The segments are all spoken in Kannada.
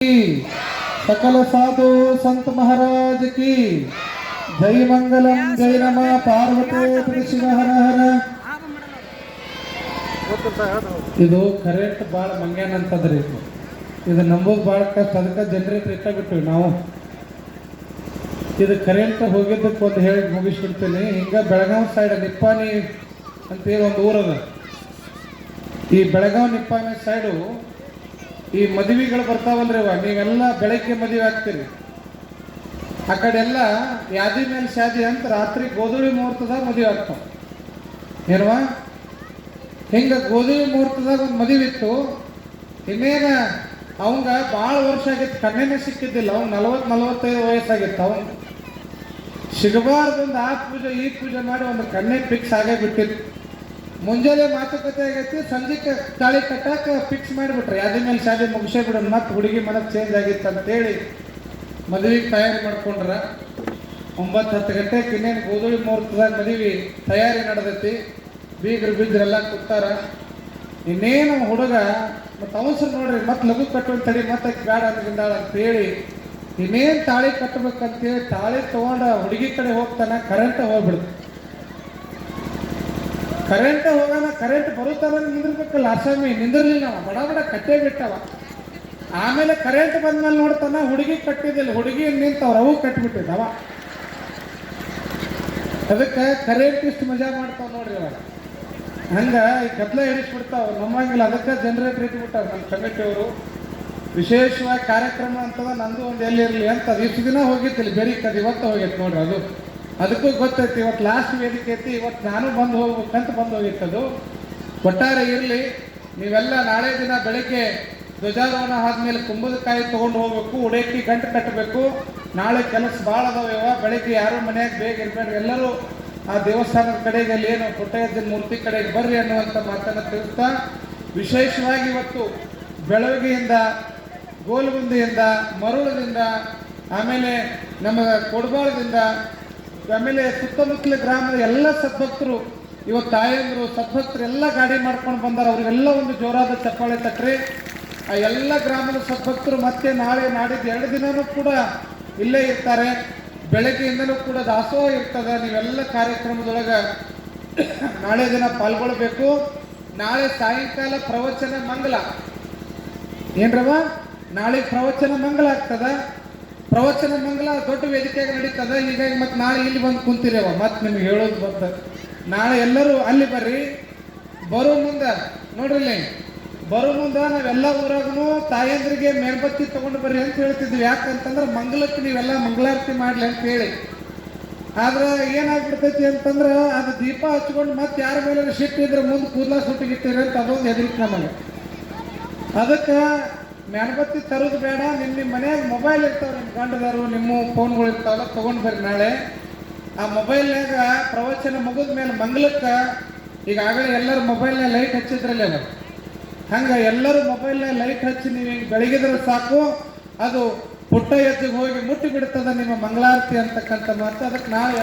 सकल साधु संत महाराज की जय मंगलम जय नमा पार्वती शिव हर हर। ಇದು ಕರೆಂಟ್ ಭಾಳ ಮಂಗ್ಯಾನ ಅಂತಂದ್ರಿ ಇದು ನಂಬೋದು ಭಾಳ ಕಷ್ಟ. ಅದಕ್ಕೆ ಜನರೇಟರ್ ಇಟ್ಟಾಗ್ಬಿಟ್ಟಿವಿ ನಾವು. ಇದು ಕರೆಂಟ್ ಹೋಗಿದ್ದಕ್ಕೆ ಒಂದು ಹೇಳಿ ಮುಗಿಸ್ಬಿಡ್ತೀನಿ. ಹಿಂಗೆ ಬೆಳಗಾವಿ ಸೈಡ್ ನಿಪ್ಪಾಣಿ ಅಂತೇಳಿ ಒಂದು ಊರದ. ಈ ಬೆಳಗಾವಿ ನಿಪ್ಪಾಣಿ ಸೈಡು ಈ ಮದುವೆಗಳು ಬರ್ತಾವಲ್ರಿ ನೀವೆಲ್ಲ ಬೆಳಗ್ಗೆ ಮದುವೆ ಆಗ್ತೀರಿ. ಆ ಕಡೆ ಎಲ್ಲ ಯಾದಿ ಮೇಲೆ ಶಾದಿ ಅಂತ ರಾತ್ರಿ ಗೋಧುಳಿ ಮುಹೂರ್ತದಾಗ ಮದುವೆ ಆಗ್ತಾವ ಏನವ. ಹಿಂಗೆ ಗೋಧುಳಿ ಮುಹೂರ್ತದಾಗ ಒಂದು ಮದುವೆ ಇತ್ತು. ಇನ್ನೇನ ಅವಂಗ ಭಾಳ ವರ್ಷ ಆಗಿತ್ತು, ಕನ್ನೆನೇ ಸಿಕ್ಕಿದ್ದಿಲ್ಲ. ಅವ್ನು 40-45 ವಯಸ್ಸಾಗಿತ್ತು. ಅವನು ಸಿಗಬಾರ್ದೊಂದು ಆ ಪೂಜೆ ಈ ಪೂಜೆ ಮಾಡಿ ಒಂದು ಕನ್ನೆ ಫಿಕ್ಸ್ ಆಗೇ ಬಿಟ್ಟಿತ್ತು. ಮುಂಜಾನೆ ಮಾತುಕತೆ ಆಗೈತಿ, ಸಂಜೆಗೆ ತಾಳಿ ಕಟ್ಟಾಕ ಫಿಕ್ಸ್ ಮಾಡಿಬಿಟ್ರೆ ಯಾದಿ ಮೇಲೆ ಶಾದಿ ಮುಗಿಸೇ ಬಿಡೋಣ. ಮತ್ತೆ ಹುಡುಗಿ ಮನಸ್ಸು ಚೇಂಜ್ ಆಗಿತ್ತು ಅಂತೇಳಿ ಮದುವೆಗೆ ತಯಾರಿ ಮಾಡ್ಕೊಂಡ್ರ. 9-10 ಗಂಟೆಗೆ ಇನ್ನೇನು ಗೋಧುಳಿ ಮುಹೂರ್ತದಾಗ ಮದುವೆ ತಯಾರಿ ನಡೆದೈತಿ. ಬೀಗರು ಬಿದ್ರೆಲ್ಲ ಕೂತಾರ. ಇನ್ನೇನು ಹುಡುಗ ಮತ್ತು ಅವಸರ ನೋಡ್ರಿ, ಮತ್ತೆ ಲಘು ಕಟ್ಟುವಂತ ತಡಿ ಮತ್ತೆ ಬೇಡ ಅನ್ನೋದಿಂದಾಳ ಅಂತೇಳಿ ಇನ್ನೇನು ತಾಳಿ ಕಟ್ಟಬೇಕಂತೇಳಿ ತಾಳಿ ತೊಗೊಂಡ ಹುಡುಗಿ ಕಡೆ ಹೋಗ್ತಾನ. ಕರೆಂಟ್ ಹೋಗ್ಬಿಡುತ್ತೆ. ಕರೆಂಟ್ ಹೋಗೋಣ, ಕರೆಂಟ್ ಬರುತ್ತಾನ ನಿಂದಿರ್ಬೇಕಲ್ಲ. ಅಸಾಮಿ ನಿಂದಿರ್ಲಿಲ್ಲ, ಬಡ ಬಡ ಕಟ್ಟೇ ಬಿಟ್ಟವ. ಆಮೇಲೆ ಕರೆಂಟ್ ಬಂದ್ಮೇಲೆ ನೋಡ್ತಾನ ಹುಡುಗಿ ಕಟ್ಟಿದ್ದಿಲ್ಲ, ಹುಡುಗಿ ನಿಂತವ್ರ ಅವು ಕಟ್ಟಿಬಿಟ್ಟಿದ್ದವ. ಅದಕ್ಕೆ ಕರೆಂಟ್ ಇಷ್ಟು ಮಜಾ ಮಾಡ್ತಾವ ನೋಡ್ರಿ ಅವಾಗ. ಹಂಗೆ ಈ ಕತ್ಲ ಹಿಡಿಸ್ಬಿಡ್ತಾವ ನಮ್ಮಂಗಿಲ್ಲ. ಅದಕ್ಕೆ ಜನರೇಟರ್ ಇಟ್ಬಿಟ್ಟಾರ ನಮ್ಮ ಕಮಿಟಿಯವರು. ವಿಶೇಷವಾಗಿ ಕಾರ್ಯಕ್ರಮ ಅಂತದ ನಂದು ಒಂದು ಎಲ್ಲಿರಲಿ ಅಂತ ಅದು ಇಷ್ಟು ದಿನ ಹೋಗಿತ್ತಿಲ್ಲ ಬೇರೆ ಕದ. ಇವತ್ತು ಹೋಗೈತೆ ನೋಡ್ರಿ ಅದು. ಅದಕ್ಕೂ ಗೊತ್ತೈತಿ ಇವತ್ತು ಲಾಸ್ಟ್ ವೇದಿಕೆ ಐತಿ. ಇವತ್ತು ನಾನು ಬಂದು ಹೋಗ್ಬೇಕಂತ ಬಂದು ಹೋಗಿತ್ತದು. ಒಟ್ಟಾರೆ ಇರಲಿ, ನೀವೆಲ್ಲ ನಾಳೆ ದಿನ ಬೆಳಗ್ಗೆ ಧ್ವಜಾರೋಹಣ ಆದ್ಮೇಲೆ ಕುಂಬದಕಾಯಿ ತೊಗೊಂಡು ಹೋಗ್ಬೇಕು, ಉಡೇಕಿ ಗಂಟು ಕಟ್ಟಬೇಕು. ನಾಳೆ ಕೆಲಸ ಭಾಳ ಅದಾವ. ಬೆಳಗ್ಗೆ ಯಾರು ಮನ್ಯಾಗ ಬೇಗ ಇರಬೇಡ್ರಿ, ಎಲ್ಲರೂ ಆ ದೇವಸ್ಥಾನದ ಕಡೆಗೆ ಅಲ್ಲಿ ಏನು ಪುಟ್ಟಯ್ಯನ ಮೂರ್ತಿ ಕಡೆಗೆ ಬರ್ರಿ ಅನ್ನುವಂಥ ಮಾತನ್ನು ತಿಳಿಸ್ತಾ, ವಿಶೇಷವಾಗಿ ಇವತ್ತು ಬೆಳಗ್ಗೆಯಿಂದ ಗೋಲ್ಗುಂದಿಯಿಂದ ಮರುಳದಿಂದ ಆಮೇಲೆ ನಮ್ಮ ಕೊಡಬಾಳದಿಂದ ಆಮೇಲೆ ಸುತ್ತಮುತ್ತಲ ಗ್ರಾಮದ ಎಲ್ಲ ಸದ್ಭಕ್ತರು ಇವತ್ತು ತಾಯಂದರು ಸದ್ಭಕ್ತರು ಎಲ್ಲ ಗಾಡಿ ಮಾಡ್ಕೊಂಡು ಬಂದಾರ. ಅವರಿಗೆಲ್ಲ ಒಂದು ಜೋರಾದ ಚಪ್ಪಾಳೆ ತಟ್ರಿ. ಆ ಎಲ್ಲ ಗ್ರಾಮದ ಸದ್ಭಕ್ತರು ಮತ್ತೆ ನಾಳೆ ನಾಡಿದ್ದು 2 ದಿನವೂ ಕೂಡ ಇಲ್ಲೇ ಇರ್ತಾರೆ. ಬೆಳಗ್ಗೆಯಿಂದಲೂ ಕೂಡ ದಾಸೋಹ ಇರ್ತದೆ. ನೀವೆಲ್ಲ ಕಾರ್ಯಕ್ರಮದೊಳಗೆ ನಾಳೆ ದಿನ ಪಾಲ್ಗೊಳ್ಬೇಕು. ನಾಳೆ ಸಾಯಂಕಾಲ ಪ್ರವಚನ ಮಂಗಲ ಏನ್ರವ, ನಾಳೆ ಪ್ರವಚನ ಮಂಗಲ ಆಗ್ತದ. ಪ್ರವಚನ ಮಂಗಲ ದೊಡ್ಡ ವೇದಿಕೆಯಾಗಿ ನಡೀತದ. ಹೀಗಾಗಿ ಮತ್ತೆ ನಾಳೆ ಇಲ್ಲಿ ಬಂದು ಕುಂತಿರವ. ಮತ್ತೆ ನಿಮ್ಗೆ ಹೇಳೋದು ಬಂದ ನಾಳೆ ಎಲ್ಲರೂ ಅಲ್ಲಿ ಬರ್ರಿ. ಬರೋ ಮುಂದೆ ನೋಡ್ರಿ, ಬರೋ ಮುಂದೆ ನಾವೆಲ್ಲ ಊರಾಗೂ ತಾಯಂದ್ರಿಗೆ ಮೇಣಬತ್ತಿ ತೊಗೊಂಡು ಬರ್ರಿ ಅಂತ ಹೇಳ್ತಿದ್ವಿ. ಯಾಕಂತಂದ್ರೆ ಮಂಗಲಕ್ಕೆ ನೀವೆಲ್ಲ ಮಂಗಳಾರತಿ ಮಾಡಲಿ ಅಂತ ಹೇಳಿ. ಆದ್ರೆ ಏನಾಗ್ಬಿಡ್ತೈತಿ ಅಂತಂದ್ರೆ ಅದು ದೀಪ ಹಚ್ಕೊಂಡು ಮತ್ತೆ ಯಾರ ಮೇಲೆ ಸಿಟ್ಟಿದ್ರೆ ಮುಂದೆ ಕೂದಲ ಸುಟ್ಟಿಗಿಟ್ಟಿರಿ ಅಂತ ಅದೊಂದು ಹೆದರಿಕೆ ನಮಗೆ. ಅದಕ್ಕೆ ಮೇಣಬತ್ತಿ ತರೋದು ಬೇಡ. ನಿಮ್ಮ ಮನ್ಯಾಗ ಮೊಬೈಲ್ ಇರ್ತಾವೆ, ನಿಮ್ಮ ಗಂಡದಾರು ನಿಮ್ಮ ಫೋನ್ಗಳು ಇರ್ತಾವಲ್ಲ, ತೊಗೊಂಡು ಬರ್ರಿ ನಾಳೆ. ಆ ಮೊಬೈಲ್ನಾಗ ಪ್ರವಚನ ಮುಗಿದ ಮೇಲೆ ಮಂಗಲಕ್ಕೆ ಈಗಾಗಲೇ ಎಲ್ಲರೂ ಮೊಬೈಲ್ನಾಗ ಲೈಟ್ ಹಚ್ಚಿದ್ರಲ್ಲಿ ಅವ. ಹಂಗೆ ಎಲ್ಲರೂ ಮೊಬೈಲ್ನಾಗ ಲೈಟ್ ಹಚ್ಚಿ ನೀವು ಹಿಂಗೆ ಬೆಳಗಿದ್ರೆ ಸಾಕು, ಅದು ಪುಟ್ಟ ಎದ್ದಿಗೆ ಹೋಗಿ ಮುಟ್ಟಿ ಬಿಡ್ತದೆ ನಿಮ್ಮ ಮಂಗಳಾರತಿ ಅಂತಕ್ಕಂಥ ಮಾತು. ಅದಕ್ಕೆ ನಾವು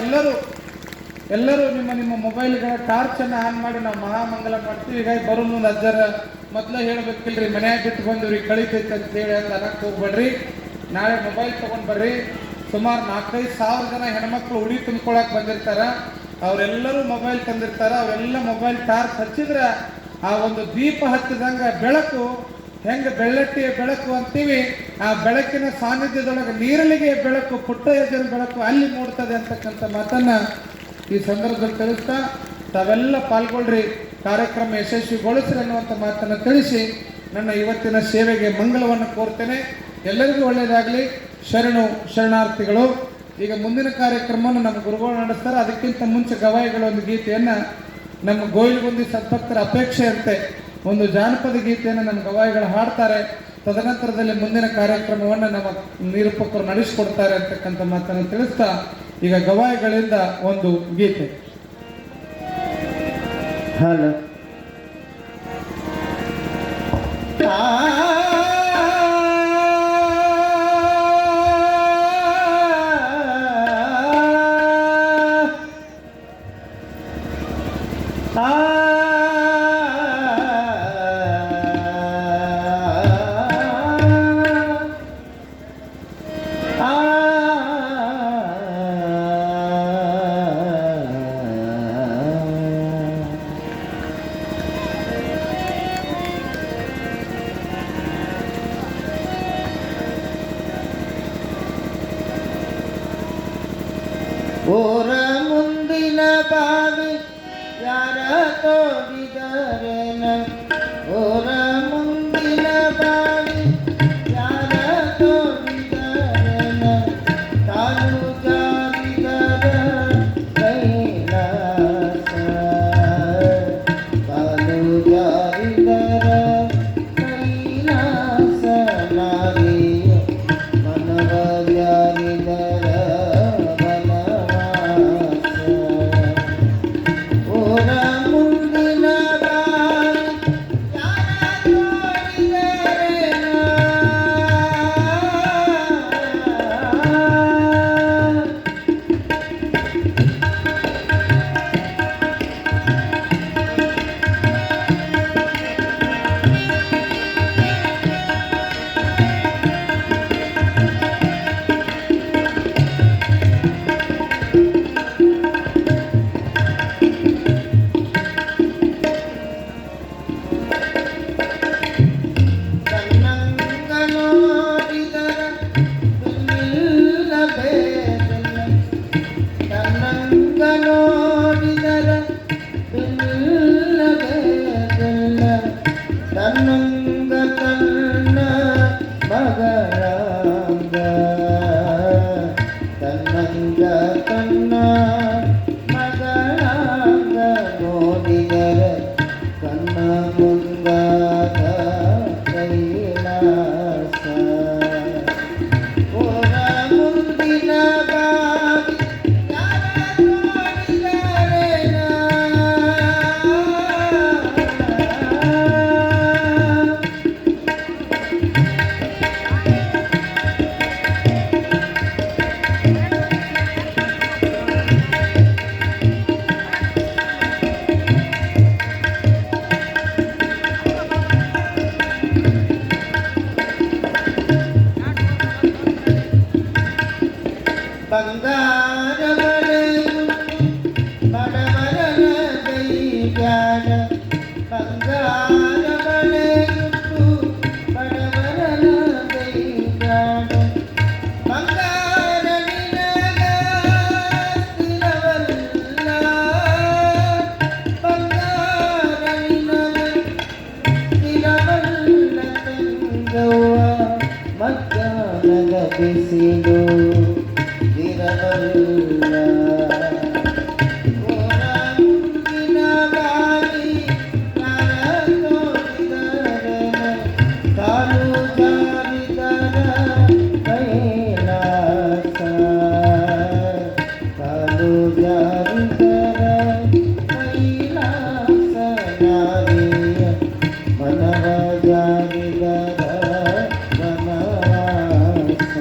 ಎಲ್ಲರೂ ನಿಮ್ಮ ಮೊಬೈಲ್ಗಳ ಟಾರ್ಚನ್ನು ಆನ್ ಮಾಡಿ ನಾವು ಮಹಾಮಂಗಲ ಮಾಡ್ತೀವಿ. ಹೀಗಾಗಿ ಬರೋ ಮುಂದೆ ಅಜ್ಜರ ಮೊದಲು ಹೇಳ್ಬೇಕಿಲ್ರಿ, ಮನ್ಯಾಗ ಬಿಟ್ಟು ಬಂದಿವ್ರಿ ಕಳಿತೈತೆ ಅಂತೇಳಿ ಅಂತ ಅನ್ನಕ್ಕೆ ಹೋಗ್ಬೇಡ್ರಿ. ನಾಳೆ ಮೊಬೈಲ್ ತೊಗೊಂಡು ಬರ್ರಿ. ಸುಮಾರು 4-5 ಸಾವಿರ ಜನ ಹೆಣ್ಮಕ್ಳು ಉಡಿ ತುಂಬ್ಕೊಳಕ್ಕೆ ಬಂದಿರ್ತಾರೆ. ಅವರೆಲ್ಲರೂ ಮೊಬೈಲ್ ತಂದಿರ್ತಾರೆ. ಅವರೆಲ್ಲ ಮೊಬೈಲ್ ಟಾರ್ಚ್ ಹಚ್ಚಿದ್ರೆ ಆ ಒಂದು ದೀಪ ಹಚ್ಚಿದಂಗೆ ಬೆಳಕು, ಹೆಂಗೆ ಬೆಳ್ಳಟ್ಟಿಯ ಬೆಳಕು ಅಂತೀವಿ, ಆ ಬೆಳಕಿನ ಸಾನ್ನಿಧ್ಯದೊಳಗೆ ನೀರಲ್ಲಿಗೆ ಬೆಳಕು, ಪುಟ್ಟ ಎಜ್ಜನ ಬೆಳಕು ಅಲ್ಲಿ ಮೂಡ್ತದೆ ಅಂತಕ್ಕಂಥ ಮಾತನ್ನು ಈ ಸಂದರ್ಭದಲ್ಲಿ ತಿಳಿಸ್ತಾ, ತಾವೆಲ್ಲ ಪಾಲ್ಗೊಳ್ರಿ, ಕಾರ್ಯಕ್ರಮ ಯಶಸ್ವಿಗೊಳಿಸ್ರಿ ಅನ್ನುವಂಥ ಮಾತನ್ನು ತಿಳಿಸಿ ನನ್ನ ಇವತ್ತಿನ ಸೇವೆಗೆ ಮಂಗಲವನ್ನು ಕೋರ್ತೇನೆ. ಎಲ್ಲರಿಗೂ ಒಳ್ಳೆಯದಾಗಲಿ. ಶರಣಾರ್ಥಿಗಳು. ಈಗ ಮುಂದಿನ ಕಾರ್ಯಕ್ರಮವನ್ನು ನಮ್ಮ ಗುರುಗಳು ನಡೆಸ್ತಾರೆ. ಅದಕ್ಕಿಂತ ಮುಂಚೆ ಗವಾಯಿಗಳ ಒಂದು ಗೀತೆಯನ್ನು ನಮ್ಮ ಗೋಯಿಲಗುಂದಿ ಸದ್ಭಕ್ತರ ಅಪೇಕ್ಷೆಯಂತೆ ಒಂದು ಜಾನಪದ ಗೀತೆಯನ್ನು ನಮ್ಮ ಗವಾಯಿಗಳು ಹಾಡ್ತಾರೆ. ತದನಂತರದಲ್ಲಿ ಮುಂದಿನ ಕಾರ್ಯಕ್ರಮವನ್ನು ನಮ್ಮ ನಿರೂಪಕರು ನಡೆಸಿಕೊಡ್ತಾರೆ ಅಂತಕ್ಕಂಥ ಮಾತನ್ನು ತಿಳಿಸ್ತಾ, ಈಗ ಗವಾಯಿಗಳಿಂದ ಒಂದು ಗೀತೆ. ಹಲೋ ಊರ ಮುಂದಿನ ಬಾವಿ ಯಾರ ತೋಡಿದರೇನ ಊರ ಮುಂದಿನ ಬಾವಿ ಯಾರ ತೋಡಿದರೇನ ತಾನು ಜಾರಿದರ ಕೈಲಾಸ ತಾನು ಜಾರಿದರ ಕೈಲಾಸ ನಾರಿಯ ಮನವ ಜಾರಿದರ ತನ್ನಂಗ ತನ್ನ ಮಗಳಂಗ ತನ್ನಂಗ ತನ್ನ ಮಗಳಂಗ ನೋಡಿದರ ಕಣ್ಣ ಮುಂದಾದ ಕೈಲಾಸ ಊರ ಮುಂದಿನ ಬಾವಿ ಯಾರ ನೋಡಿದರೇನ ಬಂಗಾರ ಬಡವರನ ದೈವ್ಯಾನ ಬಂಗಾರ ಬಳೆಯುಟ್ಟು ಬಡವರನ ದೈವ್ಯಾನ ಬಂಗಾರ ನಿನಗ ಸ್ಥಿರವಲ್ಲ ಬಂಗಾರ ನಿನಗ ಸ್ಥಿರವಲ್ಲ ತಂಗವ್ವ ಮಧ್ಯಾಹ್ನದ ಬಿಸಿಲು ಇರಬಲ್ಲ ಊರ ಮುಂದಿನ ಬಾವಿ ಯಾರ ತೋಡಿದರೇನ ಕಾಲು ಜಾರಿದರ ಕೈಲಾಸ ಕಾಲು ಜಾರಿದರ ಕೈಲಾಸ ನಾರಿಯ ಮನವ ಜಾರಿದರ ವನವಾಸ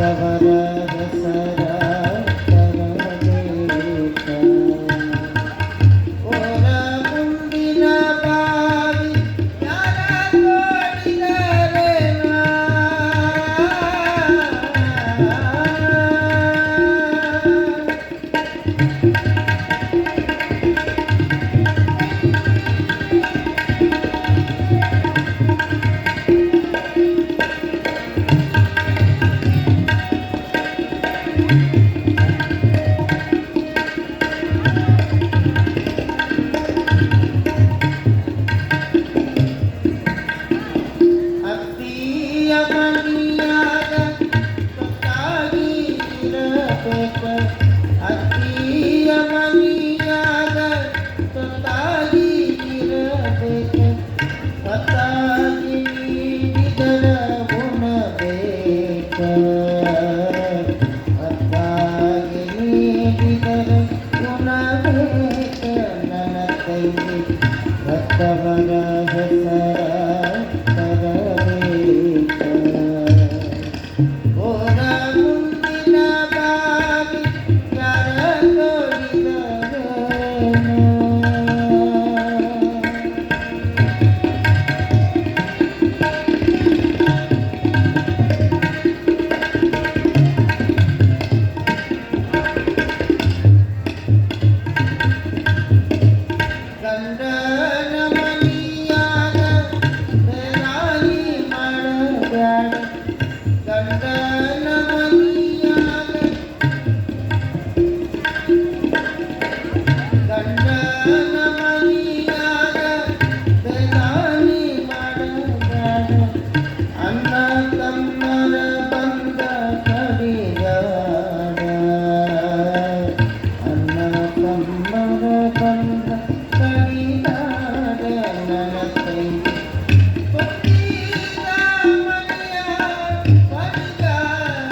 ಹೆತ್ತವರ ಹೆಸರ ತರಬೇಕ. ಓರ ಮುಂದಿನ ಬಾವಿ ಯಾರ ನೋಡಿದರೇನ? ಅತ್ತಿಯ ಮನಿಯಾಗ ಸೊತ್ತಾಗಿ ಇರಬೇಕ. ಅತ್ತಿಯ ಮನಿಯಾಗ ಸೊತ್ತಾಗಿ ಇರಬೇಕ. ಸೊತ್ತಾಗಿ ನೀಡಿದರ ಉಣಬೇಕ. ಸೊತ್ತಾಗಿ ನೀಡಿದರ ಉಣಬೇಕ. ನನ್ನ ಕೈಗೆ ಹೆತ್ತವರ ಹೆಸರ ತರಬೇಕ. ಓರ ಮುಂದಿನ ಬಾವಿ ಯಾರ ನೋಡಿದರೇನ? ಗಂಡನ ಮನಿಯಾಗ ಬೇರಾಗಿ ಮಾಡಬ್ಯಾಡ. ಗಂಡನ ಮನಿಯಾಗ ಗಂಡನ ಮನಿಯಾಗ ಬೇರಾಗಿ ಮಾಡಬ್ಯಾಡ. ಅಣ್ಣ ತಮ್ಮರ ಬಂದ ಕಡಿದಾಡ. ಅಣ್ಣ ತಮ್ಮರ ಬಂದ ಕಡಿದಾಡ. ನನ್ನ ಕೈಗೆ ಕೊಟ್ಟಿದ ಮನೆಯ ಕಡಿದಾಡ.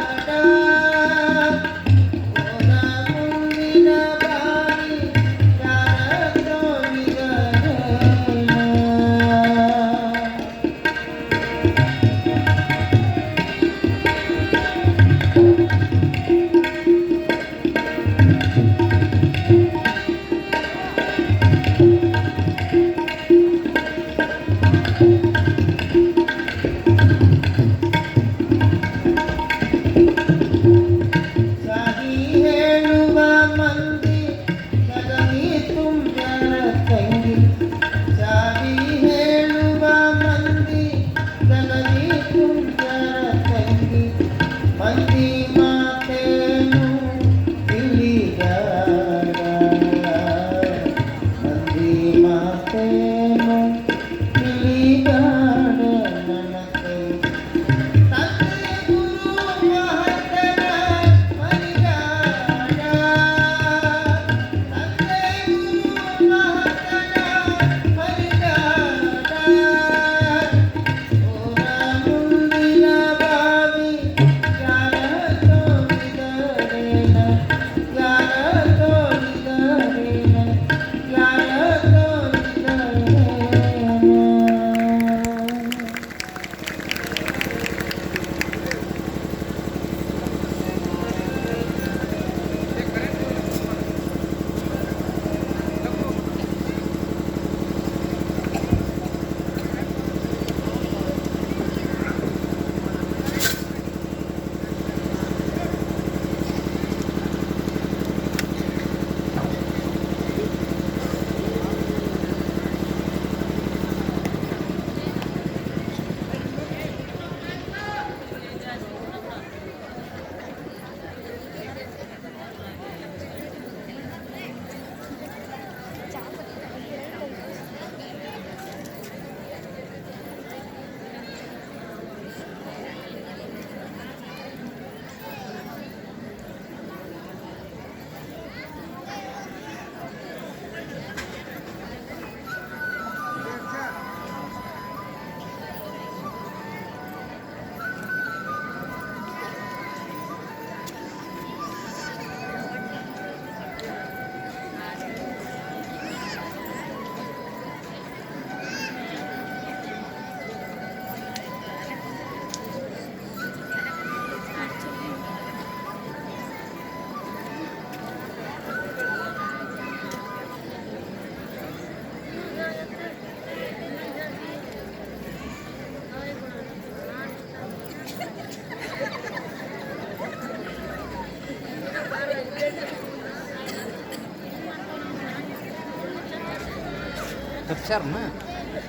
ತಪ್ಸ್ಯಾರನ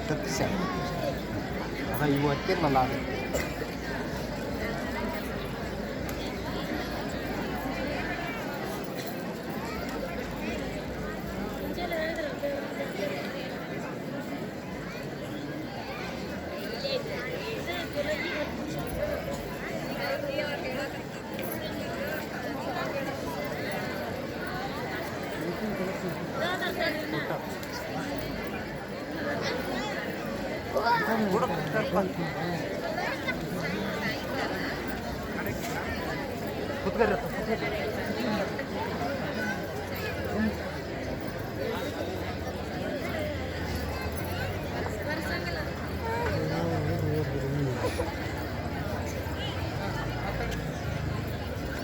ತಪ್ಪಿಸ್ಯಾರ ಅದ ಇವು ಹತ್ತಿರಲ್ಲ ಅದು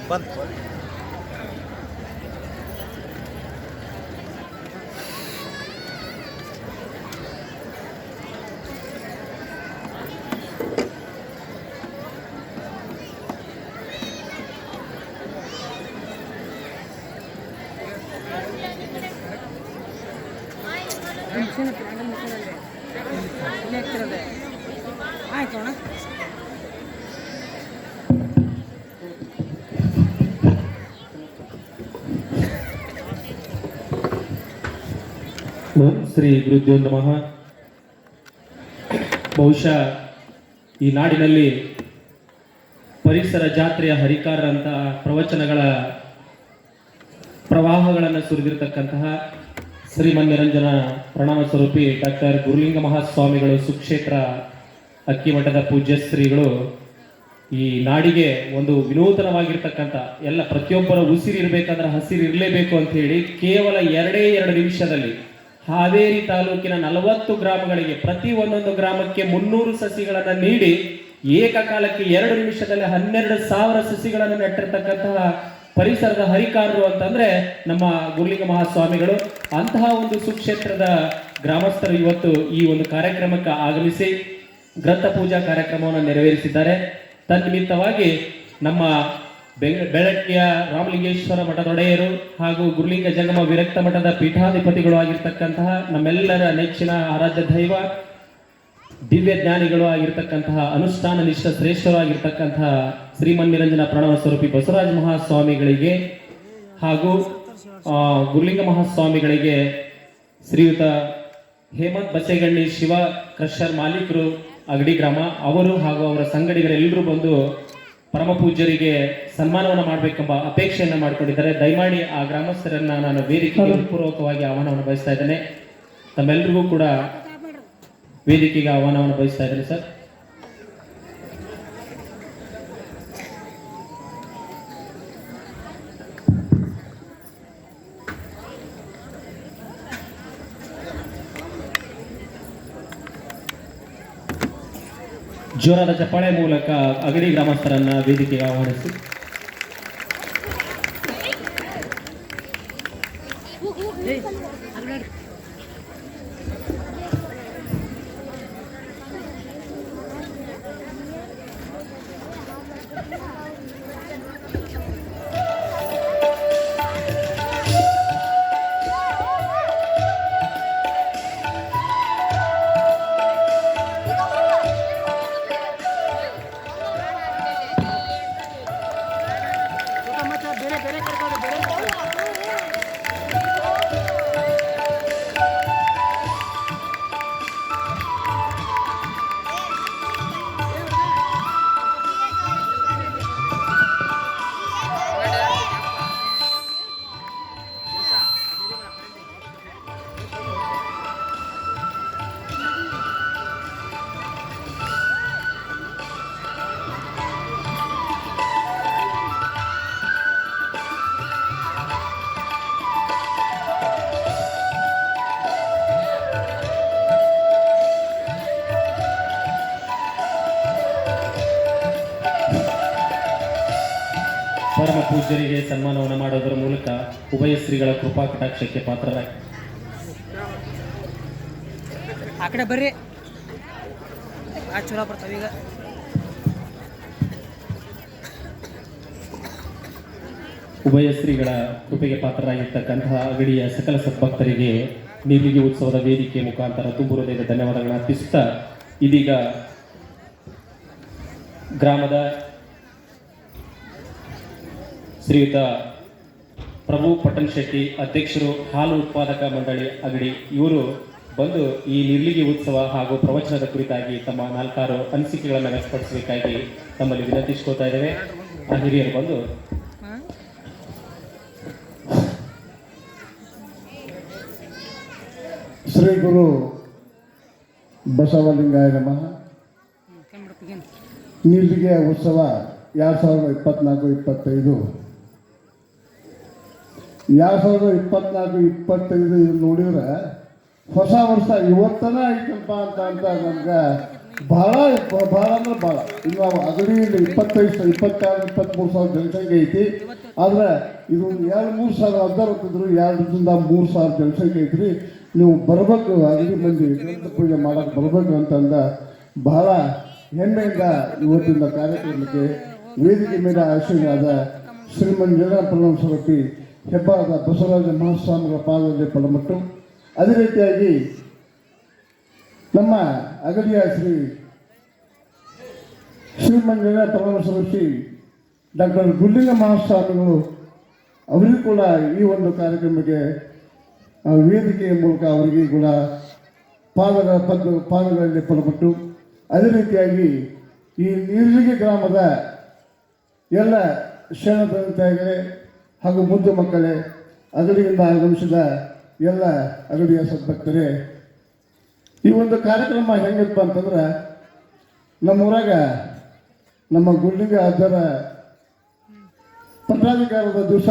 ಬಂತು ಆಯ್ತು ಅಣ್ಣ ಓಂ ಶ್ರೀ ಗುರುದೇವ್ ನಮಃ. ಬಹುಶಃ ಈ ನಾಡಿನಲ್ಲಿ ಪರಿಸರ ಜಾತ್ರೆಯ ಹರಿಕಾರರಂತಹ ಪ್ರವಚನಗಳ ಪ್ರವಾಹಗಳನ್ನು ಸುರಿದಿರತಕ್ಕಂತಹ ಶ್ರೀಮನ್ನಿರಂಜನ ಪ್ರಣವ ಸ್ವರೂಪಿ ಡಾಕ್ಟರ್ ಗುರುಲಿಂಗ ಮಹಾಸ್ವಾಮಿಗಳು ಸುಕ್ಷೇತ್ರ ಅಕ್ಕಿಮಠದ ಪೂಜ್ಯ ಶ್ರೀಗಳು ಈ ನಾಡಿಗೆ ಒಂದು ವಿನೂತನವಾಗಿರ್ತಕ್ಕಂಥ ಎಲ್ಲ ಪ್ರತಿಯೊಬ್ಬರ ಉಸಿರಿರ್ಬೇಕಾದ್ರೆ ಹಸಿರು ಇರಲೇಬೇಕು ಅಂತ ಹೇಳಿ ಕೇವಲ 2 ನಿಮಿಷದಲ್ಲಿ ಹಾವೇರಿ ತಾಲೂಕಿನ 40 ಗ್ರಾಮಗಳಿಗೆ ಪ್ರತಿ ಒಂದೊಂದು ಗ್ರಾಮಕ್ಕೆ 300 ಸಸಿಗಳನ್ನು ನೀಡಿ ಏಕಕಾಲಕ್ಕೆ 2 ನಿಮಿಷದಲ್ಲಿ 12,000 ಸಸಿಗಳನ್ನು ನೆಟ್ಟಿರ್ತಕ್ಕಂತಹ ಪರಿಸರದ ಹರಿಕಾರರು ಅಂತಂದ್ರೆ ನಮ್ಮ ಗುರುಲಿಂಗ ಮಹಾಸ್ವಾಮಿಗಳು. ಅಂತಹ ಒಂದು ಸುಕ್ಷೇತ್ರದ ಗ್ರಾಮಸ್ಥರು ಇವತ್ತು ಈ ಒಂದು ಕಾರ್ಯಕ್ರಮಕ್ಕೆ ಆಗಮಿಸಿ ಗ್ರಂಥ ಪೂಜಾ ಕಾರ್ಯಕ್ರಮವನ್ನು ನೆರವೇರಿಸಿದ್ದಾರೆ. ತನ್ನಿಮಿತ್ತವಾಗಿ ನಮ್ಮ ಬೆಳಕಿಯ ರಾಮಲಿಂಗೇಶ್ವರ ಮಠದೊಡೆಯರು ಹಾಗೂ ಗುರುಲಿಂಗ ಜಂಗಮ ವಿರಕ್ತ ಮಠದ ಪೀಠಾಧಿಪತಿಗಳು ಆಗಿರ್ತಕ್ಕಂತಹ ನಮ್ಮೆಲ್ಲರ ನೆಚ್ಚಿನ ಆರಾಧ್ಯ ದೈವ ದಿವ್ಯ ಜ್ಞಾನಿಗಳು ಆಗಿರ್ತಕ್ಕಂತಹ ಅನುಷ್ಠಾನ ನಿಷ್ಠ ಶ್ರೇಷ್ಠರು ಆಗಿರ್ತಕ್ಕಂತಹ ಶ್ರೀಮನ್ನಿರಂಜನ ಪ್ರಣವ ಸ್ವರೂಪಿ ಬಸವರಾಜ ಮಹಾಸ್ವಾಮಿಗಳಿಗೆ ಹಾಗೂ ಗುರುಲಿಂಗ ಮಹಾಸ್ವಾಮಿಗಳಿಗೆ ಶ್ರೀಯುತ ಹೇಮಂತ್ ಬಸೇಗಣ್ಣಿ ಶಿವ ಕ್ರಷರ್ ಮಾಲೀಕರು ಅಗಡಿ ಗ್ರಾಮ ಅವರು ಹಾಗೂ ಅವರ ಸಂಗಡಿಗರೆಲ್ಲರೂ ಬಂದು ಪರಮ ಪೂಜ್ಯರಿಗೆ ಸನ್ಮಾನವನ್ನು ಮಾಡಬೇಕೆಂಬ ಅಪೇಕ್ಷೆಯನ್ನು ಮಾಡಿಕೊಂಡಿದ್ದಾರೆ. ದಯಮಾಡಿ ಆ ಗ್ರಾಮಸ್ಥರನ್ನ ನಾನು ವೇದಿಕೆಗೆ ಪೂರ್ವಕವಾಗಿ ಆಹ್ವಾನವನ್ನು ಬಯಸ್ತಾ ಇದ್ದೇನೆ. ತಮ್ಮೆಲ್ಲರಿಗೂ ಕೂಡ ವೇದಿಕೆಗೆ ಆಹ್ವಾನವನ್ನು ಬಯಸ್ತಾ ಇದ್ದೇನೆ ಸರ್. ಜೋರಾದ ಚಪ್ಪಾಳೆ ಮೂಲಕ ಅಗಡಿ ಗ್ರಾಮಸ್ಥರನ್ನ ವೇದಿಕೆಗೆ ಆಹ್ವಾನಿಸಿ. ಪರಮ ಪೂಜ್ಯರಿಗೆ ಸನ್ಮಾನವನ್ನು ಮಾಡೋದರ ಮೂಲಕ ಉಭಯ ಶ್ರೀಗಳ ಕೃಪಾ ಕಟಾಕ್ಷಕ್ಕೆ ಪಾತ್ರರಾಗಿ. ಆ ಕಡೆ ಬರ್ರಿ ಚಲೋ ಬರ್ತಾವ ಈಗ. ಉಭಯ ಶ್ರೀಗಳ ಕೃಪೆಗೆ ಪಾತ್ರರಾಗಿರ್ತಕ್ಕಂತಹ ಅಗಡಿಯ ಸಕಲ ಸದ್ಭಕ್ತರಿಗೆ ನೀರ್ಲಿಗಿ ಉತ್ಸವದ ವೇದಿಕೆ ಮುಖಾಂತರ ತುಂಬು ಹೃದಯದ ಧನ್ಯವಾದಗಳನ್ನು ಅರ್ಪಿಸುತ್ತಾ ಇದೀಗ ಗ್ರಾಮದ ಶ್ರೀಯುತ ಪ್ರಭು ಪಟ್ಟಣ್ ಶೆಟ್ಟಿ ಅಧ್ಯಕ್ಷರು ಹಾಲು ಉತ್ಪಾದಕ ಮಂಡಳಿ ಅಗಡಿ ಇವರು ಬಂದು ಈ ನಿರ್ಲಿಗಿ ಉತ್ಸವ ಹಾಗೂ ಪ್ರವಚನದ ಕುರಿತಾಗಿ ತಮ್ಮ 4 ಅನಿಸಿಕೆಗಳನ್ನು ವ್ಯಕ್ತಪಡಿಸಬೇಕಾಗಿ ತಮ್ಮಲ್ಲಿ ವಿನಂತಿಸಿಕೊಳ್ತಾ ಇದ್ದೇವೆ. ಆ ಹಿರಿಯರು ಬಂದು ಶ್ರೀ ಗುರು ಬಸವಲಿಂಗಾಯ ನಮಃ. ನೀರ್ಲಿಗೆ ಉತ್ಸವ 2024-25 2024-25 ಇದು ನೋಡಿದ್ರೆ ಹೊಸ ವರ್ಷ ಇವತ್ತನ ಐತಪ್ಪ ಅಂತ ನಮ್ಗೆ ಭಾಳ ಅಂದ್ರೆ ಭಾಳ. ಇನ್ನು ಅಗಡಿ 25-26-23 ಸಾವಿರ ಜನಸಂಖ್ಯೆ ಐತಿ. ಆದ್ರೆ ಇದು 2-3 ಸಾವಿರ ಅರ್ಧರು 2-3 ಸಾವಿರ ಜನಸಂಖ್ಯೆ ಐತ್ರಿ. ನೀವು ಬರ್ಬೇಕು, ಅಗಡಿ ಮಂದಿ ಗ್ರಂಥ ಪೂಜೆ ಮಾಡಕ್ಕೆ ಬರ್ಬೇಕು ಅಂತಂದ ಬಹಳ ಹೆಮ್ಮೆಯಿಂದ ಇವತ್ತಿನ ಕಾರ್ಯಕ್ರಮಕ್ಕೆ ವೇದಿಕೆ ಮೇಲೆ ಆಶೀರ್ವಾದ ಶ್ರೀಮಂತ ಪ್ರಣವ ಸ್ವರೂಪಿ ಹೆಬ್ಬಾರದ ಬಸವರಾಜ ಮಹಾಸ್ವಾಮಿಗಳ ಪಾದದಲ್ಲಿ ಪಡಮಟ್ಟು. ಅದೇ ರೀತಿಯಾಗಿ ನಮ್ಮ ಅಗಡಿಯ ಶ್ರೀಮಂತ ಪ್ರಣವ ಸ್ವರೂಪಿ ಡಾಕ್ಟರ್ ಗುರುಲಿಂಗ ಮಹಾಸ್ವಾಮಿಗಳು ಅವರಿಗೂ ಕೂಡ ಈ ಒಂದು ಕಾರ್ಯಕ್ರಮಕ್ಕೆ ವೇದಿಕೆಯ ಮೂಲಕ ಅವರಿಗೆ ಕೂಡ ಪಾದಗಳಲ್ಲಿ ಪಡಪಟ್ಟು. ಅದೇ ರೀತಿಯಾಗಿ ಈ ನೀರ್ಲಿಗಿ ಗ್ರಾಮದ ಎಲ್ಲ ಶರಣತಂತೆಗಳೇ ಹಾಗೂ ಮುದ್ದು ಮಕ್ಕಳೇ, ಅಗಡಿಯಿಂದ ಆಗಮಿಸಿದ ಎಲ್ಲ ಅಗಡಿಯ ಸದ್ಭಕ್ತರೇ, ಈ ಒಂದು ಕಾರ್ಯಕ್ರಮ ಹೆಂಗಪ್ಪ ಅಂತಂದ್ರೆ ನಮ್ಮೂರಾಗ ನಮ್ಮ ಗುರುಲಿಂಗ ಅಜ್ಜರ ಪಟ್ಟಾಧಿಕಾರದ ದಿವಸ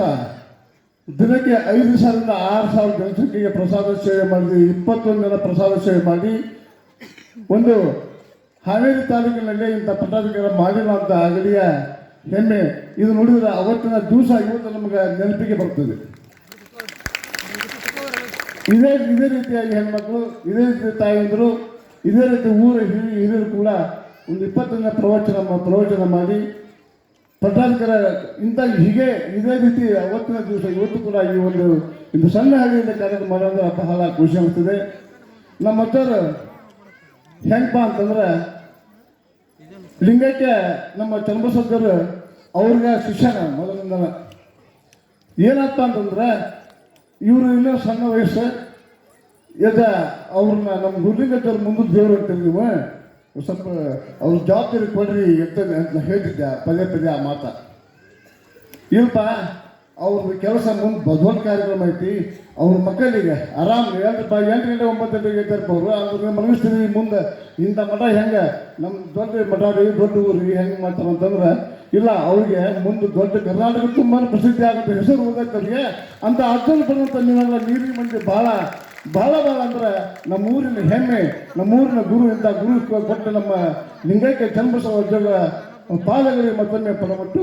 ದಿನಕ್ಕೆ 5,000 ರಿಂದ 6,000 ಜನಸಂಖ್ಯೆಗೆ ಪ್ರಸಾದ ಸೇವೆ ಮಾಡಿದ್ವಿ. 21 ಜನ ಪ್ರಸಾದ ಸೇವೆ ಮಾಡಿ ಒಂದು ಹಾವೇರಿ ತಾಲೂಕಿನಲ್ಲಿ ಇಂಥ ಪಟ್ಟಾಧಿಕಾರ ಮಾಡಿಲ್ಲ ಅಂತ ಅಗಡಿಯ ಹೆಮ್ಮೆ. ಇದು ನೋಡಿದ್ರೆ ಅವತ್ತಿನ ದಿವಸ ಇವತ್ತು ನಮಗೆ ನೆನಪಿಗೆ ಬರ್ತದೆ. ಇದೇ ರೀತಿಯಾಗಿ ಹೆಣ್ಮಕ್ಳು, ಇದೇ ರೀತಿ ತಾಯಂದರು, ಇದೇ ರೀತಿ ಊರ ಹಿರಿಯರು ಕೂಡ ಒಂದು 20 ದಿನ ಪ್ರವಚನ ಮಾಡಿ ಪಟ್ಟಾಧಿಕಾರ ಇದೇ ರೀತಿ ಅವತ್ತಿನ ದಿವಸ ಇವತ್ತು ಕೂಡ ಈ ಒಂದು ಸಣ್ಣ ಹಳ್ಳಿಯಿಂದ ಕಾರ್ಯಕ್ರಮ ಮಾಡೋದ್ರೆ ಬಹಳ ಖುಷಿ ಆಗ್ತದೆ. ನಮ್ಮ ಅಜ್ಜರು ಹೆಂಗಪ್ಪ ಅಂತಂದ್ರೆ ಲಿಂಗಕ್ಕೆ ನಮ್ಮ ಚನ್ನಬಸವಜ್ಜರು ಅವ್ರಿಗೆ ಶಿಕ್ಷಣ ಮೊದಲಿಂದ ಏನಪ್ಪ ಅಂತಂದ್ರೆ ಇವರು ಇನ್ನೂ ಸಣ್ಣ ವಯಸ್ಸು ಅವ್ರನ್ನ ನಮ್ಮ ಗುರುಲಿಂಗಜ್ಜರು ಮುಂದೆ ದೇವರು ಅಂತೀರಿ ನೀವು, ಸ್ವಲ್ಪ ಅವ್ರ ಜವಾಬ್ದಾರಿ ಕೊಡ್ರಿ ಅಂತ ಹೇಳ್ತಿದ್ದೆ ಪದೇ ಆ ಮಾತ. ಇಲ್ಪ ಅವ್ರದ್ದು ಕೆಲಸ ಮುಂದೆ ದೊಡ್ಡ ಕಾರ್ಯಕ್ರಮ ಐತಿ. ಅವ್ರ ಮಕ್ಕಳಿಗೆ ಆರಾಮ್ 8 ಗಂಟೆ 9 ಗಂಟೆಗೆ ಎದ್ದಾರಪ್ಪ ಅವರು. ಅವ್ರಿಗೆ ಮನಗಿಸ್ತೀವಿ ಮುಂದೆ ಇಂಥ ಮಠ ಹೆಂಗೆ ನಮ್ಮ ದೊಡ್ಡ ಮಠ ರೀ, ದೊಡ್ಡ ಊರಿಗೆ ಹೆಂಗೆ ಮಾಡ್ತಾರೆ ಅಂತಂದ್ರೆ ಇಲ್ಲ, ಅವ್ರಿಗೆ ಮುಂದೆ ದೊಡ್ಡ ಕರ್ನಾಟಕ ತುಂಬಾ ಪ್ರಸಿದ್ಧಿ ಆಗುತ್ತೆ, ಹೆಸರು ಹೋಗಕ್ಕೆ ಅಂತ ಅರ್ಜುನ ಬರುವಂಥ ನೀವೆಲ್ಲ ನೀರಿನ ಮಂದಿ ಭಾಳ ಅಂದ್ರೆ ನಮ್ಮೂರಿನ ಹೆಮ್ಮೆ, ನಮ್ಮೂರಿನ ಗುರು ಇಂಥ ಗುರು ಕೊಟ್ಟು ನಮ್ಮ ಲಿಂಗಕ್ಕೆ ಚನ್ನಬಸವ ಅಜ್ಜರ ಪಾದಗಳಿಗೆ ಮತ್ತೊಮ್ಮೆ ಪಡಪಟ್ಟು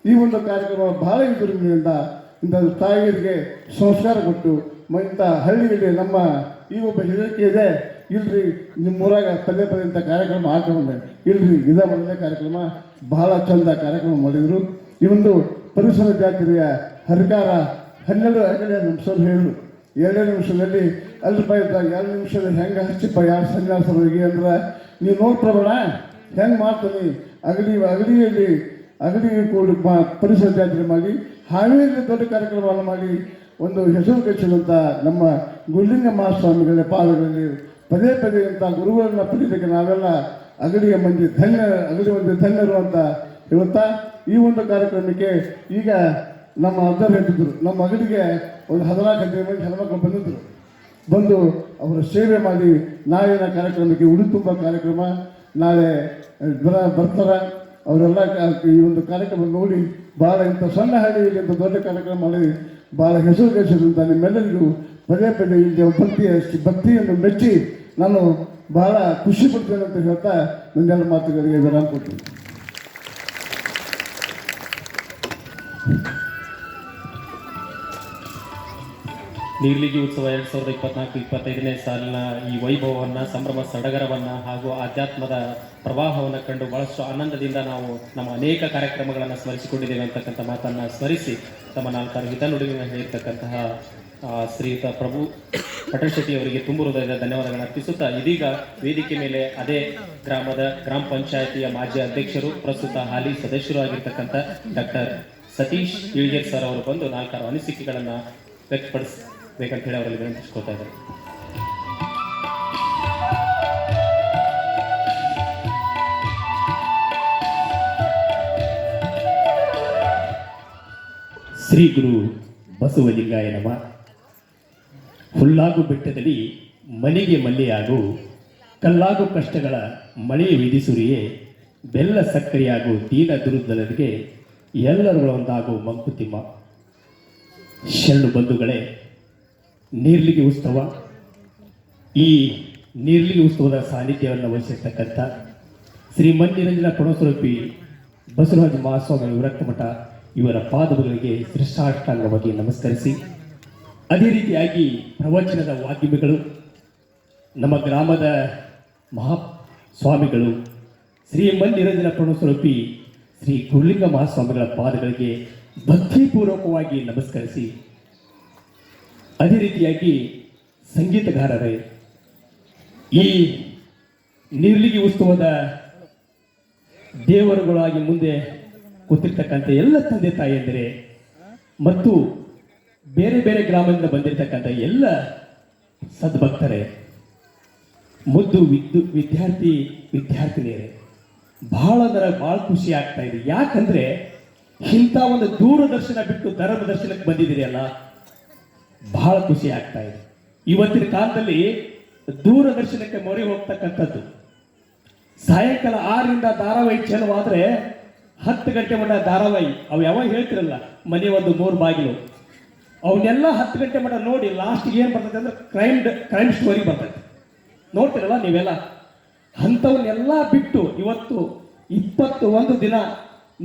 ಈ ಒಂದು ಕಾರ್ಯಕ್ರಮ ಬಹಳ ಇದರಿಂದ ಇಂಥ ತಾಯಿಯರಿಗೆ ಸಂಸ್ಕಾರ ಕೊಟ್ಟು ಇಂಥ ಹಳ್ಳಿಯಲ್ಲಿ ನಮ್ಮ ಈ ಒಬ್ಬ ಹೇಳಿಕೆ ಇದೆ, ಇಲ್ರಿ ನಿಮ್ಮೂರಾಗ ಪದೇ ಇಂಥ ಕಾರ್ಯಕ್ರಮ ಹಾಕೊಂಡೆ ಇಲ್ರಿ, ಇದೇ ಮೊದಲನೇ ಕಾರ್ಯಕ್ರಮ, ಬಹಳ ಚಂದ ಕಾರ್ಯಕ್ರಮ ಮಾಡಿದರು. ಈ ಒಂದು ಪರಿಸರ ಜಾತ್ರೆಯ ಹರಿಕಾರ 12 ನಿಮಿಷದಲ್ಲಿ ಹೇಳಿದ್ರು. 2 ನಿಮಿಷದಲ್ಲಿ ಅಲ್ರಿಪ್ಪ 2 ನಿಮಿಷದಲ್ಲಿ ಹೆಂಗೆ ಹಚ್ಚಿಪ್ಪ ಯಾರು ಸನ್ಯಾಸರಿಗೆ ಅಂದ್ರೆ ನೀವು ನೋಡ್ಪ್ರಬಣ ಹೆಂಗೆ ಮಾಡ್ತೀನಿ. ಅಗಡಿ ಕೂಡ ಪರಿಸರ ಜಾತ್ರೆ ಮಾಡಿ ಹಾವೇರಿಯಲ್ಲಿ ದೊಡ್ಡ ಕಾರ್ಯಕ್ರಮವನ್ನು ಮಾಡಿ ಒಂದು ಹೆಸರು ಗಳಿಸಿದಂಥ ನಮ್ಮ ಗುರುಲಿಂಗ ಮಹಾಸ್ವಾಮಿಗಳ ಪಾದಗಳಲ್ಲಿ ಪದೇ ಇಂಥ ಗುರುಗಳನ್ನ ಪಡೆಯಲಿಕ್ಕೆ ನಾವೆಲ್ಲ ಅಗಡಿಯ ಮಂದಿ ಧನ್ಯರು ಅಂತ ಹೇಳುತ್ತಾ ಈ ಒಂದು ಕಾರ್ಯಕ್ರಮಕ್ಕೆ ಈಗ ನಮ್ಮ ಅಜ್ಜರು ಹೇಳ್ತಿದ್ರು, ನಮ್ಮ ಅಗಡಿಗೆ ಒಂದು 14 ಮಂದಿ ಹೆಣ್ಮಕ್ಳು ಬಂದು ಅವರ ಸೇವೆ ಮಾಡಿ ನಾಳಿನ ಕಾರ್ಯಕ್ರಮಕ್ಕೆ ಉಡಿ ತುಂಬ ಕಾರ್ಯಕ್ರಮ ನಾಳೆ ಬರ್ತಾರೆ. ಅವರೆಲ್ಲ ಈ ಒಂದು ಕಾರ್ಯಕ್ರಮ ನೋಡಿ ಭಾಳ ಇಂಥ ಸಣ್ಣ ಹಳ್ಳಿಯಲ್ಲಿ ಇಂಥ ದೊಡ್ಡ ಕಾರ್ಯಕ್ರಮ ಮಾಡಿ ಭಾಳ ಹೆಸರು ಗಳಿಸಿದಂಥ ನಿಮ್ಮೆಲ್ಲರಿಗೂ ಪದೇ ಇಲ್ಲಿ ಭಕ್ತಿಯನ್ನು ಮೆಚ್ಚಿ ನಾನು ಬಹಳ ಖುಷಿ ಪಡ್ತೇನೆ ಅಂತ ಹೇಳ್ತಾ ನನ್ನೆಲ್ಲ ಮಾತುಗಳಿಗೆ ವಿರಾಮ ಕೊಡ್ತೀನಿ. ನೀರ್ಲಿಗಿ ಉತ್ಸವ 2024-25ನೇ ಸಾಲಿನ ಈ ವೈಭವವನ್ನು, ಸಂಭ್ರಮ ಸಡಗರವನ್ನು ಹಾಗೂ ಆಧ್ಯಾತ್ಮದ ಪ್ರವಾಹವನ್ನು ಕಂಡು ಬಹಳಷ್ಟು ಆನಂದದಿಂದ ನಾವು ನಮ್ಮ ಅನೇಕ ಕಾರ್ಯಕ್ರಮಗಳನ್ನು ಸ್ಮರಿಸಿಕೊಂಡಿದ್ದೇವೆ ಅಂತಕ್ಕಂಥ ಮಾತನ್ನು ಸ್ಮರಿಸಿ ತಮ್ಮ 4 ಹಿತನುಡಿಗಳನ್ನು ಹೇಳಿರ್ತಕ್ಕಂತಹ ಶ್ರೀಯುತ ಪ್ರಭು ಪಟೇಲ್ ಶೆಟ್ಟಿ ಅವರಿಗೆ ತುಂಬು ಹೃದಯದ ಧನ್ಯವಾದಗಳನ್ನು ಅರ್ಪಿಸುತ್ತಾ ಇದೀಗ ವೇದಿಕೆ ಮೇಲೆ ಅದೇ ಗ್ರಾಮದ ಗ್ರಾಮ ಪಂಚಾಯಿತಿಯ ಮಾಜಿ ಅಧ್ಯಕ್ಷರು ಪ್ರಸ್ತುತ ಹಾಲಿ ಸದಸ್ಯರು ಆಗಿರ್ತಕ್ಕಂಥ ಡಾಕ್ಟರ್ ಸತೀಶ್ ಇಳ್ಗೇರ್ ಸರ್ ಅವರು ಬಂದು 4 ಅನಿಸಿಕೆಗಳನ್ನು ವ್ಯಕ್ತಪಡಿಸಬೇಕಂತ ಹೇಳಿ ಅವರಲ್ಲಿ ವಿನಂತಿಸ್ಕೊಳ್ತಾ ಇದ್ದಾರೆ. ಶ್ರೀ ಗುರು ಬಸವಲಿಂಗಾಯ ನಮಃ. ಹುಲ್ಲಾಗು ಬೆಟ್ಟದಲ್ಲಿ ಮನೆಗೆ ಮಲ್ಲೆಯಾಗು, ಕಲ್ಲಾಗು ಕಷ್ಟಗಳ ಮಳೆಯ ವಿಧಿಸುರಿಯೇ, ಬೆಲ್ಲ ಸಕ್ಕರೆಯಾಗು ದೀನ ದುರುದ್ದಲರಿಗೆ, ಎಲ್ಲರೂ ಒಂದಾಗು ಮಂಕುತಿಮ್ಮ. ಶರಣು ಬಂಧುಗಳೇ, ನೀರ್ಲಿಗೆ ಉತ್ಸವ, ಈ ನೀರ್ಲಿಗೆ ಉತ್ಸವದ ಸಾನ್ನಿಧ್ಯವನ್ನು ವಹಿಸಿರ್ತಕ್ಕಂಥ ಶ್ರೀ ಮಂದಿರಂಜನ ಪುಣಸ್ವರೂಪಿ ಬಸವರಾಜ ಮಹಾಸ್ವಾಮಿ ವಿರಕ್ತ ಮಠ ಇವರ ಪಾದಗಳಿಗೆ ಶ್ರೇಷ್ಠಾಷ್ಟಾಂಗವಾಗಿ ನಮಸ್ಕರಿಸಿ, ಅದೇ ರೀತಿಯಾಗಿ ಪ್ರವಚನದ ವಾಗ್ಮಿಗಳು ನಮ್ಮ ಗ್ರಾಮದ ಮಹಾಸ್ವಾಮಿಗಳು ಶ್ರೀ ಮಂದಿರಂಜನ ಪುಣಸ್ವರೂಪಿ ಶ್ರೀ ಗುರುಲಿಂಗ ಮಹಾಸ್ವಾಮಿಗಳ ಪಾದಗಳಿಗೆ ಭಕ್ತಿಪೂರ್ವಕವಾಗಿ ನಮಸ್ಕರಿಸಿ, ಅದೇ ರೀತಿಯಾಗಿ ಸಂಗೀತಗಾರರೇ, ಈ ನೀರ್ಲಿಗೆ ಉತ್ಸವದ ದೇವರುಗಳಾಗಿ ಮುಂದೆ ಕೂತಿರ್ತಕ್ಕಂಥ ಎಲ್ಲ ತಂದೆ ತಾಯಿಯಂದರೆ ಮತ್ತು ಬೇರೆ ಬೇರೆ ಗ್ರಾಮದಿಂದ ಬಂದಿರತಕ್ಕಂಥ ಎಲ್ಲ ಸದ್ಭಕ್ತರೇ, ಮುದ್ದು ವಿದ್ಯಾರ್ಥಿನಿಯರೇ, ಬಹಳ ಖುಷಿ ಆಗ್ತಾ ಇದೆ. ಯಾಕಂದ್ರೆ ಇಂಥ ಒಂದು ದೂರದರ್ಶನ ಬಿಟ್ಟು ಧರ್ಮ ದರ್ಶನಕ್ಕೆ ಬಂದಿದ್ದೀರಿ ಅಲ್ಲ, ಬಹಳ ಖುಷಿ ಆಗ್ತಾ ಇದೆ. ಇವತ್ತಿನ ಕಾಲದಲ್ಲಿ ದೂರದರ್ಶನಕ್ಕೆ ಮೊರೆ ಹೋಗ್ತಕ್ಕಂಥದ್ದು, ಸಾಯಂಕಾಲ 6ರಿಂದ ಧಾರಾವಾಹಿ ಚಾಲುವಾದ್ರೆ 10 ಗಂಟೆ ಮಟ್ಟ ಧಾರಾವಾಹಿ, ಅವು ಯಾವಾಗ ಹೇಳ್ತಿರಲ್ಲ, ಮನೆ ಒಂದು 3 ಬಾಗಿಲು, ಅವನ್ನೆಲ್ಲ 10 ಗಂಟೆ ಮಟ್ಟ ನೋಡಿ ಲಾಸ್ಟ್ಗೆ ಏನು ಬರ್ತದೆ ಅಂದ್ರೆ ಕ್ರೈಮ್ ಸ್ಟೋರಿ ಬರ್ತದೆ. ನೋಡ್ತಿರಲ್ಲ ನೀವೆಲ್ಲ, ಅಂಥವನ್ನೆಲ್ಲ ಬಿಟ್ಟು ಇವತ್ತು 21 ದಿನ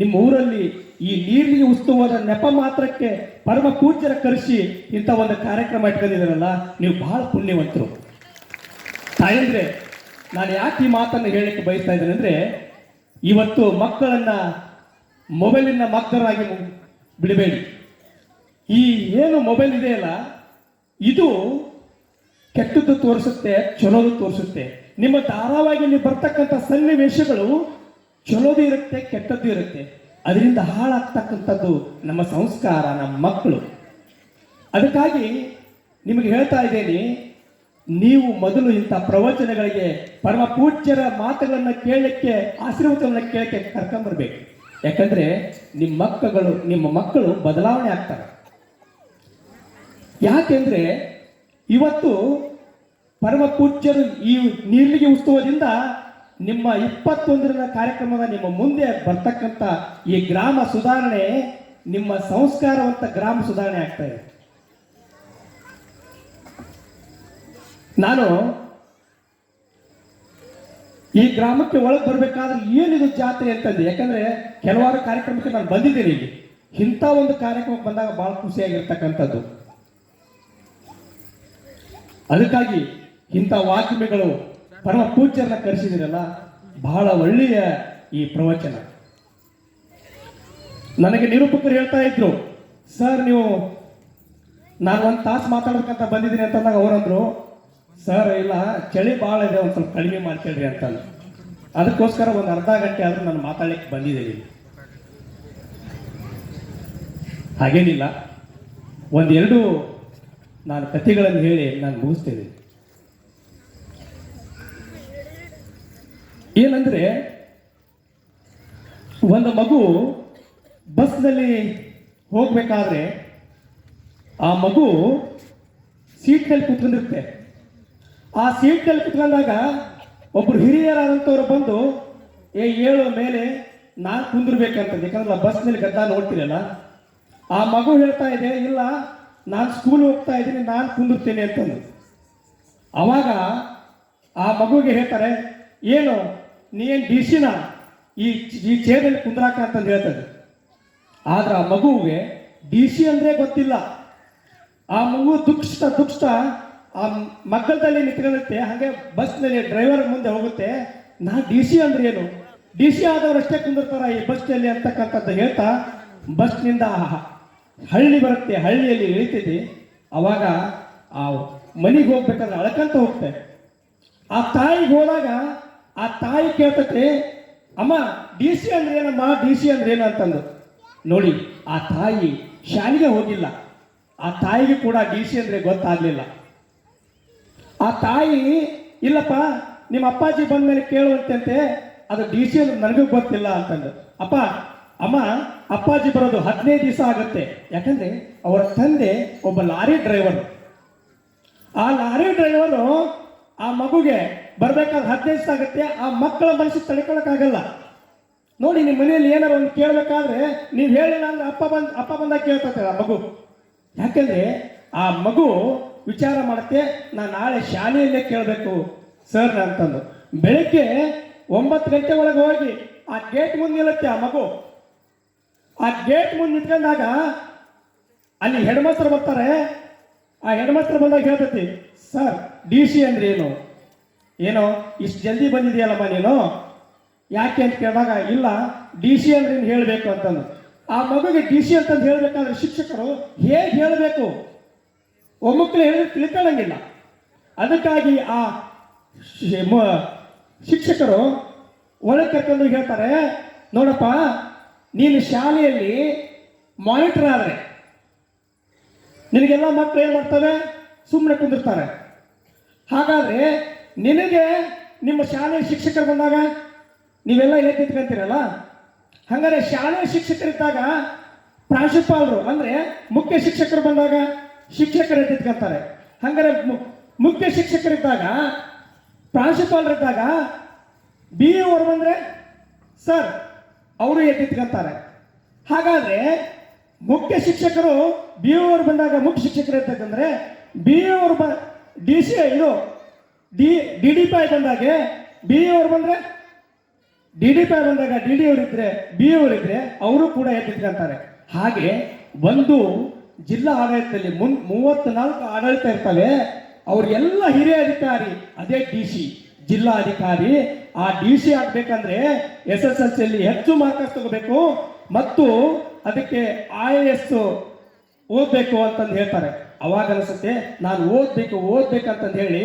ನಿಮ್ಮ ಊರಲ್ಲಿ ಈ ನೀರಿನ ಉತ್ಸವದ ನೆಪ ಮಾತ್ರಕ್ಕೆ ಪರಮ ಪೂಜ್ಯರ ಕರೆಸಿ ಇಂಥ ಒಂದು ಕಾರ್ಯಕ್ರಮ ಇಟ್ಕೊಂಡಿದ್ದೀರಲ್ಲ, ನೀವು ಬಹಳ ಪುಣ್ಯವಂತರು ತಾಯಂದ್ರೆ. ನಾನು ಯಾಕೆ ಈ ಮಾತನ್ನು ಹೇಳಕ್ಕೆ ಬಯಸ್ತಾ ಇದ್ದೇನೆ ಅಂದರೆ, ಇವತ್ತು ಮಕ್ಕಳನ್ನ ಮೊಬೈಲಿನ ಮಕ್ಕಳಾಗಿ ಬಿಡಬೇಡಿ. ಈ ಏನು ಮೊಬೈಲ್ ಇದೆಯಲ್ಲ, ಇದು ಕೆಟ್ಟದ್ದು ತೋರಿಸುತ್ತೆ, ಚಲೋದು ತೋರಿಸುತ್ತೆ. ನಿಮ್ಮ ಧಾರಾವಾಹಿಯಲ್ಲಿ ಬರ್ತಕ್ಕಂಥ ಸನ್ನಿವೇಶಗಳು ಚಲೋದು ಇರುತ್ತೆ, ಕೆಟ್ಟದ್ದು ಇರುತ್ತೆ. ಅದರಿಂದ ಹಾಳಾಗ್ತಕ್ಕಂಥದ್ದು ನಮ್ಮ ಸಂಸ್ಕಾರ, ನಮ್ಮ ಮಕ್ಕಳು. ಅದಕ್ಕಾಗಿ ನಿಮಗೆ ಹೇಳ್ತಾ ಇದ್ದೇನೆ, ನೀವು ಮೊದಲು ಇಂಥ ಪ್ರವಚನಗಳಿಗೆ ಪರಮ ಪೂಜ್ಯರ ಮಾತುಗಳನ್ನು ಕೇಳಲಿಕ್ಕೆ, ಆಶೀರ್ವಾದವನ್ನು ಕೇಳಕ್ಕೆ ಕರ್ಕೊಂಡ್ಬರ್ಬೇಕು. ಯಾಕಂದ್ರೆ ನಿಮ್ಮ ಮಕ್ಕಳು ಬದಲಾವಣೆ ಆಗ್ತಾರೆ. ಯಾಕೆಂದ್ರೆ ಇವತ್ತು ಪರಮ ಪೂಜ್ಯರು ಈ ನೀರ್ಲಿಗೆ ಉತ್ಸವದಿಂದ ನಿಮ್ಮ 21ರ ಕಾರ್ಯಕ್ರಮದ ನಿಮ್ಮ ಮುಂದೆ ಬರ್ತಕ್ಕಂಥ ಈ ಗ್ರಾಮ ಸುಧಾರಣೆ, ನಿಮ್ಮ ಸಂಸ್ಕಾರವಂತ ಗ್ರಾಮ ಸುಧಾರಣೆ ಆಗ್ತಾ ಇದೆ. ನಾನು ಈ ಗ್ರಾಮಕ್ಕೆ ಒಳಗೆ ಬರಬೇಕಾದ್ರೆ ಏನಿದು ಜಾತ್ರೆ ಅಂತಂದೆ. ಯಾಕಂದ್ರೆ ಕೆಲವಾರು ಕಾರ್ಯಕ್ರಮಕ್ಕೆ ನಾನು ಬಂದಿದ್ದೇನೆ. ಇಲ್ಲಿ ಇಂಥ ಒಂದು ಕಾರ್ಯಕ್ರಮಕ್ಕೆ ಬಂದಾಗ ಬಹಳ ಖುಷಿಯಾಗಿರ್ತಕ್ಕಂಥದ್ದು. ಅದಕ್ಕಾಗಿ ಇಂಥ ವಾಗ್ಮಿಗಳು ಪರಮ ಪೂಜ್ಯರನ್ನ ಕರೆಸಿದಿರಲ್ಲ, ಬಹಳ ಒಳ್ಳೆಯ ಈ ಪ್ರವಚನ. ನನಗೆ ನಿರೂಪಕರು ಹೇಳ್ತಾ ಇದ್ರು, ಸರ್ ನೀವು ನಾನು 1 ತಾಸು ಮಾತಾಡ್ಬೇಕಂತ ಬಂದಿದ್ದೀನಿ ಅಂತಂದಾಗ ಅವರಂದ್ರು, ಸರ್ ಇಲ್ಲ ಚಳಿ ಭಾಳ ಇದೆ, ಒಂದು ಸ್ವಲ್ಪ ಕಡಿಮೆ ಮಾಡ್ಕೊಳ್ರಿ ಅಂತಂದು. ಅದಕ್ಕೋಸ್ಕರ ಒಂದು ಅರ್ಧ ಗಂಟೆ ಆದರೂ ನಾನು ಮಾತಾಡ್ಲಿಕ್ಕೆ ಬಂದಿದ್ದೀನಿ. ಹಾಗೇನಿಲ್ಲ, 1-2 ನಾನು ಕಥೆಗಳನ್ನು ಹೇಳಿ ನಾನು ಮುಗಿಸ್ತೇನೆ. ಏನಂದ್ರೆ, ಒಂದು ಮಗು ಬಸ್ನಲ್ಲಿ ಹೋಗ್ಬೇಕಾದ್ರೆ ಆ ಮಗು ಸೀಟ್ನಲ್ಲಿ ಕೂತ್ಕೊಂಡಿರುತ್ತೆ. ಆ ಸೀಟ್ನಲ್ಲಿ ಕುತ್ಕೊಂಡಾಗ ಒಬ್ರು ಹಿರಿಯರಾದಂಥವ್ರು ಬಂದು ಏಳು ಮೇಲೆ ನಾನು ಕುಂದಿರ್ಬೇಕಂತ. ಯಾಕಂದ್ರೆ ಬಸ್ನಲ್ಲಿ ಗದ್ದಾ ನೋಡ್ತೀರಲ್ಲ, ಆ ಮಗು ಹೇಳ್ತಾ ಇದೆ, ಇಲ್ಲ ನಾನು ಸ್ಕೂಲ್ ಹೋಗ್ತಾ ಇದ್ದೀನಿ, ನಾನು ಕುಂದಿರ್ತೇನೆ ಅಂತಂದು. ಅವಾಗ ಆ ಮಗುಗೆ ಹೇಳ್ತಾರೆ, ಏನು ನೀನು ಡಿಸಿನ ಈ ಚೇರಲ್ಲಿ ಕುಂದ್ರಾಕ ಅಂತಂದು ಹೇಳ್ತದೆ. ಆದ್ರೆ ಆ ಮಗುವಿಗೆ ಡಿಸಿ ಅಂದ್ರೆ ಗೊತ್ತಿಲ್ಲ. ಆ ಮಗು ದುಃಖಿಸ್ತಾ ಆ ಮಕ್ಕಳದಲ್ಲಿ ನಿಂತ್ಕೊಳ್ಳುತ್ತೆ. ಹಾಗೆ ಬಸ್ನಲ್ಲಿ ಡ್ರೈವರ್ ಮುಂದೆ ಹೋಗುತ್ತೆ, ನಾ ಡಿಸಿ ಅಂದ್ರೆ ಏನು, ಡಿಸಿ ಆದವರು ಅಷ್ಟೇ ಕುಂದಿರ್ತಾರ ಈ ಬಸ್ನಲ್ಲಿ ಅಂತಕ್ಕಂಥದ್ದು ಹೇಳ್ತಾ ಬಸ್ನಿಂದ ಹಳ್ಳಿ ಬರುತ್ತೆ. ಹಳ್ಳಿಯಲ್ಲಿ ಇಳಿತಿದೆ. ಅವಾಗ ಆ ಮನೆಗೆ ಹೋಗ್ಬೇಕಾದ್ರೆ ಅಳ್ಕಂತ ಹೋಗ್ತೆ. ಆ ತಾಯಿಗೆ ಹೋದಾಗ ಆ ತಾಯಿ ಕೇಳ್ತತೆ, ಅಮ್ಮ ಡಿ ಸಿ ಅಂದ್ರೆ ಏನಮ್ಮ, ಡಿ ಸಿ ಅಂದ್ರೆ ಏನು ಅಂತಂದು. ನೋಡಿ, ಆ ತಾಯಿ ಶಾಲೆಗೆ ಹೋಗಿಲ್ಲ, ಆ ತಾಯಿಗೆ ಕೂಡ ಡಿ ಸಿ ಅಂದ್ರೆ ಗೊತ್ತಾಗ್ಲಿಲ್ಲ. ಆ ತಾಯಿ ಇಲ್ಲಪ್ಪ ನಿಮ್ಮ ಅಪ್ಪಾಜಿ ಬಂದ ಮೇಲೆ ಕೇಳುವಂತೆ, ಅದು ಡಿ ಸಿ ಅಂದ್ರೆ ನನಗೂ ಗೊತ್ತಿಲ್ಲ ಅಂತಂದು. ಅಮ್ಮ ಅಪ್ಪಾಜಿ ಬರೋದು 15 ದಿವಸ ಆಗುತ್ತೆ. ಯಾಕಂದ್ರೆ ಅವರ ತಂದೆ ಒಬ್ಬ ಲಾರಿ ಡ್ರೈವರ್. ಆ ಲಾರಿ ಡ್ರೈವರು ಆ ಮಗುಗೆ ಬರ್ಬೇಕಾದ್ರೆ 15 ದಿವಸ ಆಗುತ್ತೆ. ಆ ಮಕ್ಕಳ ಮನಸ್ಸಿಗೆ ತಡ್ಕೊಳಕ್ಕಾಗಲ್ಲ. ನೋಡಿ, ನಿಮ್ಮ ಮನೆಯಲ್ಲಿ ಏನಾರು ಒಂದು ಕೇಳಬೇಕಾದ್ರೆ ನೀವು ಹೇಳಿಲ್ಲ ಅಂದ್ರೆ ಅಪ್ಪ ಬಂದಾಗ ಕೇಳ್ತತೆ ಆ ಮಗು. ಯಾಕಂದ್ರೆ ಆ ಮಗು ವಿಚಾರ ಮಾಡುತ್ತೆ, ನಾನು ನಾಳೆ ಶಾಲೆಯಲ್ಲೇ ಕೇಳಬೇಕು ಸರ್ ಅಂತಂದು. ಬೆಳಗ್ಗೆ 9 ಗಂಟೆ ಒಳಗೆ ಹೋಗಿ ಆ ಗೇಟ್ ಮುಂದೆ ನಿಲ್ಲುತ್ತೆ ಆ ಮಗು. ಆ ಗೇಟ್ ಮುಂದೆ ನಿಂತ್ಕೊಂಡಾಗ ಅಲ್ಲಿ ಹೆಡ್ಮಾಸ್ಟರ್ ಬರ್ತಾರೆ. ಆ ಹೆಡ್ಮಾಸ್ಟರ್ ಬಂದಾಗ ಹೇಳ್ತೈತಿ, ಸರ್ ಡಿ ಸಿ ಅಂದ್ರೆ ಏನೋ ಇಷ್ಟು ಜಲ್ದಿ ಬಂದಿದೆಯಲ್ಲಮ್ಮ ನೀನು, ಯಾಕೆ ಅಂತ ಕೇಳಿದಾಗ, ಇಲ್ಲ ಡಿ ಸಿ ಅಂದ್ರೆ ನೀನು ಹೇಳಬೇಕು ಅಂತಂದು. ಆ ಮಗುಗೆ ಡಿ ಸಿ ಅಂತಂದು ಹೇಳ್ಬೇಕಾದ್ರೆ ಶಿಕ್ಷಕರು ಹೇಗೆ ಹೇಳಬೇಕು, ಒಮ್ಮಕ್ಕಳು ಹೇಳಿದ್ರೆ ತಿಳ್ಕೊಳ್ಳಂಗಿಲ್ಲ. ಅದಕ್ಕಾಗಿ ಆ ಶಿಕ್ಷಕರು ಒಳಗೆ ಕರ್ಕೊಂಡು ಹೇಳ್ತಾರೆ, ನೋಡಪ್ಪ ನೀನು ಶಾಲೆಯಲ್ಲಿ ಮಾನಿಟರ್ ಆದರೆ ನಿನಗೆಲ್ಲ ಮಕ್ಕಳು ಏನು ಮಾಡ್ತವೆ, ಸುಮ್ಮನೆ ಕುಂದಿರ್ತಾರೆ. ಹಾಗಾದರೆ ನಿನಗೆ ನಿಮ್ಮ ಶಾಲೆಯ ಶಿಕ್ಷಕರು ಬಂದಾಗ ನೀವೆಲ್ಲ ಎದ್ದು ನಿಂತ್ಕೊಂತೀರಲ್ಲ, ಹಾಗಾದ್ರೆ ಶಾಲೆಯ ಶಿಕ್ಷಕರಿದ್ದಾಗ ಪ್ರಾಂಶುಪಾಲರು ಅಂದರೆ ಮುಖ್ಯ ಶಿಕ್ಷಕರು ಬಂದಾಗ ಶಿಕ್ಷಕರು ಎದ್ದು ನಿಂತ್ಕೊಂತಾರೆ. ಹಾಗಾದ್ರೆ ಮುಖ್ಯ ಶಿಕ್ಷಕರಿದ್ದಾಗ ಪ್ರಾಂಶುಪಾಲರಿದ್ದಾಗ ಬಿ ಎ ಅವರು ಬಂದರೆ ಸರ್ ಅವರು ಎದ್ದು ನಿಂತ್ಕೊಂತಾರೆ. ಹಾಗಾದರೆ ಮುಖ್ಯ ಶಿಕ್ಷಕರು ಬಿ ಎ ಅವರು ಬಂದಾಗ ಮುಖ್ಯ ಶಿಕ್ಷಕರು ಇರ್ತಕ್ಕಂದ್ರೆ ಬಿ ಎ ಅವರು ಡಿ ಸಿ ಇದು ಡಿ ಡಿ ಪಿ ಐ ಬಂದಾಗೆ ಬಿ ಎ ಅವರು ಬಂದರೆ ಡಿ ಡಿ ಪಿ ಐ ಬಂದಾಗ ಡಿ ಡಿ ಅವರಿದ್ರೆ ಬಿ ಎ ಅವರಿದ್ರೆ ಅವರು ಕೂಡ ಎದ್ದು ನಿಂತ್ಕೊಂತಾರೆ. ಹಾಗೆ ಒಂದು ಜಿಲ್ಲಾ ಆಡಳಿತದಲ್ಲಿ 34 ಆಡಳಿತ ಇರ್ತವೆ. ಅವರೆಲ್ಲ ಹಿರಿಯ ಅಧಿಕಾರಿ ಅದೇ ಡಿ ಸಿ ಜಿಲ್ಲಾ ಅಧಿಕಾರಿ. ಆ ಡಿ ಸಿ ಆಗ್ಬೇಕಂದ್ರೆ SSLCಯಲ್ಲಿ ಹೆಚ್ಚು ಮಾರ್ಕ್ಸ್ ತಗೋಬೇಕು ಮತ್ತು ಅದಕ್ಕೆ IAS ಓದಬೇಕು ಅಂತಂದು ಹೇಳ್ತಾರೆ. ಅವಾಗ ಅನಿಸುತ್ತೆ ನಾನು ಓದ್ಬೇಕಂತಂದು ಹೇಳಿ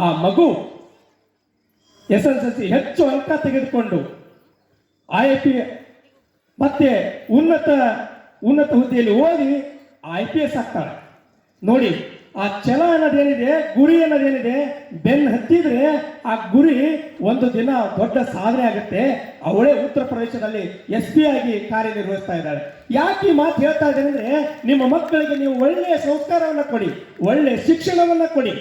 ಆ ಮಗು SSLC ಹೆಚ್ಚು ಅಂಕ ತೆಗೆದುಕೊಂಡು IIP ಮತ್ತೆ ಉನ್ನತ ಹುದ್ದೆಯಲ್ಲಿ ಓದಿ IPS ಆಗ್ತಾಳೆ. ನೋಡಿ, ಆ ಛಲ ಅನ್ನೋದೇನಿದೆ, ಗುರಿ ಅನ್ನೋದೇನಿದೆ, ಬೆನ್ನು ಹತ್ತಿದ್ರೆ ಆ ಗುರಿ ಒಂದು ದಿನ ದೊಡ್ಡ ಸಾಧನೆ ಆಗುತ್ತೆ. ಅವಳೇ ಉತ್ತರ ಪ್ರದೇಶದಲ್ಲಿ SP ಆಗಿ ಕಾರ್ಯನಿರ್ವಹಿಸ್ತಾ ಇದ್ದಾಳೆ. ಯಾಕೆ ಈ ಮಾತು ಹೇಳ್ತಾ ಇದ್ದೇನೆ ಅಂದ್ರೆ, ನಿಮ್ಮ ಮಕ್ಕಳಿಗೆ ನೀವು ಒಳ್ಳೆಯ ಸಂಸ್ಕಾರವನ್ನ ಕೊಡಿ, ಒಳ್ಳೆ ಶಿಕ್ಷಣವನ್ನ ಕೊಡಿ.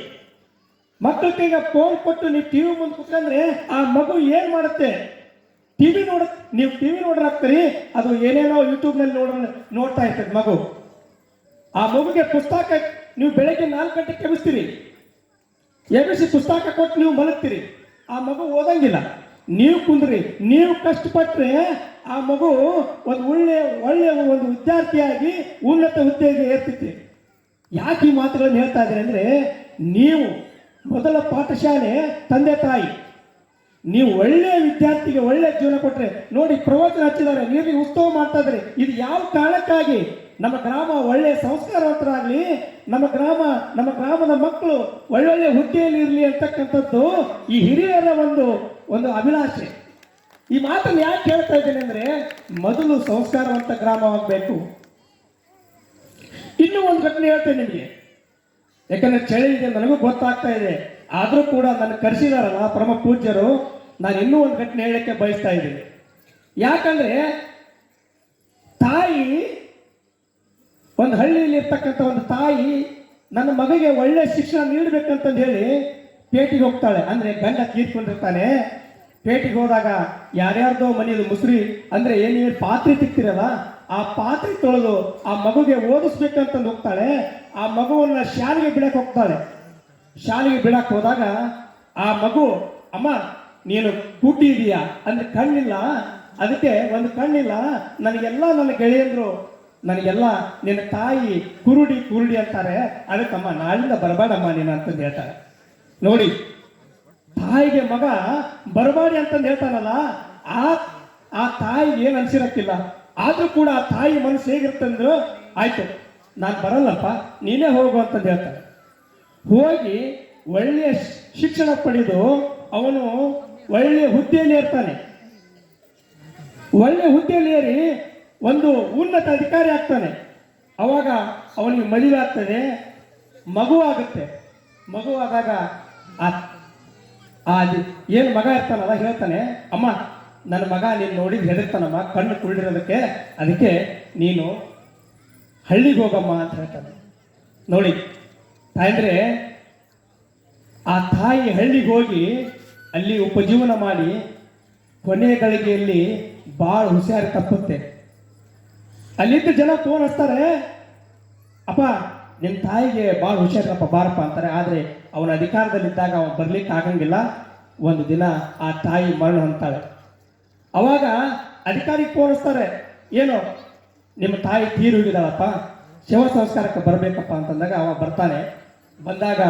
ಮಕ್ಕಳ ಕೈಗೆ ಫೋನ್ ಕೊಟ್ಟು ನೀವು ಟಿವಿ ಮುಂದೆ ಕುತ್ಕೊಂಡ್ರೆ ಆ ಮಗು ಏನ್ ಮಾಡುತ್ತೆ, ನೀವು ಟಿವಿ ನೋಡ್ರಾಗ್ತೀರಿ, ಅದು ಏನೇನೋ ಯೂಟ್ಯೂಬ್ನಲ್ಲಿ ನೋಡ್ತಾ ಇರ್ತದೆ ಮಗು. ಆ ಮಗುಗೆ ಪುಸ್ತಕ ನೀವು ಬೆಳಗ್ಗೆ 4 ಗಂಟೆಗೆ ಕೆಮಿಸ್ತೀರಿ, ಎಬ್ಬಿಸಿ ಪುಸ್ತಕ ಕೊಟ್ಟು ನೀವು ಮಲಗ್ತೀರಿ, ಆ ಮಗು ಓದಂಗಿಲ್ಲ. ನೀವು ಕುಂದ್ರಿ, ನೀವು ಕಷ್ಟಪಟ್ಟರೆ ಆ ಮಗು ಒಂದು ಒಳ್ಳೆಯ ಒಂದು ವಿದ್ಯಾರ್ಥಿಯಾಗಿ ಉನ್ನತ ಹುದ್ದೆಗೆ ಏರ್ತಿತ್ತು. ಯಾಕೆ ಈ ಮಾತುಗಳನ್ನು ಹೇಳ್ತಾ ಇದ್ದಾರೆ ಅಂದರೆ, ನೀವು ಮೊದಲ ಪಾಠಶಾಲೆ ತಂದೆ ತಾಯಿ. ನೀವು ಒಳ್ಳೆಯ ವಿದ್ಯಾರ್ಥಿಗೆ ಒಳ್ಳೆಯ ಜೀವನ ಕೊಟ್ಟರೆ, ನೋಡಿ ಪ್ರವಚನ ಹಚ್ಚಿದ್ದಾರೆ, ನೀರಿಗೆ ಉತ್ಸವ ಮಾಡ್ತಾ ಇದ್ದಾರೆ. ಇದು ಯಾವ ಕಾರಣಕ್ಕಾಗಿ? ನಮ್ಮ ಗ್ರಾಮ ಒಳ್ಳೆಯ ಸಂಸ್ಕಾರವಂತರಾಗಲಿ, ನಮ್ಮ ಗ್ರಾಮದ ಮಕ್ಕಳು ಒಳ್ಳೊಳ್ಳೆ ಹುದ್ದೆಯಲ್ಲಿ ಇರಲಿ ಅಂತಕ್ಕಂಥದ್ದು ಈ ಹಿರಿಯರ ಒಂದು ಅಭಿಲಾಷೆ. ಈ ಮಾತನ್ನು ಯಾಕೆ ಹೇಳ್ತಾ ಇದ್ದೇನೆ ಅಂದರೆ, ಮೊದಲು ಸಂಸ್ಕಾರವಂತ ಗ್ರಾಮವಾಗಬೇಕು. ಇನ್ನೂ ಒಂದು ಘಟನೆ ಹೇಳ್ತೇನೆ ನಿಮಗೆ, ಯಾಕಂದ್ರೆ ಚಳಿ ಇದೆ, ನನಗೂ ಗೊತ್ತಾಗ್ತಾ ಇದೆ. ಆದರೂ ಕೂಡ ನನ್ನ ಕರೆಸಿದಾರಲ್ಲ ಪರಮ ಪೂಜ್ಯರು, ನಾನು ಇನ್ನೂ ಒಂದು ಘಟನೆ ಹೇಳಕ್ಕೆ ಬಯಸ್ತಾ ಇದ್ದೀನಿ. ಯಾಕಂದ್ರೆ ತಾಯಿ, ಒಂದು ಹಳ್ಳಿಯಲ್ಲಿ ಇರ್ತಕ್ಕಂಥ ಒಂದು ತಾಯಿ ನನ್ನ ಮಗಗೆ ಒಳ್ಳೆ ಶಿಕ್ಷಣ ನೀಡಬೇಕಂತಂದು ಹೇಳಿ ಪೇಟೆಗೆ ಹೋಗ್ತಾಳೆ. ಅಂದ್ರೆ ಗಂಡ ತೀರ್ಕೊಂಡಿರ್ತಾನೆ. ಪೇಟೆಗೆ ಹೋದಾಗ ಯಾರ್ಯಾರ್ದೋ ಮನೆಯದು ಮುಸ್ರಿ ಅಂದ್ರೆ ಏನು ಪಾತ್ರೆ ತಿಕ್ತಿರಲ್ಲ, ಆ ಪಾತ್ರೆ ತೊಳೆದು ಆ ಮಗುಗೆ ಓದಿಸ್ಬೇಕಂತಂದು ಹೋಗ್ತಾಳೆ. ಆ ಮಗುವನ್ನ ಶಾಲೆಗೆ ಬಿಡಕ್ಕೆ ಹೋಗ್ತಾಳೆ. ಶಾಲೆಗೆ ಬಿಡಕ್ಕೆ ಹೋದಾಗ ಆ ಮಗು, ಅಮ್ಮ ನೀನು ಗುಡ್ಡಿ ಇದೆಯಾ ಅಂದ್ರೆ ಕಣ್ಣಿಲ್ಲ, ಅದಕ್ಕೆ ಒಂದು ಕಣ್ಣಿಲ್ಲ, ನನಗೆಲ್ಲ ನನ್ನ ಗೆಳೆಯಂದ್ರು ನನಗೆಲ್ಲ ನಿನ್ನ ತಾಯಿ ಕುರುಡಿ ಅಂತಾರೆ, ಅದಕ್ಕಮ್ಮ ನಾಳಿಂದ ಬರಬೇಡಮ್ಮ ನೀನು ಅಂತಂದು ಹೇಳ್ತಾರೆ. ನೋಡಿ, ತಾಯಿಗೆ ಮಗ ಬರಬೇಡಿ ಅಂತಂದು ಹೇಳ್ತಾನಲ್ಲ, ಆ ತಾಯಿಗೆ ಏನು ಅನ್ಸಿರಕ್ಕಿಲ್ಲ. ಆದ್ರೂ ಕೂಡ ಆ ತಾಯಿ ಮನಸ್ಸು ಹೇಗಿರ್ತಂದ್ರು, ಆಯ್ತು ನಾನು ಬರಲ್ಲಪ್ಪ, ನೀನೇ ಹೋಗು ಅಂತಂದು ಹೇಳ್ತಾನೆ. ಹೋಗಿ ಒಳ್ಳೆಯ ಶಿಕ್ಷಣ ಪಡೆದು ಅವನು ಒಳ್ಳೆಯ ಹುದ್ದೆಯಲ್ಲಿ ಇರ್ತಾನೆ. ಒಳ್ಳೆಯ ಹುದ್ದೆಯಲ್ಲಿ ಏರಿ ಒಂದು ಉನ್ನತ ಅಧಿಕಾರಿ ಆಗ್ತಾನೆ. ಅವಾಗ ಅವನಿಗೆ ಮದುವೆ ಆಗ್ತದೆ, ಮಗು ಆಗುತ್ತೆ. ಮಗು ಆದಾಗ ಏನು ಮಗ ಇರ್ತಾನಲ್ಲ ಹೇಳ್ತಾನೆ, ಅಮ್ಮ ನನ್ನ ಮಗ ನೀನು ನೋಡಿದ್ದು ಹೆದರ್ತಾನಮ್ಮ, ಕಣ್ಣು ಕುಳ್ಳಿರೋದಕ್ಕೆ, ಅದಕ್ಕೆ ನೀನು ಹಳ್ಳಿಗೆ ಹೋಗಮ್ಮ ಅಂತ ಹೇಳ್ತಾನೆ. ನೋಡಿ ತಾಯಂದ್ರೆ, ಆ ತಾಯಿ ಹಳ್ಳಿಗೆ ಹೋಗಿ ಅಲ್ಲಿ ಉಪಜೀವನ ಮಾಡಿ ಕೊನೆಯ ಗಳಿಗೆಯಲ್ಲಿ ಭಾಳ ಹುಷಾರು ತಪ್ಪುತ್ತೆ. ಅಲ್ಲಿದ್ದ ಜನ ಫೋನ್ ಹಚ್ತಾರೆ, ಅಪ್ಪ ನಿಮ್ಮ ತಾಯಿಗೆ ಭಾಳ ಹುಷಾರಪ್ಪ ಬಾರಪ್ಪ ಅಂತಾರೆ. ಆದರೆ ಅವನ ಅಧಿಕಾರದಲ್ಲಿದ್ದಾಗ ಅವನು ಬರ್ಲಿಕ್ಕೆ ಆಗಂಗಿಲ್ಲ. ಒಂದು ದಿನ ಆ ತಾಯಿ ಮರಣ ಹೊಂದ್ತಾಳೆ. ಅವಾಗ ಅಧಿಕಾರಿಗೆ ಫೋನ್ ಹಚ್ತಾರೆ, ಏನು ನಿಮ್ಮ ತಾಯಿ ತೀರು ಹೋಗಿದ್ದಾಳಪ್ಪ, ಶವ ಸಂಸ್ಕಾರಕ್ಕೆ ಬರಬೇಕಪ್ಪ ಅಂತಂದಾಗ ಅವ ಬರ್ತಾನೆ. ಬಂದಾಗ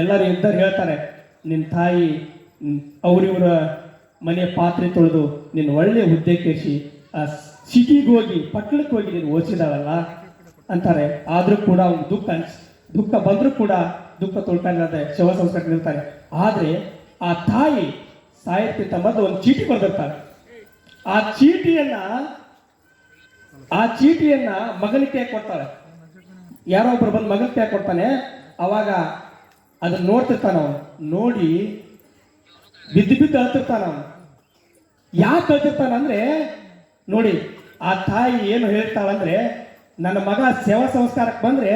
ಎಲ್ಲರೂ ಇದ್ದರು ಹೇಳ್ತಾರೆ, ನಿನ್ನ ತಾಯಿ ಅವರಿವರ ಮನೆಯ ಪಾತ್ರೆ ತೊಳೆದು ನಿನ್ನ ಒಳ್ಳೆಯ ಹುದ್ದೆ ಕೇಸಿ ಆ ಸಿಟಿಗೆ ಹೋಗಿ ಪಟ್ಟಣಕ್ಕೆ ಹೋಗಿ ನೀನು ಓದಿಸಿದಾಳಲ್ಲ ಅಂತಾರೆ. ಆದರೂ ಕೂಡ ಅವ್ನು ದುಃಖ ಬಂದರೂ ಕೂಡ ದುಃಖ ತೊಳ್ಕೊಂಡಿರತ್ತೆ, ಶವ ಸಂಸ್ಕಾರ ನಿಲ್ತಾರೆ. ಆದರೆ ಆ ತಾಯಿ ಸಾಯಕ್ಕಿಂತ ಮೊದಲು ಒಂದು ಚೀಟಿ ಬರೆದಿರ್ತಾರೆ. ಆ ಚೀಟಿಯನ್ನ ಮಗನಿಗೆ ಕೊಡ್ತಾಳೆ. ಯಾರೋ ಒಬ್ರು ಬಂದು ಮಗನ ಕೈ ಕೊಡ್ತಾನೆ. ಅವಾಗ ಅದನ್ನ ನೋಡ್ತಿರ್ತಾನ ಅವನು. ನೋಡಿ ಬಿದ್ದು ಅಳ್ತಿರ್ತಾನ ಅವನು. ಯಾಕೆ ಅಳ್ತಿರ್ತಾನಂದ್ರೆ, ನೋಡಿ ಆ ತಾಯಿ ಏನು ಹೇಳ್ತಾಳಂದ್ರೆ, ನನ್ನ ಮಗ ಶವ ಸಂಸ್ಕಾರಕ್ಕೆ ಬಂದ್ರೆ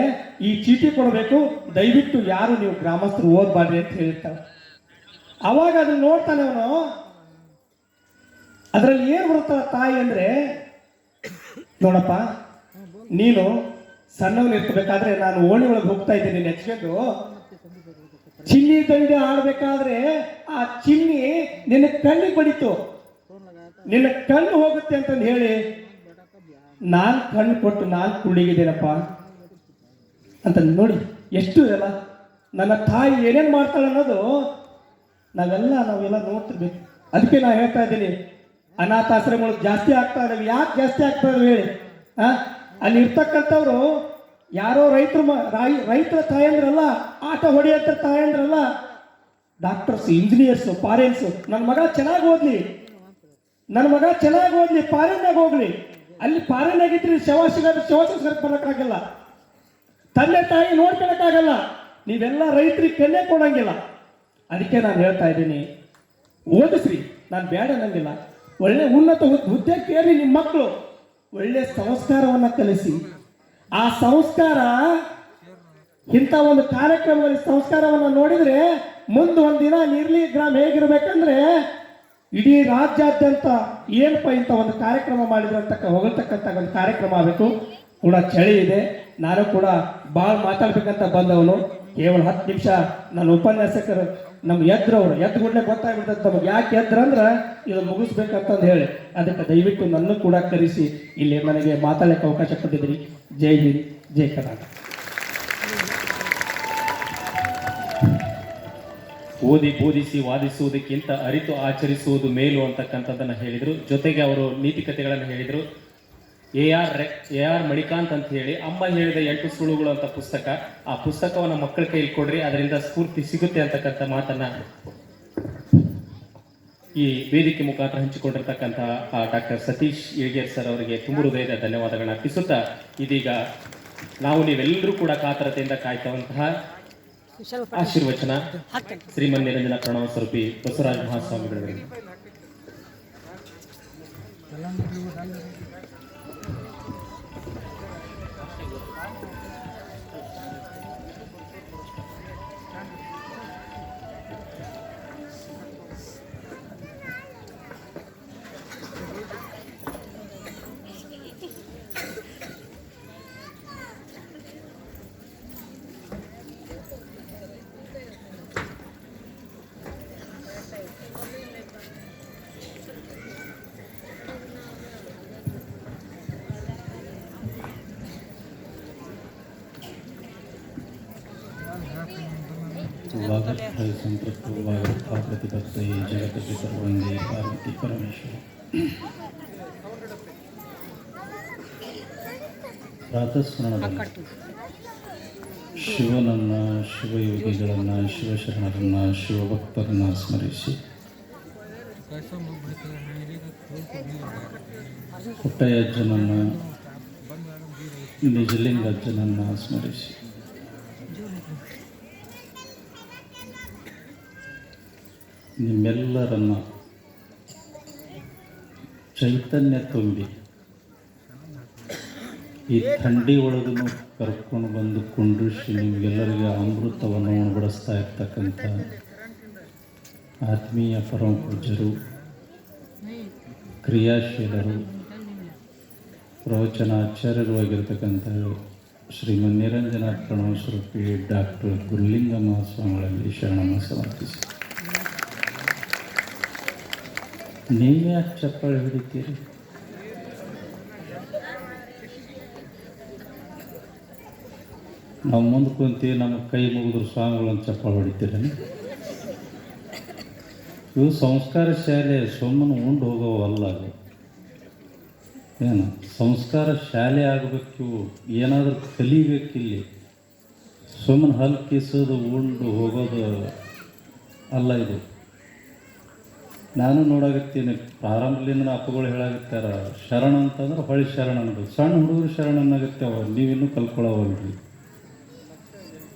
ಈ ಚೀಟಿ ಕೊಡಬೇಕು, ದಯವಿಟ್ಟು ಯಾರು ನೀವು ಗ್ರಾಮಸ್ಥರು ಓದ್ಬಾರ್ರಿ ಅಂತ ಹೇಳಿರ್ತಾಳೆ. ಅವಾಗ ಅದನ್ನ ನೋಡ್ತಾನೆ ಅವನು. ಅದರಲ್ಲಿ ಏನು ಬರುತ್ತಲ್ಲ ತಾಯಿ ಅಂದ್ರೆ, ನೋಡಪ್ಪ ನೀನು ಸಣ್ಣವನು ಇರ್ಬೇಕಾದ್ರೆ ನಾನು ಓಣಿ ಒಳಗೆ ಹೋಗ್ತಾ ಇದ್ದೀನಿ ನೆಚ್ಕೊಂಡು, ಚಿನ್ನಿ ದಂಡೆ ಆಡ್ಬೇಕಾದ್ರೆ ಆ ಚಿನ್ನಿ ನಿನ್ನ ಕಣ್ಣಿಗೆ ಬಡಿತು, ನಿನ್ನ ಕಣ್ಣು ಹೋಗುತ್ತೆ ಅಂತಂದು ಹೇಳಿ ನಾನು ಕಣ್ಣು ಕೊಟ್ಟು ನಾನು ಕುಳ್ಳಿಗಿದ್ದೇನಪ್ಪ ಅಂತ. ನೋಡಿ ಎಷ್ಟು ಎಲ್ಲ ನನ್ನ ತಾಯಿ ಏನೇನು ಮಾಡ್ತಾಳೆ ಅನ್ನೋದು ನಾವೆಲ್ಲ ನೋಡ್ತಿರ್ಬೇಕು. ಅದಕ್ಕೆ ನಾನು ಹೇಳ್ತಾ ಇದ್ದೀನಿ, ಅನಾಥಾಶ್ರಮಗಳು ಜಾಸ್ತಿ ಆಗ್ತಾ ಇದಾವೆ. ಯಾಕೆ ಜಾಸ್ತಿ ಆಗ್ತಾ ಇದಾವೆ ಹೇಳಿ? ಅಲ್ಲಿ ಇರ್ತಕ್ಕಂಥವ್ರು ಯಾರೋ ರೈತರ ತಾಯಂದ್ರಲ್ಲ, ಆಟ ಹೊಡೆಯಂತ ತಾಯಂದ್ರಲ್ಲ, ಡಾಕ್ಟರ್ಸ್, ಇಂಜಿನಿಯರ್ಸು, ಪಾರೆಂಟ್ಸು. ನನ್ನ ಮಗ ಚೆನ್ನಾಗಿ ಓದ್ಲಿ, ಪಾರೆನ್ನಾಗ ಹೋಗ್ಲಿ. ಅಲ್ಲಿ ಪಾರೆನ್ನಾಗಿದ್ರೆ ಶವ ಸಂಸ್ಕಾರಕ್ಕೆ ಬರೋಕ್ಕಾಗಲ್ಲ, ತಂದೆ ತಾಯಿ ನೋಡ್ಕೊಳಕ್ಕಾಗಲ್ಲ. ನೀವೆಲ್ಲ ರೈತರಿಗೆ ಕನ್ಯೆ ಕೊಡಂಗಿಲ್ಲ. ಅದಕ್ಕೆ ನಾನು ಹೇಳ್ತಾ ಇದ್ದೀನಿ, ಓದಿಸ್ರಿ, ನಾನು ಬೇಡ ಅನ್ನಂಗಿಲ್ಲ. ಒಳ್ಳೆ ಉನ್ನತ ಹುದ್ದೆ ಕೇಳಿ ನಿಮ್ಮ ಮಕ್ಕಳು ಒಳ್ಳೆ ಸಂಸ್ಕಾರವನ್ನ ಕಲಿಸಿ. ಆ ಸಂಸ್ಕಾರ ಇಂಥ ಒಂದು ಕಾರ್ಯಕ್ರಮದಲ್ಲಿ ಸಂಸ್ಕಾರವನ್ನು ನೋಡಿದ್ರೆ ಮುಂದೆ ಒಂದಿನ ನಿರ್ಲಿ ಗ್ರಾಮ ಹೇಗಿರ್ಬೇಕಂದ್ರೆ, ಇಡೀ ರಾಜ್ಯಾದ್ಯಂತ ಏನಪ್ಪ ಇಂಥ ಒಂದು ಕಾರ್ಯಕ್ರಮ ಮಾಡಿದ್ರೆ ಹೊಗಳ್ತಕ್ಕಂಥ ಒಂದು ಕಾರ್ಯಕ್ರಮ ಆಗಬೇಕು. ಕೂಡ ಚಳಿ ಇದೆ, ನಾನು ಕೂಡ ಭಾಳ ಮಾತಾಡ್ಬೇಕಂತ ಬಂದವನು. ಕೇವಲ 10 ನಿಮಿಷ ನಾನು ಉಪನ್ಯಾಸಕರು ನಮ್ಮ ಎದ್ರವ್ರು ಎದ್ದು ಕೂಡಲೇ ಗೊತ್ತಾಗ್ಬಿಡ್ತದೆ ನಮಗೆ ಯಾಕೆ ಎದ್ರಂದ್ರೆ ಇದು ಮುಗಿಸ್ಬೇಕಂತಂದು ಹೇಳಿ. ಅದಕ್ಕೆ ದಯವಿಟ್ಟು ನನ್ನ ಕೂಡ ಕರೆಸಿ ಇಲ್ಲಿ ನನಗೆ ಮಾತಾಡಲಿಕ್ಕೆ ಅವಕಾಶ ಕೊಟ್ಟಿದ್ದೀರಿ. ಜೈ ಹಿಂದ್, ಜೈ ಕರ್ನಾಟಕ. ಓದಿ ಬೋಧಿಸಿ ವಾದಿಸುವುದಕ್ಕಿಂತ ಅರಿತು ಆಚರಿಸುವುದು ಮೇಲು ಅಂತಕ್ಕಂಥದ್ದನ್ನು ಹೇಳಿದರು. ಜೊತೆಗೆ ಅವರು ನೀತಿಕತೆಗಳನ್ನು ಹೇಳಿದರು. AR ಮಣಿಕಾಂತ್ ಅಂತ ಹೇಳಿ ಅಮ್ಮ ಹೇಳಿದ 8 ಸುಳುಗಳು ಅಂತ ಪುಸ್ತಕ, ಆ ಪುಸ್ತಕವನ್ನು ಮಕ್ಕಳ ಕೈಲಿ ಕೊಡ್ರಿ, ಅದರಿಂದ ಸ್ಫೂರ್ತಿ ಸಿಗುತ್ತೆ ಅಂತಕ್ಕಂಥ ಮಾತನ್ನ ಈ ವೇದಿಕೆ ಮುಖಾಂತರ ಹಂಚಿಕೊಂಡಿರ್ತಕ್ಕಂಥ ಡಾಕ್ಟರ್ ಸತೀಶ್ ಇಳ್ಗೇರ್ ಸರ್ ಅವರಿಗೆ ತುಂಬ ಹೃದಯದ ಧನ್ಯವಾದಗಳನ್ನ ಅರ್ಪಿಸುತ್ತಾ, ಇದೀಗ ನಾವು ನೀವೆಲ್ಲರೂ ಕೂಡ ಕಾತರತೆಯಿಂದ ಕಾಯ್ತವಂತಹ ಆಶೀರ್ವಚನ ಶ್ರೀಮನ್ ನಿರಂಜನ ಪ್ರಣವ ಸ್ವರೂಪಿ ಬಸವರಾಜ ಮಹಾಸ್ವಾಮಿಗಳಿಗೆ. स्वागत है संतृप्त वागत प्रतिपत्त जगत के सर्वंगे पार्वती परमेश्वर। ಪ್ರಾತಃಸ್ಮರಣದಲ್ಲಿ ಶಿವನನ್ನು, ಶಿವಯೋಗಿಗಳನ್ನು, ಶಿವಶರಣರನ್ನು, ಶಿವಭಕ್ತರನ್ನು ಸ್ಮರಿಸಿ ಪುಟ್ಟಯ್ಯಜ್ಜನನ್ನು, ನಿಜಲಿಂಗಜ್ಜನನ್ನು ಸ್ಮರಿಸಿ ನಿಮ್ಮೆಲ್ಲರನ್ನು ಚೈತನ್ಯ ತುಂಬಿ ಈ ಥಂಡಿ ಒಳಗೂ ಕರ್ಕೊಂಡು ಬಂದು ಕುಂಡ್ರಿಸಿ ನಿಮಗೆಲ್ಲರಿಗೆ ಅಮೃತವನ್ನು ಉಣಬಡಿಸ್ತಾ ಇರ್ತಕ್ಕಂಥ ಆತ್ಮೀಯ ಪರಮ ಪೂಜ್ಯರು, ಕ್ರಿಯಾಶೀಲರು, ಪ್ರವಚನಾಚಾರ್ಯರು ಆಗಿರ್ತಕ್ಕಂಥ ಶ್ರೀಮನ್ ನಿರಂಜನ ಪ್ರಣವ ಸ್ವರೂಪಿ ಡಾಕ್ಟರ್ ಗುರುಲಿಂಗ ಮಹಾಸ್ವಾಮಿಗಳಲ್ಲಿ ಶರಣನ್ನು ಸಮರ್ಪಿಸಿ. ನೀವು ಯಾಕೆ ಚಪ್ಪಾಳೆ ಹಿಡಿತೀರಿ? ನಾವು ಮುಂದೆ ಕುಂತೀವಿ, ನಮ್ಮ ಕೈ ಮುಗಿದ್ರು ಸ್ವಾಮಿಗಳನ್ನು ಚಪ್ಪಾಳೆ ಹೊಡಿತೀರೇನು? ಇವು ಸಂಸ್ಕಾರ ಶಾಲೆ ಸುಮ್ಮನೆ ಉಂಡು ಹೋಗೋವಲ್ಲ. ಅದು ಏನು ಸಂಸ್ಕಾರ ಶಾಲೆ ಆಗಬೇಕು, ಏನಾದರೂ ಕಲಿಬೇಕಿಲ್ಲಿ. ಸುಮ್ಮನೆ ಹಲ್ಲು ಕಿಸೋದು ಉಂಡು ಹೋಗೋದು ಅಲ್ಲ ಇದು. ನಾನು ನೋಡಾಗತ್ತೀನಿ, ಪ್ರಾರಂಭದಿಂದ ಅಪ್ಪಗಳು ಹೇಳಾಗತ್ತಾರ, ಶರಣ ಅಂತಂದ್ರೆ ಹೊಳಿ ಶರಣ ಅನ್ನೋದು. ಸಣ್ಣ ಹುಡುಗರು ಶರಣನಾಗತ್ತೇವ, ನೀವಿನ್ನೂ ಕಲ್ಕೊಳ್ಳೋವಲ್ರಿ.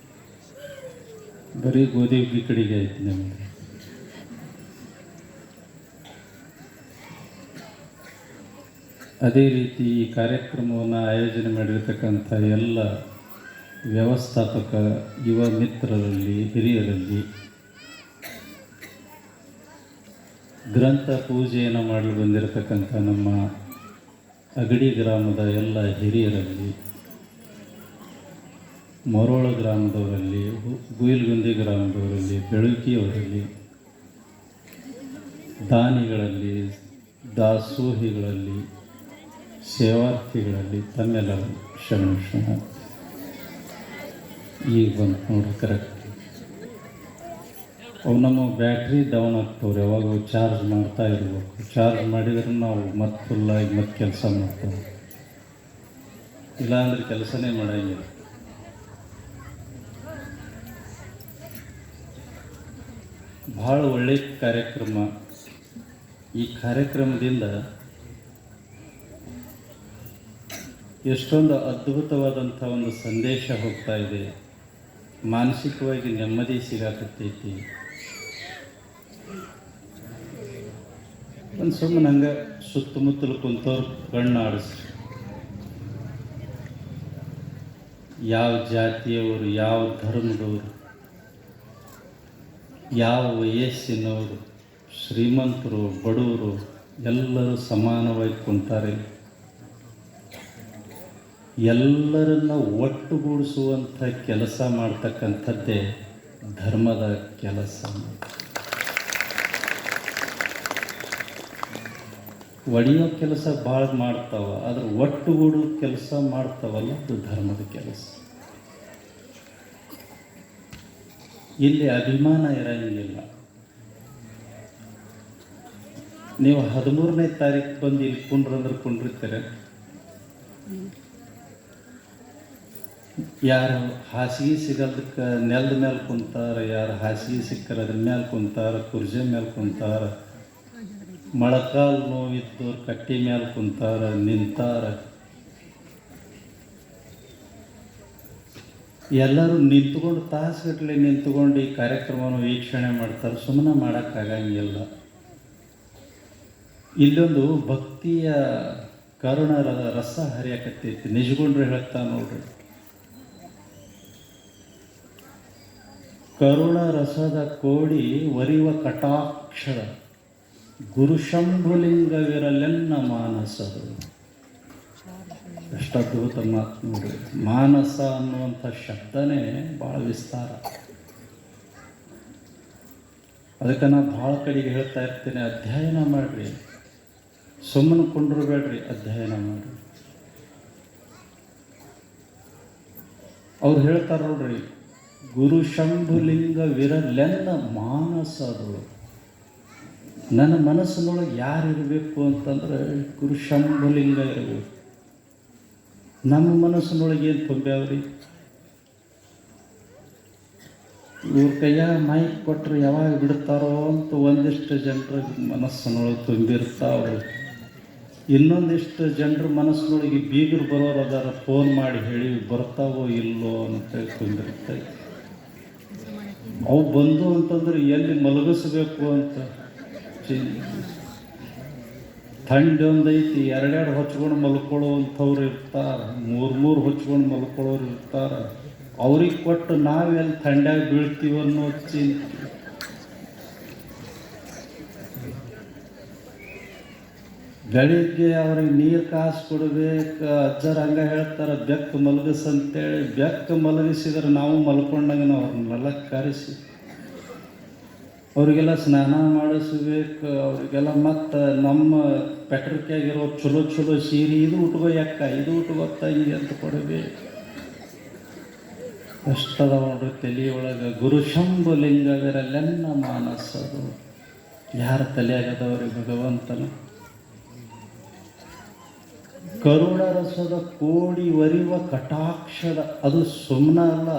ಬರೀ ಗೋಧಿ ಹುಗ್ಗಿ ಕಡೆಗೆ ಐತಿ ನಿಮಗೆ. ಅದೇ ರೀತಿ ಈ ಕಾರ್ಯಕ್ರಮವನ್ನು ಆಯೋಜನೆ ಮಾಡಿರ್ತಕ್ಕಂಥ ಎಲ್ಲ ವ್ಯವಸ್ಥಾಪಕ ಯುವ ಮಿತ್ರರಲ್ಲಿ, ಹಿರಿಯರಲ್ಲಿ, ಗ್ರಂಥ ಪೂಜೆಯನ್ನು ಮಾಡಲು ಬಂದಿರತಕ್ಕಂಥ ನಮ್ಮ ಅಗಡಿ ಗ್ರಾಮದ ಎಲ್ಲ ಹಿರಿಯರಲ್ಲಿ, ಮರೋಳ ಗ್ರಾಮದವರಲ್ಲಿ, ಗುಯಿಲ್ಗುಂದಿ ಗ್ರಾಮದವರಲ್ಲಿ, ಬೆಳಕಿಯವರಲ್ಲಿ, ದಾನಿಗಳಲ್ಲಿ, ದಾಸೋಹಿಗಳಲ್ಲಿ, ಸೇವಾರ್ಥಿಗಳಲ್ಲಿ ತಮ್ಮೆಲ್ಲ ಶರಣ. ಈಗ ಬಂದು ನೋಡ್ರಿ ಕರೆಕ್ಟ್. ಅವು ನಮ್ಮ ಬ್ಯಾಟ್ರಿ ಡೌನ್ ಆಗ್ತವ್ರಿ, ಯಾವಾಗ ಚಾರ್ಜ್ ಮಾಡ್ತಾ ಇರ್ಬೇಕು. ಚಾರ್ಜ್ ಮಾಡಿದ್ರೆ ನಾವು ಮತ್ತೆ ಫುಲ್ಲಾಗಿ ಮತ್ತೆ ಕೆಲಸ ಮಾಡ್ತೇವೆ, ಇಲ್ಲಾಂದ್ರೆ ಕೆಲಸನೇ ಮಾಡಂಗಿಲ್ಲ. ಭಾಳ ಒಳ್ಳೆಯ ಕಾರ್ಯಕ್ರಮ. ಈ ಕಾರ್ಯಕ್ರಮದಿಂದ ಎಷ್ಟೊಂದು ಅದ್ಭುತವಾದಂಥ ಒಂದು ಸಂದೇಶ ಹೋಗ್ತಾ ಇದೆ. ಮಾನಸಿಕವಾಗಿ ನೆಮ್ಮದಿ ಸಿಗಾಕತ್ತೈತಿ. ಒಂದು ಸುಮ್ಮನೆ ಹಂಗೆ ಸುತ್ತಮುತ್ತಲು ಕುಂತವ್ರು ಕಣ್ಣು ಆಡಿಸ್ರಿ. ಯಾವ ಜಾತಿಯವರು, ಯಾವ ಧರ್ಮದವರು, ಯಾವ ವಯಸ್ಸಿನವರು, ಶ್ರೀಮಂತರು, ಬಡವರು ಎಲ್ಲರೂ ಸಮಾನವಾಗಿ ಕುಂತಾರೆ. ಎಲ್ಲರನ್ನ ಒಟ್ಟುಗೂಡಿಸುವಂಥ ಕೆಲಸ ಮಾಡ್ತಕ್ಕಂಥದ್ದೇ ಧರ್ಮದ ಕೆಲಸ. ಒಡೆಯೋ ಕೆಲಸ ಭಾಳ ಮಾಡ್ತಾವ, ಆದ್ರೆ ಒಟ್ಟುಗೂಡು ಕೆಲಸ ಮಾಡ್ತಾವಲ್ಲ, ಅದು ಧರ್ಮದ ಕೆಲಸ. ಇಲ್ಲಿ ಅಭಿಮಾನ ಇರಂಗಿಲ್ಲ. ನೀವು 13ನೇ ತಾರೀಕು ಬಂದು ಇಲ್ಲಿ ಕುಂಡ್ರಂದ್ರೆ ಕುಂಡಿರ್ತೀರ. ಯಾರು ಹಾಸಿಗೆ ಸಿಗಲ್ದಕ್ಕೆ ನೆಲದ ಮೇಲೆ ಕುಂತಾರ, ಯಾರು ಹಾಸಿಗೆ ಸಿಕ್ಕರ ಅದ್ರ ಮೇಲೆ ಕುಂತಾರ, ಕುರ್ಜೆ ಮೇಲೆ ಕುಂತಾರ, ಮೊಳಕಾಲು ನೋವಿದ್ದವ್ರು ಕಟ್ಟಿ ಮೇಲೆ ಕುಂತಾರ, ನಿಂತಾರ. ಎಲ್ಲರೂ ನಿಂತ್ಕೊಂಡು ತಾಸುಗಟ್ಟಲೆ ನಿಂತ್ಕೊಂಡು ಈ ಕಾರ್ಯಕ್ರಮವನ್ನು ವೀಕ್ಷಣೆ ಮಾಡ್ತಾರೆ. ಸುಮ್ಮನೆ ಮಾಡೋಕ್ಕಾಗಂಗಿಲ್ಲ. ಇಲ್ಲೊಂದು ಭಕ್ತಿಯ ಕರುಣ ರಸ ಹರಿಯಕತ್ತೈತಿ. ನಿಜಗೊಂಡ್ರೆ ಹೇಳ್ತಾ ನೋಡ್ರಿ, ಕರುಣ ರಸದ ಕೋಡಿ ವರಿವ ಕಟಾಕ್ಷರ ಗುರುಶಂಭುಲಿಂಗವಿರಲೆನ್ನ ಮಾನಸದು. ಎಷ್ಟು ಅದ್ಭುತ ಮಾತು ನೋಡ್ರಿ. ಮಾನಸ ಅನ್ನುವಂಥ ಶಬ್ದನೇ ಭಾಳ ವಿಸ್ತಾರ. ಅದಕ್ಕೆ ನಾನು ಭಾಳ ಕಡೆಗೆ ಹೇಳ್ತಾ ಇರ್ತೇನೆ, ಅಧ್ಯಯನ ಮಾಡಿರಿ, ಸುಮ್ಮನೆ ಕೊಂಡಿರಬೇಡ್ರಿ, ಅಧ್ಯಯನ ಮಾಡಿರಿ. ಅವ್ರು ಹೇಳ್ತಾರೆ ನೋಡ್ರಿ, ಗುರು ಶಂಭುಲಿಂಗವಿರಲೆನ್ನ ಮಾನಸದಳು. ನನ್ನ ಮನಸ್ಸಿನೊಳಗೆ ಯಾರು ಇರಬೇಕು ಅಂತಂದ್ರೆ ಗುರು ಶಂಭುಲಿಂಗ ಇರಬೇಕು. ನಮ್ಮ ಮನಸ್ಸಿನೊಳಗೆ ಏನು ತುಂಬ್ಯಾವ್ರಿ? ಇವ್ರ ಕೈಯಾಗ ಮೈಕ್ ಕೊಟ್ಟರೆ ಯಾವಾಗ ಬಿಡ್ತಾರೋ ಅಂತ ಒಂದಿಷ್ಟು ಜನರ ಮನಸ್ಸಿನೊಳಗೆ ತುಂಬಿರ್ತಾವೆ. ಇನ್ನೊಂದಿಷ್ಟು ಜನರ ಮನಸ್ಸಿನೊಳಗೆ ಬೀಗರು ಬರೋರು ಅದಾರ, ಫೋನ್ ಮಾಡಿ ಹೇಳಿ ಬರ್ತಾವೋ ಇಲ್ಲೋ ಅಂತೇಳಿ ತುಂಬಿರ್ತೈತೆ. ಅವು ಬಂದು ಅಂತಂದ್ರೆ ಎಲ್ಲಿ ಮಲಗಿಸ್ಬೇಕು ಅಂತ ಥಂಡಿ ಒಂದೈತಿ, ಎರಡೆರಡು ಹೊಚ್ಕೊಂಡು ಮಲ್ಕೊಳ್ಳೋವಂಥವ್ರು ಇರ್ತಾರೆ, ಮೂರು ಹೊಚ್ಕೊಂಡು ಮಲ್ಕೊಳ್ಳೋರು ಇರ್ತಾರೆ. ಅವ್ರಿಗೆ ಕೊಟ್ಟು ನಾವೆಲ್ಲಿ ಥಂಡ್ಯಾಗ ಬೀಳ್ತೀವಿ ಅನ್ನೋ ಚಿಂತೆ. ಬೆಳಿಗ್ಗೆ ಅವ್ರಿಗೆ ನೀರು ಕಾಸು ಕೊಡ್ಬೇಕು. ಅಜ್ಜರು ಹಂಗೆ ಹೇಳ್ತಾರೆ, ಬೆಕ್ಕು ಮಲಗಿಸಂತೇಳಿ. ಬೆಕ್ಕು ಮಲಗಿಸಿದ್ರೆ ನಾವು ಮಲ್ಕೊಂಡಾಗ ನಾವು ಅವ್ರನ್ನೆಲ್ಲ ಕರೆಸಿ ಅವರಿಗೆಲ್ಲ ಸ್ನಾನ ಮಾಡಿಸ್ಬೇಕು. ಅವರಿಗೆಲ್ಲ ಮತ್ತು ನಮ್ಮ ಪೆಟ್ರಿಕೆಯಾಗಿರೋ ಚಲೋ ಚಲೋ ಸೀರೆ, ಇದು ಉಟ್ಕೋ ಯಾಕ, ಇದು ಉಟ್ಕೋ ತಂಗಿ ಅಂತ ಕೊಡಬೇಕು. ಅಷ್ಟದ ನೋಡ್ರಿ ತಲೆಯೊಳಗೆ. ಗುರು ಶಂಭುಲಿಂಗವಿರಲೆನ್ನ ಮಾನಸದು. ಯಾರ ತಲೆಯಾಗದವ್ರಿಗೆ ಭಗವಂತನ ಕರುಣ ರಸದ ಕೋಡಿ ವರಿವ ಕಟಾಕ್ಷದ, ಅದು ಸುಮ್ಮನೆ ಅಲ್ಲ,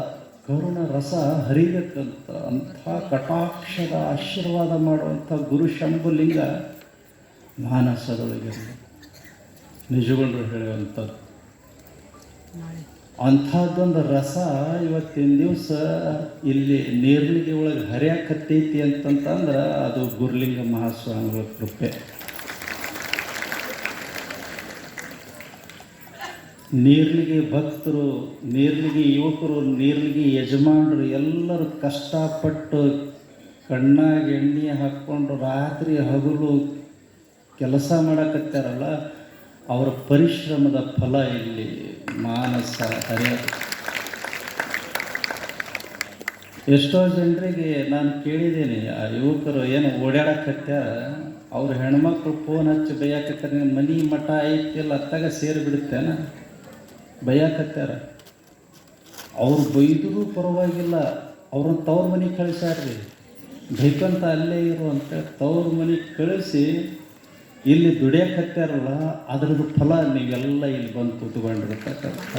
ಕರುಣ ರಸ ಹರಿಬೇಕಂತ. ಅಂಥ ಕಟಾಕ್ಷದ ಆಶೀರ್ವಾದ ಮಾಡುವಂಥ ಗುರು ಶಂಭುಲಿಂಗ ಮಾನಸದೊಳಗೆ ನಿಜಗೊಂಡ್ರು ಹೇಳುವಂಥದ್ದು. ಅಂಥದ್ದೊಂದು ರಸ ಇವತ್ತಿನ ದಿವಸ ಇಲ್ಲಿ ನೀರ್ಲಿಗೆ ಒಳಗೆ ಹರಿಯಾಕತ್ತೈತಿ ಅಂತಂತಂದ್ರೆ ಅದು ಗುರುಲಿಂಗ ಮಹಾಸ್ವಾಮಿಗಳ ಕೃಪೆ. ನೀರ್ಲಿಗೆ ಭಕ್ತರು, ನೀರ್ಲಿಗೆ ಯುವಕರು, ನೀರ್ಲಿಗೆ ಯಜಮಾನರು ಎಲ್ಲರೂ ಕಷ್ಟಪಟ್ಟು ಕಣ್ಣಾಗ ಎಣ್ಣೆ ಹಾಕ್ಕೊಂಡು ರಾತ್ರಿ ಹಗಲು ಕೆಲಸ ಮಾಡಕತ್ತಾರಲ್ಲ, ಅವರ ಪರಿಶ್ರಮದ ಫಲ ಇಲ್ಲಿ ಮಾನಸ ಹರಿಯೋದು. ಎಷ್ಟೋ ಜನರಿಗೆ ನಾನು ಕೇಳಿದ್ದೀನಿ, ಆ ಯುವಕರು ಏನು ಓಡಾಡಕತ್ಯಾರ, ಅವ್ರ ಹೆಣ್ಮಕ್ಳು ಫೋನ್ ಹಚ್ಚಿ ಬೈಯಾಕತ್ತಾರೆ, ಮನೆ ಮಠ ಐತಿಲ್ಲ ಅತ್ತಾಗ ಸೇರಿಬಿಡುತ್ತೇನ ಬೈಯಾಕತ್ಯಾರ. ಅವ್ರು ಬೈದರೂ ಪರವಾಗಿಲ್ಲ, ಅವ್ರನ್ನ ತವ್ರ ಮನೆಗೆ ಕಳಿಸ್ಯಾರ್ರಿ. ಬೈಕಂತ ಅಲ್ಲೇ ಇರು ಅಂತ ತವ್ರ ಮನೆಗೆ ಕಳಿಸಿ ಇಲ್ಲಿ ದುಡಿಯಕತ್ತಾರಲ್ಲ, ಅದರದ್ದು ಫಲ ನೀವೆಲ್ಲ ಇಲ್ಲಿ ಬಂದು ಕೂತ್ಕೊಂಡಿರ್ತಕ್ಕಂಥ.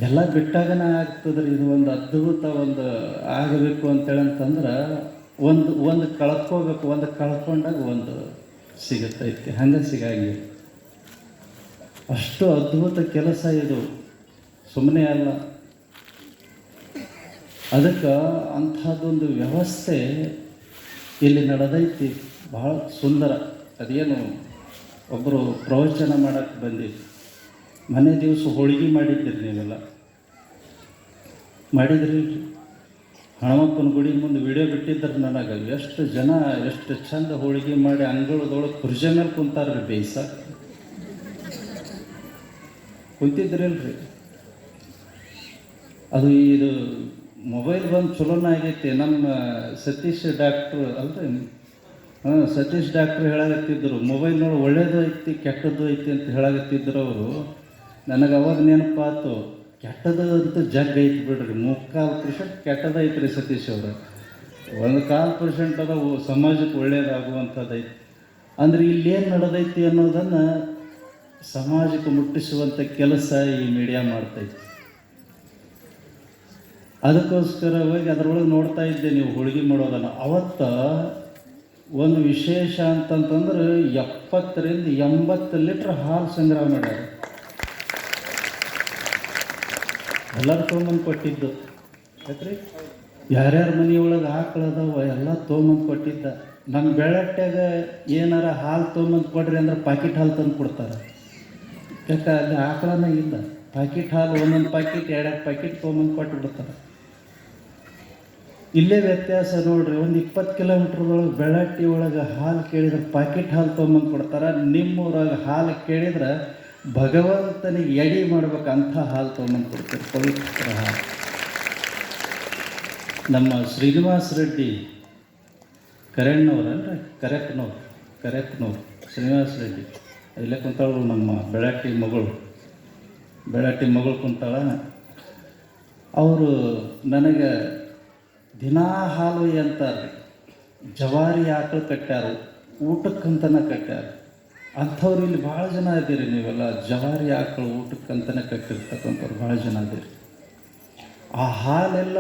ಎಲ್ಲ ಬಿಟ್ಟಾಗನ ಆಗ್ತದ್ರಿ. ಇದು ಒಂದು ಅದ್ಭುತ ಒಂದು ಆಗಬೇಕು ಅಂತೇಳಂತಂದ್ರೆ ಒಂದು ಕಳ್ಕೋಬೇಕು, ಒಂದು ಕಳ್ಕೊಂಡಾಗ ಒಂದು ಸಿಗುತ್ತೈತಿ, ಹಂಗೆ ಸಿಗಂಗಿಲ್ಲ. ಅಷ್ಟು ಅದ್ಭುತ ಕೆಲಸ ಇದು, ಸುಮ್ಮನೆ ಅಲ್ಲ. ಅದಕ್ಕೆ ಅಂಥದ್ದೊಂದು ವ್ಯವಸ್ಥೆ ಇಲ್ಲಿ ನಡೆದೈತಿ, ಭಾಳ ಸುಂದರ. ಅದೇನು ಒಬ್ಬರು ಪ್ರವಚನ ಮಾಡೋಕ್ಕೆ ಬಂದಿದ್ದು, ಮನೆ ದಿವಸ ಹೋಳಿಗೆ ಮಾಡಿದ್ದೀರಿ, ನೀವೆಲ್ಲ ಮಾಡಿದ್ರಿ. ಹನುಮಪ್ಪನ ಗುಡಿ ಮುಂದೆ ವಿಡಿಯೋ ಬಿಟ್ಟಿದ್ದಾರೆ ನನಗೆ. ಎಷ್ಟು ಜನ ಎಷ್ಟು ಚಂದ ಹೋಳಿಗೆ ಮಾಡಿ ಅಂಗಳದೊಳಗೆ ಕುರ್ಜೆ ಮೇಲೆ ಕುಂತಾರ್ರಿ, ಬೇಯಿಸಾಕ ಕುಂತಿದ್ರಲ್ರಿ. ಅದು ಇದು ಮೊಬೈಲ್ ಬಂದು ಚಲೋನ ಆಗೈತಿ. ನಮ್ಮ ಸತೀಶ್ ಡಾಕ್ಟ್ರು ಅಲ್ರಿ, ಸತೀಶ್ ಡಾಕ್ಟ್ರು ಹೇಳಾಕತ್ತಿದ್ರು, ಮೊಬೈಲ್ ನೋಡಿ ಒಳ್ಳೇದು ಐತಿ ಕೆಟ್ಟದ್ದು ಐತಿ ಅಂತ ಹೇಳಾಕತ್ತಿದ್ರು ಅವರು. ನನಗೆ ಅವಾಗ ನೆನಪಾತು, ಕೆಟ್ಟದ್ದು ಅಂತ ಜಗ್ ಐತಿ ಬಿಡ್ರಿ, 3/4% ಕೆಟ್ಟದ್ದು ಐತ್ರಿ ಸತೀಶ್ ಅವರು, 1/4% ಅದ ಸಮಾಜಕ್ಕೆ ಒಳ್ಳೇದಾಗುವಂಥದ್ದು ಐತಿ. ಅಂದರೆ ಇಲ್ಲೇನು ನಡೆದೈತಿ ಅನ್ನೋದನ್ನು ಸಮಾಜಕ್ಕೆ ಮುಟ್ಟಿಸುವಂಥ ಕೆಲಸ ಈ ಮೀಡಿಯಾ ಮಾಡ್ತೈತಿ. ಅದಕ್ಕೋಸ್ಕರವಾಗಿ ಅದರೊಳಗೆ ನೋಡ್ತಾ ಇದ್ದೆ ನೀವು ಹೋಳಿಗೆ ಮಾಡೋದನ್ನು. ಅವತ್ತು ಒಂದು ವಿಶೇಷ ಅಂತಂತಂದ್ರೆ 70ರಿಂದ 80 ಲೀಟ್ರ್ ಹಾಲು ಸಂಗ್ರಹ ಮಾಡ್ಯಾರ. ಎಲ್ಲರೂ ತೊಗೊಂಬಂದು ಕೊಟ್ಟಿದ್ದು ಯಾಕ್ರಿ, ಯಾರ್ಯಾರ ಮನೆಯೊಳಗೆ ಆಕಳದವ ಎಲ್ಲ ತೊಗೊಂಬಂದು ಕೊಟ್ಟಿದ್ದ. ನಮ್ಮ ಬೆಳಟ್ಟಾಗ ಏನಾರ ಹಾಲು ತೊಗೊಂಬಂದು ಕೊಡ್ರಿ ಅಂದ್ರೆ ಪಾಕಿಟ್ ಹಾಲು ತಂದು ಕೊಡ್ತಾರೆ. ಯಾಕೆ ಅಲ್ಲಿ ಆಕಳನ ಇಲ್ಲ, ಪಾಕಿಟ್ ಹಾಲು ಒಂದೊಂದು ಪಾಕಿಟ್ 2 ಪಾಕಿಟ್ ತೊಗೊಂಬಂದು ಕೊಟ್ಟುಬಿಡ್ತಾರೆ. ಇಲ್ಲೇ ವ್ಯತ್ಯಾಸ ನೋಡ್ರಿ. ಒಂದು 20 ಕಿಲೋಮೀಟ್ರದೊಳಗೆ ಬೆಳಟ್ಟಿ ಒಳಗೆ ಹಾಲು ಕೇಳಿದ್ರೆ ಪಾಕಿಟ್ ಹಾಲು ತೊಗೊಂಬಂದು ಕೊಡ್ತಾರೆ. ನಿಮ್ಮೂರಾಗ ಹಾಲು ಕೇಳಿದ್ರೆ ಭಗವಂತನಿಗೆ ಎಡಿ ಮಾಡ್ಬೇಕಂಥ ಹಾಲು ತೊಗೊಂಬಂದು ಕೊಡ್ತಾರೆ, ಪವಿತ್ರ ಹಾಲು. ನಮ್ಮ ಶ್ರೀನಿವಾಸ ರೆಡ್ಡಿ ಕರೆಣ್ಣವ್ರಲ್ರಿ, ಕರೆಪ್ನವ್ರು ಶ್ರೀನಿವಾಸ ರೆಡ್ಡಿ ಇಲ್ಲೇ ಕುಂತಾಳು. ನಮ್ಮ ಬೆಳಟ್ಟಿ ಮಗಳು ಕುಂತಾಳ. ಅವರು ನನಗೆ ದಿನಾ ಹಾಲು ಅಂತಾರೆ. ಜವಾರಿ ಆಕಳು ಕಟ್ಟ್ಯಾರು, ಊಟಕ್ಕಂತನ ಕಟ್ಟ್ಯಾರ. ಅಂಥವ್ರು ಇಲ್ಲಿ ಭಾಳ ಜನ ಇದ್ದೀರಿ. ನೀವೆಲ್ಲ ಜವಾರಿ ಆಕಳು ಊಟಕ್ಕಂತಲೇ ಕಟ್ಟಿರ್ತಕ್ಕಂಥವ್ರು ಭಾಳ ಜನ ಇದ್ದೀರಿ. ಆ ಹಾಲೆಲ್ಲ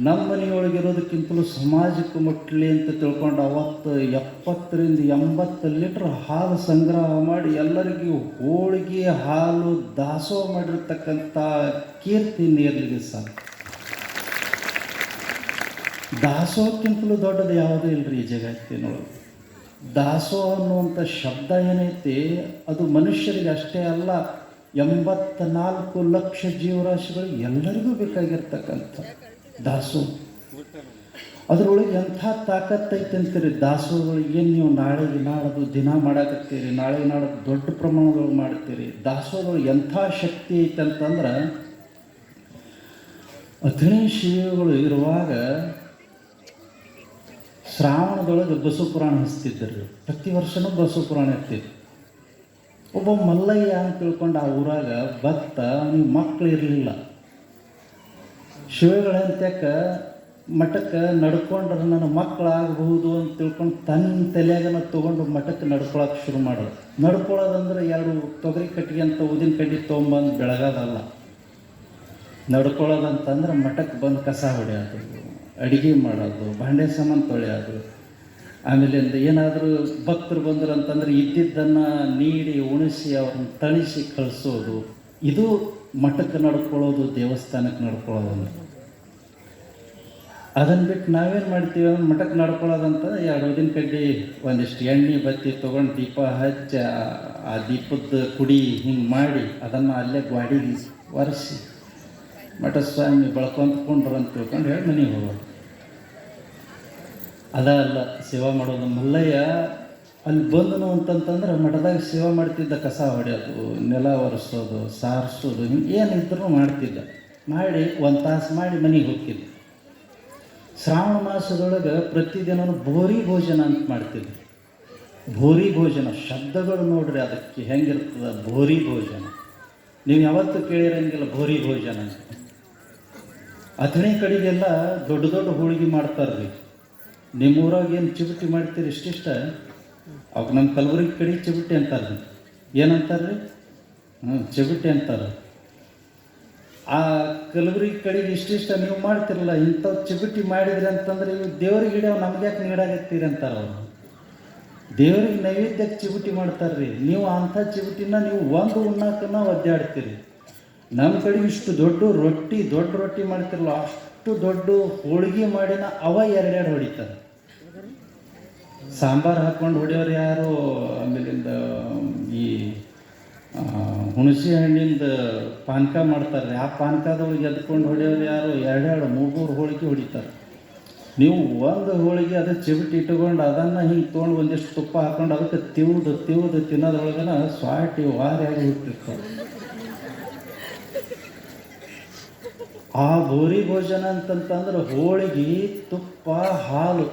ನಮ್ಮ ಮನೆಯೊಳಗಿರೋದಕ್ಕಿಂತಲೂ ಸಮಾಜಕ್ಕೆ ಮುಟ್ಲಿ ಅಂತ ತಿಳ್ಕೊಂಡು ಅವತ್ತು 70 ರಿಂದ 80 ಲೀಟ್ರ್ ಹಾಲು ಸಂಗ್ರಹ ಮಾಡಿ ಎಲ್ಲರಿಗೂ ಹೋಳಿಗೆ ಹಾಲು ದಾಸೋಹ ಮಾಡಿರ್ತಕ್ಕಂಥ ಕೀರ್ತಿ ನೀರ್ಲಿಗೆ ಸಾಕು. ದಾಸೋಹಕ್ಕಿಂತಲೂ ದೊಡ್ಡದು ಯಾವುದೂ ಇಲ್ಲರಿ ಈ ಜಗತ್ತಿನೊಳಗೆ. ದಾಸೋಹ ಅನ್ನುವಂಥ ಶಬ್ದ ಏನೈತಿ ಅದು ಮನುಷ್ಯರಿಗೆ ಅಷ್ಟೇ ಅಲ್ಲ, 84 ಲಕ್ಷ ಜೀವರಾಶಿಗಳು ಎಲ್ಲರಿಗೂ ಬೇಕಾಗಿರ್ತಕ್ಕಂಥ ದಾಸೋಹ. ಅದರೊಳಗೆ ಎಂಥ ತಾಕತ್ತೈತೆ ಅಂತೀರಿ ದಾಸೋಹಗಳು. ಏನು ನೀವು ನಾಳೆಗೆ ನಾಡೋದು ದಿನ ಮಾಡಾಕತ್ತೀರಿ, ನಾಳೆಗೆ ನಾಡೋದು ದೊಡ್ಡ ಪ್ರಮಾಣದೊಳಗೆ ಮಾಡ್ತೀರಿ. ದಾಸೋಹಗಳು ಎಂಥ ಶಕ್ತಿ ಐತೆ ಅಂತಂದ್ರೆ, ಅಥಣಿ ಶಿವಗಳು ಇರುವಾಗ ಶ್ರಾವಣದೊಳಗೆ ಬಸವ ಪುರಾಣ ಹಚ್ತಿದ್ದರು. ಪ್ರತಿ ವರ್ಷನೂ ಬಸವ ಪುರಾಣ ಇರ್ತಿತ್ತು. ಒಬ್ಬ ಮಲ್ಲಯ್ಯ ಅಂತ ತಿಳ್ಕೊಂಡು ಆ ಊರಾಗ ಭಕ್ತ, ಅವನಿಗೆ ಮಕ್ಕಳು ಇರಲಿಲ್ಲ. ಶಿವಗಳಂತ್ಯಕ ಮಠಕ್ಕೆ ನಡ್ಕೊಂಡ್ರೆ ನನ್ನ ಮಕ್ಕಳಾಗಬಹುದು ಅಂತ ತಿಳ್ಕೊಂಡು ತನ್ನ ತಲೆಯಾಗನ ತೊಗೊಂಡು ಮಠಕ್ಕೆ ನಡ್ಕೊಳಕ್ಕೆ ಶುರು ಮಾಡೋದು. ನಡ್ಕೊಳ್ಳೋದಂದ್ರೆ 2 ತೊಗರಿ ಕಟ್ಟಿಗೆ ಅಂತ ಊದಿನ ಕಡ್ಡಿ ತೊಗೊಂಬಂದು ಬೆಳಗೋದಲ್ಲ. ನಡ್ಕೊಳ್ಳೋದಂತಂದ್ರೆ ಮಠಕ್ಕೆ ಬಂದು ಕಸ ಹೊಡೆಯೋದು, ಅಡುಗೆ ಮಾಡೋದು, ಭಾಂಡೆ ಸಾಮಾನು ತೊಳೆಯೋದು, ಆಮೇಲೆ ಏನಾದರೂ ಭಕ್ತರು ಬಂದರು ಅಂತಂದ್ರೆ ಇದ್ದಿದ್ದನ್ನು ನೀಡಿ ಉಣಿಸಿ ಅವ್ರನ್ನ ತಣಿಸಿ ಕಳಿಸೋದು. ಇದು ಮಠಕ್ಕೆ ನಡ್ಕೊಳ್ಳೋದು, ದೇವಸ್ಥಾನಕ್ಕೆ ನಡ್ಕೊಳ್ಳೋದು. ಅದನ್ನು ಬಿಟ್ಟು ನಾವೇನು ಮಾಡ್ತೀವಿ ಅಂದ್ರೆ ಮಠಕ್ಕೆ ನಡ್ಕೊಳ್ಳೋದಂತ 2 ಊದಿನ ಕಡ್ಡಿ ಒಂದಿಷ್ಟು ಎಣ್ಣೆ ಬತ್ತಿ ತೊಗೊಂಡು ದೀಪ ಹಚ್ಚಿ ಆ ದೀಪದ ಕುಡಿ ಹಿಂಗೆ ಮಾಡಿ ಅದನ್ನು ಅಲ್ಲೇ ಗ್ವಾಡಿಗೆ ಒರೆಸಿ ಮಠ ಸ್ವಾಮಿ ಬೆಳ್ಕೊಂಡ್ರು ಅಂತ ತಿಳ್ಕೊಂಡು ಹೇಳಿ ಮನೆಗೆ ಹೋಗೋದು. ಅದಲ್ಲ ಸೇವಾ ಮಾಡೋದು. ಮಲ್ಲಯ್ಯ ಅಲ್ಲಿ ಬಂದನು ಅಂತಂತಂದ್ರೆ ಮಠದಾಗ ಸೇವಾ ಮಾಡ್ತಿದ್ದ. ಕಸ ಹೊಡೆಯೋದು, ನೆಲ ಒರೆಸೋದು, ಸಾರಿಸೋದು, ಹಿಂಗೆ ಏನಿದ್ರೂ ಮಾಡ್ತಿದ್ದ. ಮಾಡಿ 1 ತಾಸು ಮಾಡಿ ಮನೆಗೆ ಹೋಗ್ತಿದ್ದ. ಶ್ರಾವಣ ಮಾಸದೊಳಗೆ ಪ್ರತಿದಿನ ಭೋರಿ ಭೋಜನ ಅಂತ ಮಾಡ್ತಿದ್ದೆ. ಭೋರಿ ಭೋಜನ ಶಬ್ದಗಳು ನೋಡ್ರಿ ಅದಕ್ಕೆ ಹೆಂಗಿರ್ತದೆ. ಭೋರಿ ಭೋಜನ ನೀವು ಯಾವತ್ತೂ ಕೇಳಿರಂಗಿಲ್ಲ ಭೋರಿ ಭೋಜನ ಅಂತ. ಅಥಣಿ ಕಡೆಗೆಲ್ಲ ದೊಡ್ಡ ದೊಡ್ಡ ಹೋಳಿಗೆ ಮಾಡ್ತಾರ್ರಿ. ನಿಮ್ಮೂರಾಗ ಏನು ಚಿಬುಟಿ ಮಾಡ್ತೀರಿ ಇಷ್ಟಿಷ್ಟ, ಅವಾಗ ನಮ್ಮ ಕಲಬುರಗಿ ಕಡೆ ಚಿಬುಟಿ ಅಂತಾರೆ. ಏನಂತಾರೆ ರೀ? ಚಿಬುಟಿ ಅಂತಾರೆ. ಆ ಕಲಬುರಗಿ ಕಡೆಗೆ ಇಷ್ಟಿಷ್ಟ ನೀವು ಮಾಡ್ತಿರಲ್ಲ, ಇಂಥವು ಚಿಬುಟಿ ಮಾಡಿದ್ರಿ ಅಂತಂದ್ರೆ ಇವು ದೇವ್ರಿಗೆ ಹಿಡಿಯೋ ನಮ್ಗೆ ಯಾಕೆ ನೀಡಾಗತ್ತೀರಿ ಅಂತಾರೆ ಅವರು. ದೇವ್ರಿಗೆ ನೈವೇದ್ಯಕ್ಕೆ ಚಿಬುಟಿ ಮಾಡ್ತಾರೆ ರೀ. ನೀವು ಅಂಥ ಚಿಬುಟಿನ ನೀವು ಒಂದು ಉಣ್ಣಾಕನ್ನ ಒದ್ದಾಡ್ತೀರಿ. ನಮ್ಮ ಕಡೆಗೆ ಇಷ್ಟು ದೊಡ್ಡ ರೊಟ್ಟಿ ಮಾಡ್ತಿರಲ್ಲ, ಅಷ್ಟು ದೊಡ್ಡ ಹೋಳಿಗೆ ಮಾಡಿನ ಅವ 2 ಹೊಡಿತಾರೆ. ಸಾಂಬಾರು ಹಾಕ್ಕೊಂಡು ಹೊಡೆಯೋರು ಯಾರು, ಆಮೇಲಿಂದ ಈ ಹುಣಸೆ ಹಣ್ಣಿಂದ ಪಾನಕ ಮಾಡ್ತಾರೆ. ಆ ಪಾನಕದೊಳಗೆ ಎದ್ಕೊಂಡು ಹೊಡೆಯೋರು ಯಾರು, 2 3 ಹೋಳಿಗೆ ಹೊಡಿತಾರೆ. ನೀವು ಒಂದು ಹೋಳಿಗೆ ಅದು ಚಿಬುಟಿ ಇಟ್ಕೊಂಡು ಅದನ್ನು ಹಿಂಗೆ ತೊಗೊಂಡು ಒಂದಿಷ್ಟು ತುಪ್ಪ ಹಾಕ್ಕೊಂಡು ಅದಕ್ಕೆ ತಿವಿದು ತಿನ್ನೋದ್ರೊಳಗನ ಸ್ವಾಟಿ ವಾರಿಯಾಗಿ ಹುಟ್ಟಿರ್ತಾರೆ. ಆ ಭೋರಿ ಭೋಜನ ಅಂತಂತಂದ್ರೆ ಹೋಳಿಗೆ, ತುಪ್ಪ, ಹಾಲು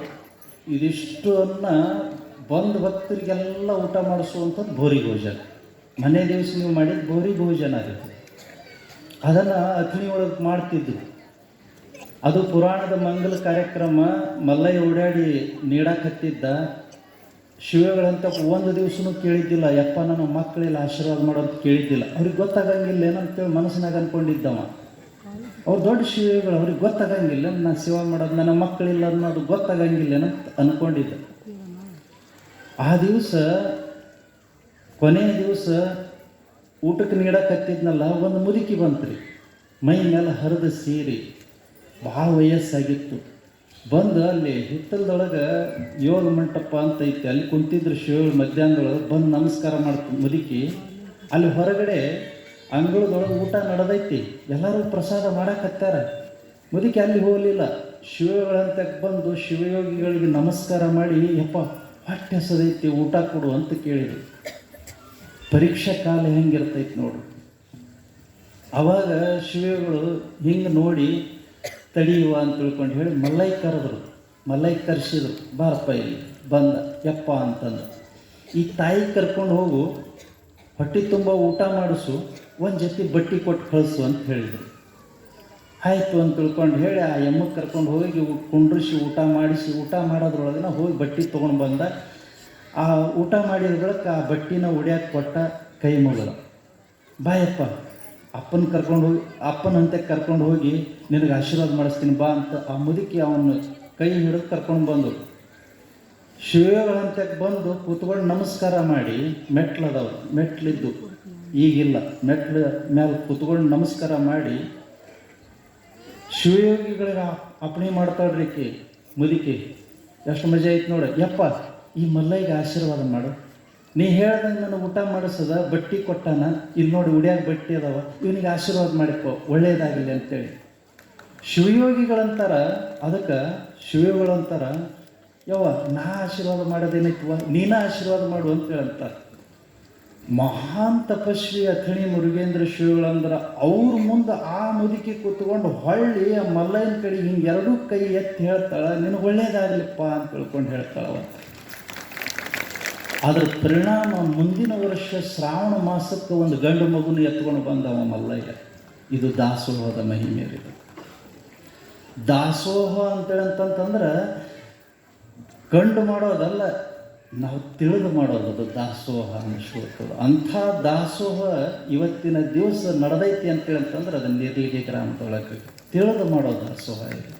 ಇದಿಷ್ಟನ್ನು ಬಂದು ಭಕ್ತರಿಗೆಲ್ಲ ಊಟ ಮಾಡಿಸುವಂಥದ್ದು ಭೋರಿ ಭೋಜನ. ಮನೆ ದಿವಸ ನೀವು ಮಾಡಿದ ಭೋರಿ ಭೋಜನ ಇರುತ್ತೆ. ಅದನ್ನು ಅಥಣಿ ಒಳಗೆ ಮಾಡ್ತಿದ್ರು. ಅದು ಪುರಾಣದ ಮಂಗಲ ಕಾರ್ಯಕ್ರಮ. ಮಲ್ಲಯ್ಯ ಓಡಾಡಿ ನೀಡಾಕತ್ತಿದ್ದ. ಶಿವಗಳಂತ ಒಂದು ದಿವಸನೂ ಕೇಳಿದ್ದಿಲ್ಲ, ಯಪ್ಪ ನನ್ನ ಮಕ್ಕಳೆಲ್ಲ ಆಶೀರ್ವಾದ ಮಾಡೋದು ಕೇಳಿದ್ದಿಲ್ಲ. ಅವ್ರಿಗೆ ಗೊತ್ತಾಗಂಗಿಲ್ಲ ಏನಂತೇಳಿ ಮನಸ್ಸಿನಾಗ ಅಂದ್ಕೊಂಡಿದ್ದವ. ಅವ್ರು ದೊಡ್ಡ ಶಿವಗಳು, ಅವ್ರಿಗೆ ಗೊತ್ತಾಗಂಗಿಲ್ಲ ನಾನು ಸೇವಾ ಮಾಡೋದು, ನನ್ನ ಮಕ್ಕಳಿಲ್ಲ ಅನ್ನೋದು ಗೊತ್ತಾಗಂಗಿಲ್ಲ ಅಂತ ಅಂದ್ಕೊಂಡಿದ್ದ. ಆ ದಿವಸ ಕೊನೆಯ ದಿವಸ ಊಟಕ್ಕೆ ನೀಡಕತ್ತಿದ್ನಲ್ಲ, ಒಂದು ಮುದುಕಿ ಬಂತ್ರಿ. ಮೈ ಮೇಲೆ ಹರಿದು ಸೀರೆ, ಭಾಳ ವಯಸ್ಸಾಗಿತ್ತು. ಬಂದು ಅಲ್ಲಿ ಹಿತ್ತಲದೊಳಗೆ ಯೋಗ ಮಂಟಪ ಅಂತ ಐತಿ, ಅಲ್ಲಿ ಕುಂತಿದ್ರು ಶಿವಗಳು. ಮಧ್ಯಾಹ್ನದೊಳಗೆ ಬಂದು ನಮಸ್ಕಾರ ಮಾಡ್ತೀನಿ ಮುದುಕಿ. ಅಲ್ಲಿ ಹೊರಗಡೆ ಅಂಗಳದೊಳಗೆ ಊಟ ನಡೆದೈತಿ, ಎಲ್ಲರೂ ಪ್ರಸಾದ ಮಾಡಕತ್ತಾರ. ಮುದುಕಿ ಅಲ್ಲಿ ಹೋಗಲಿಲ್ಲ. ಶಿವಗಳಂತ ಬಂದು ಶಿವಯೋಗಿಗಳಿಗೆ ನಮಸ್ಕಾರ ಮಾಡಿ, ಯಪ್ಪ ಹೊಟ್ಟೆ ಹಸದೈತಿ ಊಟ ಕೊಡು ಅಂತ ಕೇಳಿದ್ರು. ಪರೀಕ್ಷಾ ಕಾಲ ಹೆಂಗಿರ್ತೈತಿ ನೋಡ್ರಿ. ಅವಾಗ ಶಿವಗಳು ಹಿಂಗೆ ನೋಡಿ ತಡಿಯುವ ಅಂತ ತಿಳ್ಕೊಂಡು ಹೇಳಿ ಮಲ್ಲೈ ಕರೆದ್ರು. ಮಲ್ಲೈ ಕರೆಸಿದ್ರು, ಬಾರಪ್ಪ ಇಲ್ಲಿ ಬಂದ ಯಪ್ಪ ಅಂತಂದು. ಈ ತಾಯಿ ಕರ್ಕೊಂಡು ಹೋಗು, ಹೊಟ್ಟೆ ತುಂಬ ಊಟ ಮಾಡಿಸು, ಒಂದು ಜೊತೆ ಬಟ್ಟೆ ಕೊಟ್ಟು ಕಳಿಸು ಅಂತ ಹೇಳಿದರು. ಆಯಿತು ಅಂತ ತಿಳ್ಕೊಂಡು ಹೇಳಿ ಆ ಎಮ್ಮಕ್ಕೆ ಕರ್ಕೊಂಡು ಹೋಗಿ ಕುಂಡ್ರಿಸಿ ಊಟ ಮಾಡಿಸಿ, ಊಟ ಮಾಡೋದ್ರೊಳಗೆ ಹೋಗಿ ಬಟ್ಟೆ ತೊಗೊಂಡು ಬಂದ. ಆ ಊಟ ಮಾಡಿದ ಬಳಿಕ ಆ ಬಟ್ಟಿನ ಉಡ್ಯಾಕೆ ಕೊಟ್ಟ ಕೈ ಮುಗಿದ. ಬಾಯಪ್ಪ, ಅಪ್ಪನ ಕರ್ಕೊಂಡು ಹೋಗಿ ಅಪ್ಪನಂತೆ ಕರ್ಕೊಂಡು ಹೋಗಿ ನಿನಗೆ ಆಶೀರ್ವಾದ ಮಾಡಿಸ್ತೀನಿ ಬಾ ಅಂತ ಆ ಮುದುಕಿ ಅವನು ಕೈ ಹಿಡಿದು ಕರ್ಕೊಂಡು ಬಂದು ಶಿವಗಳಂತೆ ಬಂದು ಕೂತ್ಕೊಂಡು ನಮಸ್ಕಾರ ಮಾಡಿ, ಮೆಟ್ಲದವು ಮೆಟ್ಲಿದ್ದು ಈಗಿಲ್ಲ, ಮೆಟ್ಲ ಮೇಲೆ ಕೂತ್ಕೊಂಡು ನಮಸ್ಕಾರ ಮಾಡಿ ಶಿವಯೋಗಿಗಳಿಗೆ ಅಪ್ಪಣೆ ಮಾಡ್ತಾಳ್ರಿ ಈಕಿ ಮುದುಕಿ. ಎಷ್ಟು ಮಜಾ ಐತೆ ನೋಡಿ. ಯಪ್ಪ, ಈ ಮಲ್ಲಯ್ಯಗೆ ಆಶೀರ್ವಾದ ಮಾಡು, ನೀ ಹೇಳ್ದಂಗೆ ನನಗೆ ಊಟ ಮಾಡಿಸದ, ಬಟ್ಟೆ ಕೊಟ್ಟಾನ, ಇಲ್ಲಿ ನೋಡಿ ಉಡ್ಯಾಗ ಬಟ್ಟೆ ಅದಾವ, ಇವನಿಗೆ ಆಶೀರ್ವಾದ ಮಾಡಿಕೊ, ಒಳ್ಳೇದಾಗಲಿ ಅಂತೇಳಿ ಶಿವಯೋಗಿಗಳಂತಾರ. ಅದಕ್ಕೆ ಶಿವಯೋಗಿಗಳಂತಾರ, ಯವ್ವ ನಾ ಆಶೀರ್ವಾದ ಮಾಡೋದೇನೈತವ, ನೀನ ಆಶೀರ್ವಾದ ಮಾಡು ಅಂತೇಳಂತಾರೆ. ಮಹಾನ್ ತಪಸ್ವಿ ಅಥಣಿ ಮುರುಗೇಂದ್ರ ಶಿವಗಳಂದ್ರೆ ಅವ್ರ ಮುಂದೆ ಆ ಮುದುಕಿ ಕೂತ್ಕೊಂಡು ಹೊಳ್ಳಿ ಆ ಮಲ್ಲಯ್ಯನ ಕಡೆ ಹಿಂಗೆ ಎರಡೂ ಕೈ ಎತ್ತಿ ಹೇಳ್ತಾಳೆ, ನಿನಗೆ ಒಳ್ಳೇದಾಗಲಿಪ್ಪ ಅಂತ ತಿಳ್ಕೊಂಡು ಹೇಳ್ತಾಳವ. ಅದರ ಪರಿಣಾಮ ಮುಂದಿನ ವರ್ಷ ಶ್ರಾವಣ ಮಾಸಕ್ಕೆ ಒಂದು ಗಂಡು ಮಗುನ ಎತ್ಕೊಂಡು ಬಂದವ ಮಲ್ಲಯ್ಯ. ಇದು ದಾಸೋಹದ ಮಹಿಮೆ ರೀ. ದಾಸೋಹ ಅಂತೇಳಂತಂದ್ರೆ ಗಂಡು ಮಾಡೋದಲ್ಲ, ನಾವು ತಿಳಿದು ಮಾಡೋದು, ಅದು ದಾಸೋಹ ಅನಿಸ್ಕೊಳ್ತದೆ. ಅಂಥ ದಾಸೋಹ ಇವತ್ತಿನ ದಿವಸ ನಡೆದೈತಿ ಅಂತೇಳಂತಂದ್ರೆ ಅದು ನೇರ್ಲಿಗೆ ಗ್ರಾಮದೊಳಗೆ ತಿಳಿದು ಮಾಡೋ ದಾಸೋಹ ಇದೆ.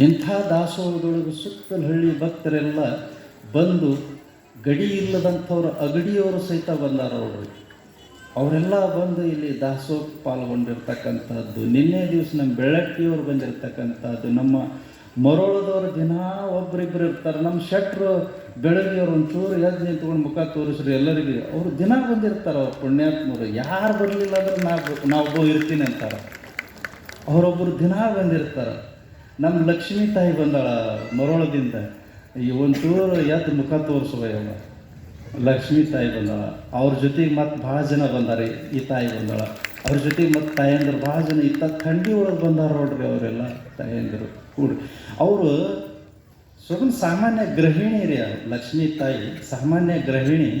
ಇಂಥ ದಾಸೋಹದೊಳಗೆ ಸುತ್ತಲ ಹಳ್ಳಿ ಭಕ್ತರೆಲ್ಲ ಬಂದು, ಗಡಿ ಇಲ್ಲದಂಥವ್ರು ಅಗಡಿಯವರು ಸಹಿತ ಬಂದಾರ ಅವ್ರು. ಅವರೆಲ್ಲ ಬಂದು ಇಲ್ಲಿ ದಾಸೋಹ ಪಾಲ್ಗೊಂಡಿರ್ತಕ್ಕಂಥದ್ದು. ನಿನ್ನೆ ದಿವಸ ನಮ್ಮ ಬೆಳ್ಳಟ್ಟಿಯವರು ಬಂದಿರತಕ್ಕಂಥದ್ದು, ನಮ್ಮ ಮರೋಳದವ್ರು ದಿನ ಒಬ್ಬರಿಬ್ಬರು ಇರ್ತಾರೆ. ನಮ್ಮ ಶೆಟ್ರು ಬೆಳಗ್ಗೆಯವ್ರು ಒಂಚೂರು ಎದ್ದು ನಿಂತ್ಕೊಂಡು ಮುಖ ತೋರಿಸ್ರಿ ಎಲ್ಲರಿಗೆ, ಅವರು ದಿನ ಬಂದಿರ್ತಾರೆ. ಅವ್ರು ಪುಣ್ಯಾತ್ಮರು, ಯಾರು ಬರಲಿಲ್ಲ ಅಂದ್ರೆ ನಾವೊಬ್ಬ ಇರ್ತೀನಿ ಅಂತಾರೆ. ಅವರೊಬ್ಬರು ದಿನ ಬಂದಿರ್ತಾರೆ. ನಮ್ಮ ಲಕ್ಷ್ಮೀ ತಾಯಿ ಬಂದಾಳ ಮರೋಳದಿಂದ, ಈ ಒಂಚೂರು ಎದ್ದು ಮುಖ ತೋರಿಸುವಯ್ಯವ ಲಕ್ಷ್ಮೀ ತಾಯಿ ಬಂದಾಳ. ಅವ್ರ ಜೊತೆಗೆ ಮತ್ತು ಭಾಳ ಜನ ಬಂದಾರೆ. ಈ ತಾಯಿ ಬಂದಾಳ. ಅವ್ರ ಜೊತೆಗೆ ಮತ್ತು ತಾಯಂದರು ಭಾಳ ಜನ ಇತ್ತ ಥಂಡಿ ಒಳಗೆ ಬಂದಾರ ನೋಡ್ರಿ. ಅವರೆಲ್ಲ ತಾಯಂದರು ಕೂಡಿ ಅವರು ಸುಮ್ಮನೆ ಸಾಮಾನ್ಯ ಗೃಹಿಣಿ ರೀ. ಲಕ್ಷ್ಮೀ ತಾಯಿ ಸಾಮಾನ್ಯ ಗೃಹಿಣಿ.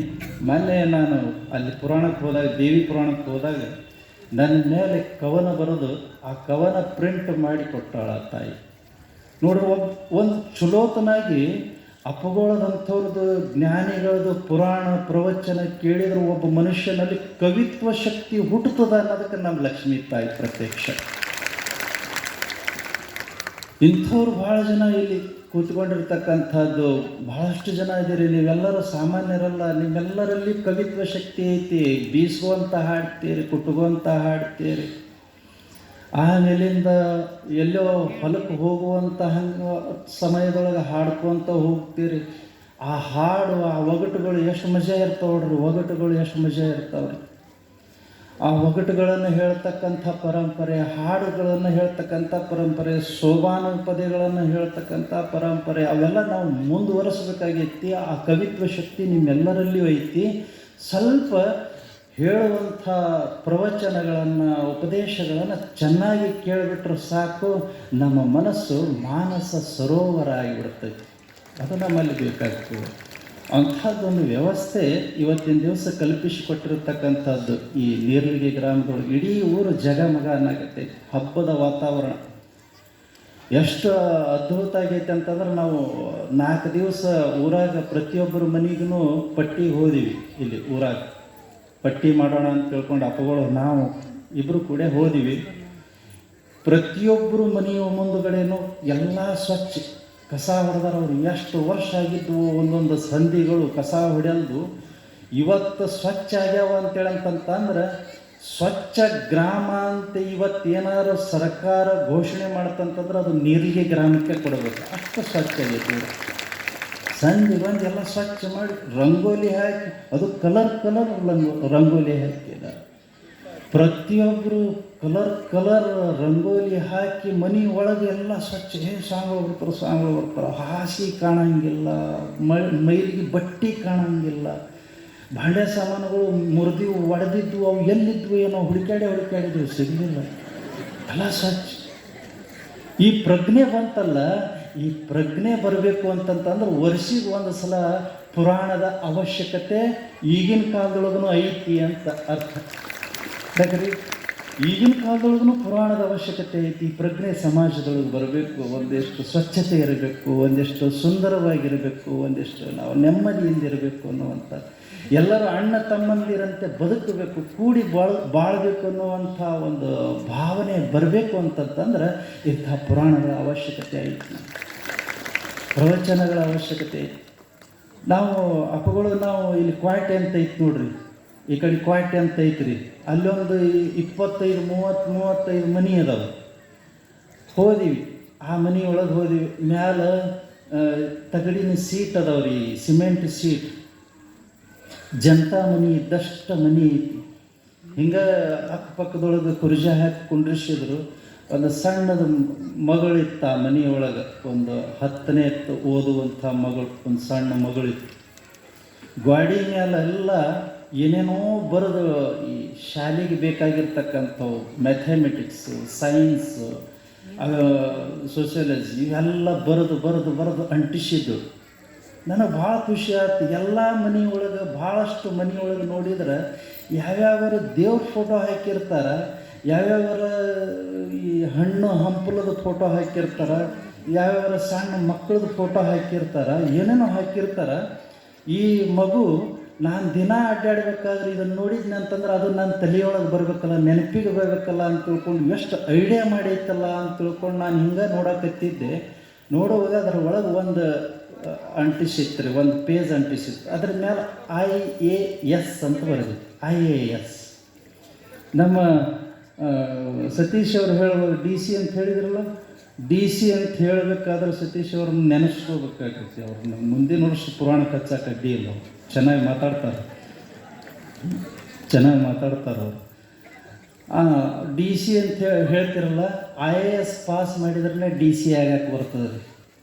ಮೊನ್ನೆ ನಾನು ಅಲ್ಲಿ ಪುರಾಣಕ್ಕೆ ಹೋದಾಗ, ದೇವಿ ಪುರಾಣಕ್ಕೆ ಹೋದಾಗ ನನ್ನ ಮೇಲೆ ಕವನ ಬರೆದು ಆ ಕವನ ಪ್ರಿಂಟ್ ಮಾಡಿ ಕೊಟ್ಟಾಳ ತಾಯಿ. ನೋಡ್ರಿ, ಒಂದು ಚಲೋತನಾಗಿ ಅಪಗೋಳದಂಥವ್ರದ್ದು ಜ್ಞಾನಿಗಳದ್ದು ಪುರಾಣ ಪ್ರವಚನ ಕೇಳಿದ್ರೆ ಒಬ್ಬ ಮನುಷ್ಯನಲ್ಲಿ ಕವಿತ್ವ ಶಕ್ತಿ ಹುಟ್ಟುತ್ತದೆ ಅನ್ನೋದಕ್ಕೆ ನಮ್ಮ ಲಕ್ಷ್ಮೀ ತಾಯಿ ಪ್ರತ್ಯಕ್ಷ. ಇಂಥವ್ರು ಭಾಳ ಜನ ಇಲ್ಲಿ ಕೂತ್ಕೊಂಡಿರ್ತಕ್ಕಂಥದ್ದು, ಭಾಳಷ್ಟು ಜನ ಇದ್ದೀರಿ. ನೀವೆಲ್ಲರೂ ಸಾಮಾನ್ಯರಲ್ಲ. ನಿಮ್ಮೆಲ್ಲರಲ್ಲಿ ಕವಿತ್ವ ಶಕ್ತಿ ಐತಿ. ಬೀಸುವಂಥ ಹಾಡ್ತೀರಿ, ಕುಟುಗುವಂಥ ಹಾಡ್ತೀರಿ. ಆಮೇಲಿಂದ ಎಲ್ಲೋ ಹೊಲಕ್ಕೆ ಹೋಗುವಂಥ ಹಂಗೆ ಸಮಯದೊಳಗೆ ಹಾಡ್ಕೊತ ಹೋಗ್ತೀರಿ. ಆ ಹಾಡು, ಆ ಒಗಟುಗಳು ಎಷ್ಟು ಮಜಾ ಇರ್ತಾವೆ ನೋಡ್ರಿ. ಒಗಟುಗಳು ಎಷ್ಟು ಮಜಾ ಇರ್ತಾವ್ರಿ. ಆ ಒಗಟುಗಳನ್ನು ಹೇಳ್ತಕ್ಕಂಥ ಪರಂಪರೆ, ಹಾಡುಗಳನ್ನು ಹೇಳ್ತಕ್ಕಂಥ ಪರಂಪರೆ, ಸೋಬಾನ ಪದ್ಯಗಳನ್ನು ಹೇಳ್ತಕ್ಕಂಥ ಪರಂಪರೆ, ಅವೆಲ್ಲ ನಾವು ಮುಂದುವರಿಸಬೇಕಾಗೈತಿ. ಆ ಕವಿತ್ವ ಶಕ್ತಿ ನಿಮ್ಮೆಲ್ಲರಲ್ಲಿಯೂ ಐತಿ. ಸ್ವಲ್ಪ ಹೇಳುವಂಥ ಪ್ರವಚನಗಳನ್ನು, ಉಪದೇಶಗಳನ್ನು ಚೆನ್ನಾಗಿ ಕೇಳಿಬಿಟ್ರೆ ಸಾಕು, ನಮ್ಮ ಮನಸ್ಸು ಮಾನಸ ಸರೋವರ ಆಗಿಬಿಡ್ತೈತಿ. ಅದು ನಮ್ಮಲ್ಲಿ ಬೇಕಾಗ್ತದೆ. ಅಂಥದ್ದೊಂದು ವ್ಯವಸ್ಥೆ ಇವತ್ತಿನ ದಿವಸ ಕಲ್ಪಿಸಿಕೊಟ್ಟಿರ್ತಕ್ಕಂಥದ್ದು ಈ ನೀರ್ಲಿಗೆ ಗ್ರಾಮದೊಳಗೆ. ಇಡೀ ಊರು ಜಗಮಗ ಅನ್ನಕತ್ತೈತಿ. ಹಬ್ಬದ ವಾತಾವರಣ ಎಷ್ಟು ಅದ್ಭುತ ಆಗೈತೆ ಅಂತಂದ್ರೆ, ನಾವು 4 ದಿವಸ ಊರಾಗ ಪ್ರತಿಯೊಬ್ಬರ ಮನೆಗೂ ಪಟ್ಟಿ ಹೋದಿವಿ. ಇಲ್ಲಿ ಊರಾಗ ಪಟ್ಟಿ ಮಾಡೋಣ ಅಂತ ತಿಳ್ಕೊಂಡು ಅಪ್ಪಗಳು ನಾವು ಇಬ್ಬರು ಕೂಡ ಹೋದಿವಿ. ಪ್ರತಿಯೊಬ್ಬರು ಮನೆಯ ಮುಂದುಗಡೆನೂ ಎಲ್ಲ ಸ್ವಚ್ಛ ಕಸ ಹೊಡೆದಾರ. ಅವರು ಎಷ್ಟು ವರ್ಷ ಆಗಿದ್ವು ಒಂದೊಂದು ಸಂಧಿಗಳು ಕಸ ಹೊಡೆಯಲ್ದು ಇವತ್ತು ಸ್ವಚ್ಛ ಆಗ್ಯಾವ ಅಂತೇಳಂತಂದ್ರೆ, ಸ್ವಚ್ಛ ಗ್ರಾಮ ಅಂತ ಇವತ್ತೇನಾದ್ರು ಸರ್ಕಾರ ಘೋಷಣೆ ಮಾಡ್ತಂತಂದ್ರೆ ಅದು ನೀರಿಗೆ ಗ್ರಾಮಕ್ಕೆ ಕೊಡಬೇಕು. ಅಷ್ಟು ಸ್ವಚ್ಛ ಆಗೈತಿ. ಸಂಜೆ ಬಂದು ಎಲ್ಲ ಸ್ವಚ್ಛ ಮಾಡಿ ರಂಗೋಲಿ ಹಾಕಿ, ಅದು ಕಲರ್ ರಂಗೋಲಿ ಹಾಕಿದ. ಪ್ರತಿಯೊಬ್ಬರು ಕಲರ್ ರಂಗೋಲಿ ಹಾಕಿ ಮನೆ ಒಳಗೆ ಎಲ್ಲ ಸ್ವಚ್ಛ. ಸಾಂಗಳು ಬರ್ತಾರೆ. ಹಾಸಿ ಕಾಣಂಗಿಲ್ಲ, ಮೈಲಿಗೆ ಬಟ್ಟೆ ಕಾಣಂಗಿಲ್ಲ, ಭಾಂಡೆ ಸಾಮಾನುಗಳು ಮುರಿದಿವು, ಒಡೆದಿದ್ವು, ಅವು ಎಲ್ಲಿದ್ವು ಏನೋ ಹುಡುಕಾಡಿದ್ವು, ಸಿಗಲಿಲ್ಲ. ಎಲ್ಲ ಸ್ವಚ್ಛ. ಈ ಪ್ರಜ್ಞೆ ಬಂತಲ್ಲ, ಈ ಪ್ರಜ್ಞೆ ಬರಬೇಕು ಅಂತಂತಂದ್ರೆ ವರ್ಷಿಗೆ ಒಂದು ಸಲ ಪುರಾಣದ ಅವಶ್ಯಕತೆ ಈಗಿನ ಕಾಲದೊಳಗೂ ಐತಿ ಅಂತ ಅರ್ಥ. ಯಾಕ್ರಿ ಈಗಿನ ಕಾಲದೊಳಗೂ ಪುರಾಣದ ಅವಶ್ಯಕತೆ ಐತಿ. ಪ್ರಜ್ಞೆ ಸಮಾಜದೊಳಗೆ ಬರಬೇಕು, ಒಂದಿಷ್ಟು ಸ್ವಚ್ಛತೆ ಇರಬೇಕು, ಒಂದಿಷ್ಟು ಸುಂದರವಾಗಿರಬೇಕು, ಒಂದಿಷ್ಟು ನಾವು ನೆಮ್ಮದಿಯಿಂದಿರಬೇಕು ಅನ್ನುವಂಥ, ಎಲ್ಲರೂ ಅಣ್ಣ ತಮ್ಮಂದಿರಂತೆ ಬದುಕಬೇಕು, ಕೂಡಿ ಬಾಳಬೇಕು ಅನ್ನುವಂಥ ಒಂದು ಭಾವನೆ ಬರಬೇಕು ಅಂತಂತಂದ್ರೆ ಇಂಥ ಪುರಾಣಗಳ ಅವಶ್ಯಕತೆ ಐತಿ, ಪ್ರವಚನಗಳ ಅವಶ್ಯಕತೆ ಐತಿ. ನಾವು ನಾವು ಇಲ್ಲಿ ಕ್ವಾಟೆ ಅಂತ ಐತಿ ನೋಡ್ರಿ, ಈ ಕಡೆ ಕ್ವಾಟೆ ಅಂತ ಐತ್ರಿ, ಅಲ್ಲೊಂದು 25-35 ಮನೆ ಅದಾವೆ. ಹೋದಿವಿ, ಆ ಮನೆಯೊಳಗೆ ಹೋದಿವಿ, ಮ್ಯಾಲ ತಗಡಿನ ಸೀಟ್ ಅದಾವ್ರಿ, ಸಿಮೆಂಟ್ ಸೀಟ್, ಜನತಾ ಮನೆ ಇದ್ದಷ್ಟು ಮನೆ ಐತಿ. ಹಿಂಗೆ ಅಕ್ಕಪಕ್ಕದೊಳಗೆ ಕುರ್ಜ ಹಾಕಿ ಕುಂಡ್ರಿಸಿದ್ರು. ಒಂದು ಸಣ್ಣದ ಮಗಳಿತ್ತು ಆ ಮನೆಯೊಳಗೆ, ಒಂದು 10ನೇ ಓದುವಂಥ ಮಗಳು, ಒಂದು ಸಣ್ಣ ಮಗಳಿತ್ತು. ಗಾಡಿ ಮೇಲೆಲ್ಲ ಏನೇನೋ ಬರೆದು ಈ ಶಾಲೆಗೆ ಬೇಕಾಗಿರ್ತಕ್ಕಂಥವು ಮ್ಯಾಥಮೆಟಿಕ್ಸು, ಸೈನ್ಸು, ಸೋಷಿಯಾಲಜಿ ಇವೆಲ್ಲ ಬರೆದು ಅಂಟಿಸಿದ್ದು. ನನಗೆ ಭಾಳ ಖುಷಿ ಆಯ್ತು. ಎಲ್ಲ ಮನೆಯೊಳಗೆ, ಭಾಳಷ್ಟು ಮನೆಯೊಳಗೆ ನೋಡಿದ್ರೆ ಯಾವ್ಯಾವ ದೇವ್ರ ಫೋಟೋ ಹಾಕಿರ್ತಾರೆ, ಯಾವ್ಯಾವ ಈ ಹಣ್ಣು ಹಂಪಲದ ಫೋಟೋ ಹಾಕಿರ್ತಾರೆ, ಯಾವ್ಯಾವ ಸಣ್ಣ ಮಕ್ಕಳದ ಫೋಟೋ ಹಾಕಿರ್ತಾರೆ, ಏನೇನೋ ಹಾಕಿರ್ತಾರೆ. ಈ ಮಗು ನಾನು ದಿನ ಅಡ್ಡಾಡ್ಬೇಕಾದ್ರೆ ಇದನ್ನು ನೋಡಿದ್ನಿ ಅಂತಂದ್ರೆ ಅದು ನನ್ನ ತಲೆಯೊಳಗೆ ಬರಬೇಕಲ್ಲ, ನೆನಪಿಗೆ ಬರಬೇಕಲ್ಲ ಅಂತ ತಿಳ್ಕೊಂಡು ಎಷ್ಟು ಐಡಿಯಾ ಮಾಡೈತಲ್ಲ ಅಂತ ತಿಳ್ಕೊಂಡು ನಾನು ಹಿಂಗೆ ನೋಡಕತ್ತಿದ್ದೆ. ನೋಡುವಾಗ ಅದರ ಒಳಗೆ ಒಂದು ಅಂಟಿಸಿತ್ತು ರೀ, ಒಂದು ಪೇಜ್ ಅಂಟಿಸಿತ್ತು. ಅದ್ರ ಮೇಲೆ IAS ಅಂತ ಬರೆದಿತ್ತು, IAS. ನಮ್ಮ ಸತೀಶ್ ಅವರು ಹೇಳುವಾಗ DC ಅಂತ ಹೇಳಿದ್ರಲ್ಲ, DC ಅಂತ ಹೇಳಬೇಕಾದ್ರೆ ಸತೀಶ್ ಅವ್ರನ್ನ ನೆನೆಸ್ಕೋಬೇಕಾಗೈತಿ. ಅವ್ರನ್ನ ಮುಂದಿನ ವರ್ಷ ಪುರಾಣಕ್ಕೆ ಹಚ್ಚಕ್ಕೆ ಅಡ್ಡಿ ಇಲ್ಲ, ಚೆನ್ನಾಗಿ ಮಾತಾಡ್ತಾರೆ ಅವರು. DC ಅಂತ ಹೇಳ್ತಿರಲ್ಲ, IAS ಪಾಸ್ ಮಾಡಿದ್ರೆ DC ಆಗಕ್ಕೆ ಬರ್ತದೆ ರೀ,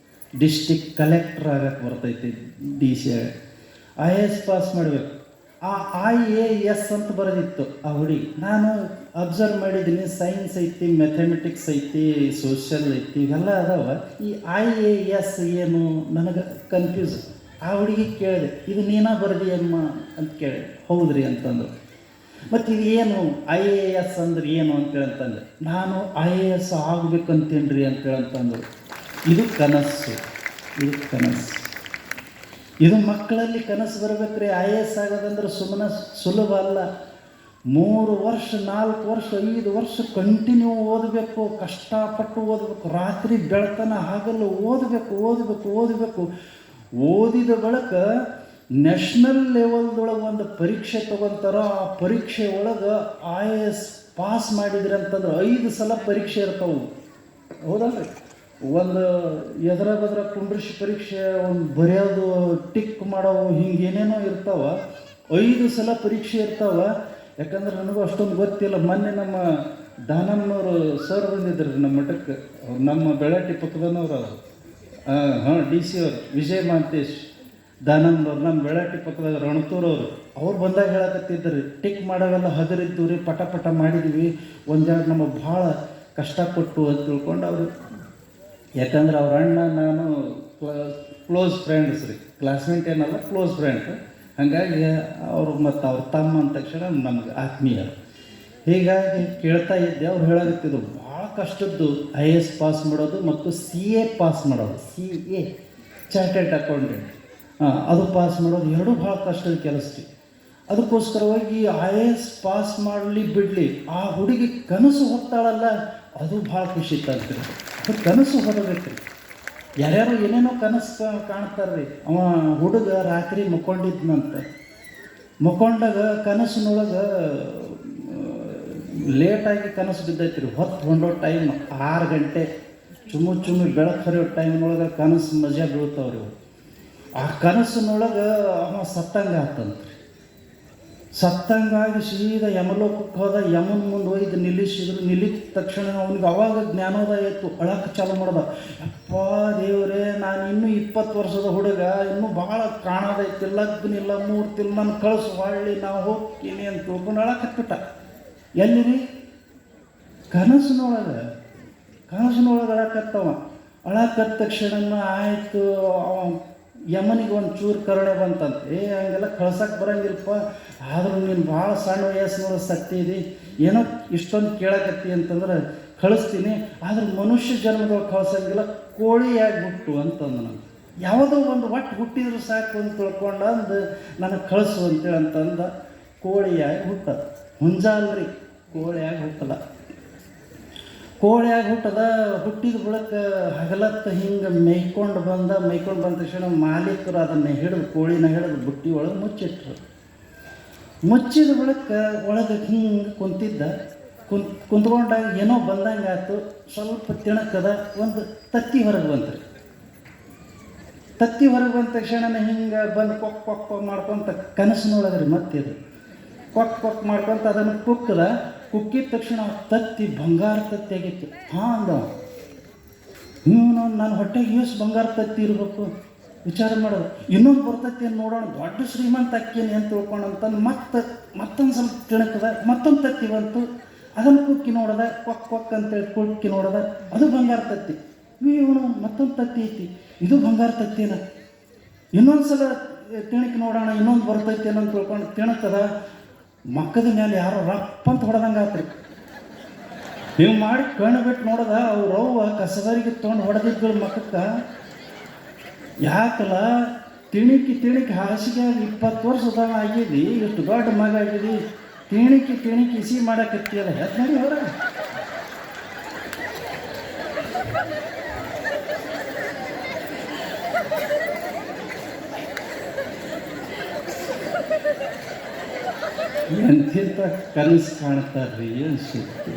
ಡಿಸ್ಟಿಕ್ ಕಲೆಕ್ಟ್ರ್ ಆಗಕ್ಕೆ ಬರ್ತೈತಿ DC ಆಗಕ್ಕೆ. IAS ಪಾಸ್ ಮಾಡಬೇಕು. ಆ IAS ಅಂತ ಬರೆದಿತ್ತು ಆ ಹುಡುಗಿ. ನಾನು ಅಬ್ಸರ್ವ್ ಮಾಡಿದ್ದೀನಿ, ಸೈನ್ಸ್ ಐತಿ, ಮ್ಯಾಥಮೆಟಿಕ್ಸ್ ಐತಿ, ಸೋಷಿಯಲ್ ಐತಿ, ಇವೆಲ್ಲ ಅದಾವ. ಈ IAS ಏನು ನನಗೆ ಕನ್ಫ್ಯೂಸ್. ಆ ಹುಡುಗಿ ಕೇಳಿದೆ, ಇದು ನೀನಾ ಬರೆದಿಯಮ್ಮ ಅಂತ ಕೇಳಿದೆ. ಹೌದ್ರಿ ಅಂತಂದ್ರು. ಮತ್ತು ಇದು ಏನು IAS ಅಂದ್ರೆ ಏನು ಅಂತೇಳಂತಂದ್ರೆ, ನಾನು IAS ಆಗ್ಬೇಕಂತೇನ್ರಿ ಅಂತೇಳಂತಂದ್ರು. ಇದು ಕನಸು. ಇದು ಮಕ್ಕಳಲ್ಲಿ ಕನಸು ಬರಬೇಕ್ರಿ. IAS ಆಗೋದಂದ್ರೆ ಸುಮ್ಮನೆ ಸುಲಭ ಅಲ್ಲ. 3 ವರ್ಷ 4 ವರ್ಷ 5 ವರ್ಷ ಕಂಟಿನ್ಯೂ ಓದಬೇಕು, ಕಷ್ಟಪಟ್ಟು ಓದಬೇಕು, ರಾತ್ರಿ ಬೆಳತನ ಹಗಲು ಓದಬೇಕು. ಓದಿದ ಬಳಿಕ ನ್ಯಾಷನಲ್ ಲೆವೆಲ್ದೊಳಗೆ ಒಂದು ಪರೀಕ್ಷೆ ತೊಗೊತಾರ. ಆ ಪರೀಕ್ಷೆ ಒಳಗೆ IAS ಪಾಸ್ ಮಾಡಿದ್ರಿ ಅಂತಂದ್ರೆ 5 ಸಲ ಪರೀಕ್ಷೆ ಇರ್ತಾವೆ, ಹೌದಲ್ರಿ? ಒಂದು ಎದರ ಬದ್ರ ಕುಂಡ್ರಿಸಿ ಪರೀಕ್ಷೆ, ಒಂದು ಬರೆಯೋದು, ಟಿಕ್ ಮಾಡೋವು, ಹಿಂಗೇನೇನೋ ಇರ್ತಾವ. 5 ಸಲ ಪರೀಕ್ಷೆ ಇರ್ತಾವ. ಯಾಕಂದ್ರೆ ನನಗೂ ಅಷ್ಟೊಂದು ಗೊತ್ತಿಲ್ಲ. ಮೊನ್ನೆ ನಮ್ಮ ದಾನಮ್ಮನವರು ಸರ್ ಬಂದಿದ್ರು ನಮ್ಮ ಮಠಕ್ಕೆ, ನಮ್ಮ ಬೆಳಾಟಿ ಪಕ್ಕದನವ್ರು ಅವರು. DC ಅವರು ವಿಜಯ ಮಹಂತೇಶ್ ದಾನಮ್ಮನವ್ರು, ನಮ್ಮ ಬೆಳಾಟಿ ಪಕ್ಕದಾಗ ರಣತೂರವರು. ಅವ್ರು ಬಂದಾಗ ಹೇಳಕತ್ತಿದ್ದರು, ಟಿಕ್ ಮಾಡೋವೆಲ್ಲ ಹಗರಿದ್ದು ರೀ, ಪಟ ಮಾಡಿದ್ವಿ, ಒಂದೆರಡು ನಮಗೆ ಭಾಳ ಕಷ್ಟಪಟ್ಟು ಅಂತ ತಿಳ್ಕೊಂಡು ಅವರು. ಯಾಕಂದ್ರೆ ಅವ್ರ ಅಣ್ಣ ನಾನು ಕ್ಲೋಸ್ ಫ್ರೆಂಡ್ಸ್ ರೀ, ಕ್ಲಾಸ್ಮೇಟ್ ಏನಲ್ಲ, ಕ್ಲೋಸ್ ಫ್ರೆಂಡ್. ಹಾಗಾಗಿ ಅವರು ಮತ್ತು ಅವ್ರ ತಮ್ಮ ಅಂದ ತಕ್ಷಣ ನಮ್ಗೆ ಆತ್ಮೀಯರು. ಹೀಗಾಗಿ ಕೇಳ್ತಾ ಇದ್ದೆ. ಅವ್ರು ಹೇಳಕತ್ತಿದ್ರು ಭಾಳ ಕಷ್ಟದ್ದು IAS ಪಾಸ್ ಮಾಡೋದು ಮತ್ತು CA ಪಾಸ್ ಮಾಡೋದು, CA ಚಾರ್ಟೆಡ್ ಅಕೌಂಟೆಂಟ್, ಅದು ಪಾಸ್ ಮಾಡೋದು, ಎರಡೂ ಭಾಳ ಕಷ್ಟದ ಕೆಲಸ ರೀ. ಅದಕ್ಕೋಸ್ಕರವಾಗಿ IAS ಪಾಸ್ ಮಾಡಲಿ ಬಿಡಲಿ, ಆ ಹುಡುಗಿ ಕನಸು ಹೊತ್ತಾಳಲ್ಲ, ಅದು ಭಾಳ ಖುಷಿ ತಂತ್ರಿ. ಅದು ಕನಸು ಹೊರಬೇಕು ರೀ. ಯಾರ್ಯಾರು ಏನೇನೋ ಕನಸು ಕಾಣ್ತಾರೆ ರೀ. ಅವ ಹುಡುಗ ರಾತ್ರಿ ಮಕ್ಕೊಂಡಾಗ ಕನಸಿನೊಳಗೆ ಲೇಟಾಗಿ ಕನಸು ಬಿದ್ದೈತಿ ರೀ. ಹೊಂಡೋ ಟೈಮ್ 6 ಗಂಟೆ, ಚುಮ್ಮು ಬೆಳಕು ಹರಿಯೋ ಟೈಮ್ನೊಳಗೆ ಕನಸು ಮಜಾ ಬೀಳ್ತಾವ್ರಿ. ಆ ಕನಸಿನೊಳಗೆ ಅವ ಸತ್ತಂಗಾಗಿ ಸೀದಾ ಯಮಲೋಕಕ್ಕೆ ಹೋದ. ಯಮನ ಮುಂದೆ ಒಯ್ದು ನಿಲ್ಲಿದ ತಕ್ಷಣ ಅವನಿಗೆ ಅವಾಗ ಜ್ಞಾನೋದಯ ಆಯಿತು. ಅಳಕ್ಕೆ ಚಾಲು ಮಾಡ್ದ. ಅಪ್ಪ ದೇವರೇ, ನಾನು ಇನ್ನೂ 20 ವರ್ಷದ ಹುಡುಗ, ಇನ್ನೂ ಭಾಳ ಕಾಣೋದೈತಿ, ಲಗ್ನಿಲ್ಲ, 3 ತಿಂಗಳು, ನಾನು ಕಳಿಸು ಹೊಳ್ಳಿ, ನಾವು ಹೋಗ್ತೀನಿ ಅಂತ ತಿಳ್ಕೊಂಡು ಅಳಕತ್ಬಿಟ್ಟ. ಎಲ್ಲಿರಿ? ಕನಸಿನೊಳಗೆ ಅಳಕತ್ತವ. ಅಳಕತ್ತ ತಕ್ಷಣ ಆಯಿತು, ಅವ ಯಮನಿಗೆ ಒಂದು ಚೂರು ಕರುಣೆ ಬಂತಂತ, ಹಂಗೆಲ್ಲ ಕಳ್ಸಕ್ಕೆ ಬರಂಗಿಲ್ಲಪ್ಪ, ಆದರೂ ನೀನು ಭಾಳ ಸಣ್ಣ ವಯಸ್ಸಿನ ಶಕ್ತಿ ಇದೆ, ಏನೋ ಇಷ್ಟೊಂದು ಕೇಳಕತ್ತಿ ಅಂತಂದ್ರೆ ಕಳಿಸ್ತೀನಿ, ಆದ್ರೆ ಮನುಷ್ಯ ಜನ್ಮದೊಳಗೆ ಕಳ್ಸಂಗಿಲ್ಲ, ಕೋಳಿಯಾಗಿ ಹುಟ್ಟು ಅಂತಂದು ನಾನು. ಯಾವುದೋ ಒಂದು ಒಟ್ಟು ಹುಟ್ಟಿದ್ರು ಸಾಕು ಅಂತ ತಿಳ್ಕೊಂಡು ಅಂದು ನನಗೆ ಕಳಿಸು ಅಂತೇಳಿ ಅಂತಂದ ಕೋಳಿಯಾಗಿ ಹುಟ್ಟದ. ಹುಂಜಾಲ್ರಿ, ಕೋಳಿಯಾಗಿ ಹುಟ್ಟದ. ಕೋಳಿಯಾಗಿ ಹುಟ್ಟಿದ ಬಳಿಕ ಹಗಲತ್ತ ಹಿಂಗೆ ಮೇಯ್ಕೊಂಡು ಬಂದ ತಕ್ಷಣ ಮಾಲೀಕರು ಅದನ್ನು ಹಿಡಿದು, ಕೋಳಿನ ಹಿಡಿದು ಬುಟ್ಟಿ ಒಳಗೆ ಮುಚ್ಚಿಟ್ರು. ಮುಚ್ಚಿದ ಬಳಿಕ ಒಳಗೆ ಹಿಂಗೆ ಕುಂತಿದ್ದ. ಕುಂತ್ಕೊಂಡಾಗ ಏನೋ ಬಂದಂಗೆ ಆಯ್ತು, ಸ್ವಲ್ಪ ತಿಣಕದ, ಒಂದು ತತ್ತಿ ಹೊರಗೆ ಬಂತ್ರಿ. ತತ್ತಿ ಹೊರಗೆ ಬಂದ ತಕ್ಷಣ ಹಿಂಗೆ ಬಂದು ಕೊಕ್ ಕೊಕ್ ಮಾಡ್ಕೊತ ಕನಸಿನೊಳಗ್ರಿ ಮತ್ತಿದು ಕೊಕ್ ಮಾಡ್ಕೊತ ಅದನ್ನು ಕುಕ್ಕಿದ ತಕ್ಷಣ ತತ್ತಿ ಬಂಗಾರ ತತ್ತಿ ಆಗಿತ್ತು. ಅಂದ ನನ್ನ ಹೊಟ್ಟೆಗೆ ಯೂಸ್ ಬಂಗಾರ ತತ್ತಿ ಇರಬೇಕು, ವಿಚಾರ ಮಾಡೋದು. ಇನ್ನೊಂದು ಬರ್ತೈತಿ ನೋಡೋಣ, ದೊಡ್ಡ ಶ್ರೀಮಂತ ಅಕ್ಕೇನೆ ಅಂತ ತಿಳ್ಕೊಂಡು ಅಂತಂದು ಮತ್ತೊಂದು ಸ್ವಲ್ಪ ತಿಣಕದ, ಮತ್ತೊಂದು ತತ್ತಿ ಬಂತು, ಅದನ್ನು ಕುಕ್ಕಿ ನೋಡದ, ಕೊಕ್ ಅಂತೇಳಿ ಕುಕ್ಕಿ ನೋಡದ, ಅದು ಬಂಗಾರ ತತ್ತಿ. ಇವನು ಮತ್ತೊಂದು ತತ್ತಿ ಐತಿ, ಇದು ಬಂಗಾರ ತತ್ತಿನ. ಇನ್ನೊಂದು ಸಲ ತಿಣಕಿ ನೋಡೋಣ, ಇನ್ನೊಂದು ಬರ್ತೈತಿ ಅನ್ನೋ ತಿಳ್ಕೊಂಡು ತಿಣಕದ, ಮಕ್ಕದ ಮೇಲೆ ಯಾರೋ ರಪ್ಪಂತ ಹೊಡೆದಂಗೆ ಆತ್ರಿ. ನೀವು ಮಾಡಿ ಕಣ್ಣು ಬಿಟ್ಟು ನೋಡದ, ಅವ್ರವ್ವ ಕಸಬರಿಗೆ ತೊಗೊಂಡು ಹೊಡೆದಿದ್ದಳು ಮಕ್ಕಕ್ಕೆ. ಯಾಕಲ್ಲ ತಿಣಿಕಿ ಹಾಸಿಗೆ 20 ವರ್ಷದ ಆಗಿದ್ದಿ, ಎಷ್ಟು ದೊಡ್ಡ ಮಗ ಆಗಿದ್ದಿ, ತಿಣಿಕಿ ಇಸಿ ಮಾಡಕತ್ತಿಯಲ್ಲ, ಹೆದ್ದಾರಿ ಹೊರ. ಎಂತಿಂತ ಕನಸು ಕಾಣ್ತಾರ್ರಿ, ಏನು ಸುದ್ದಿ.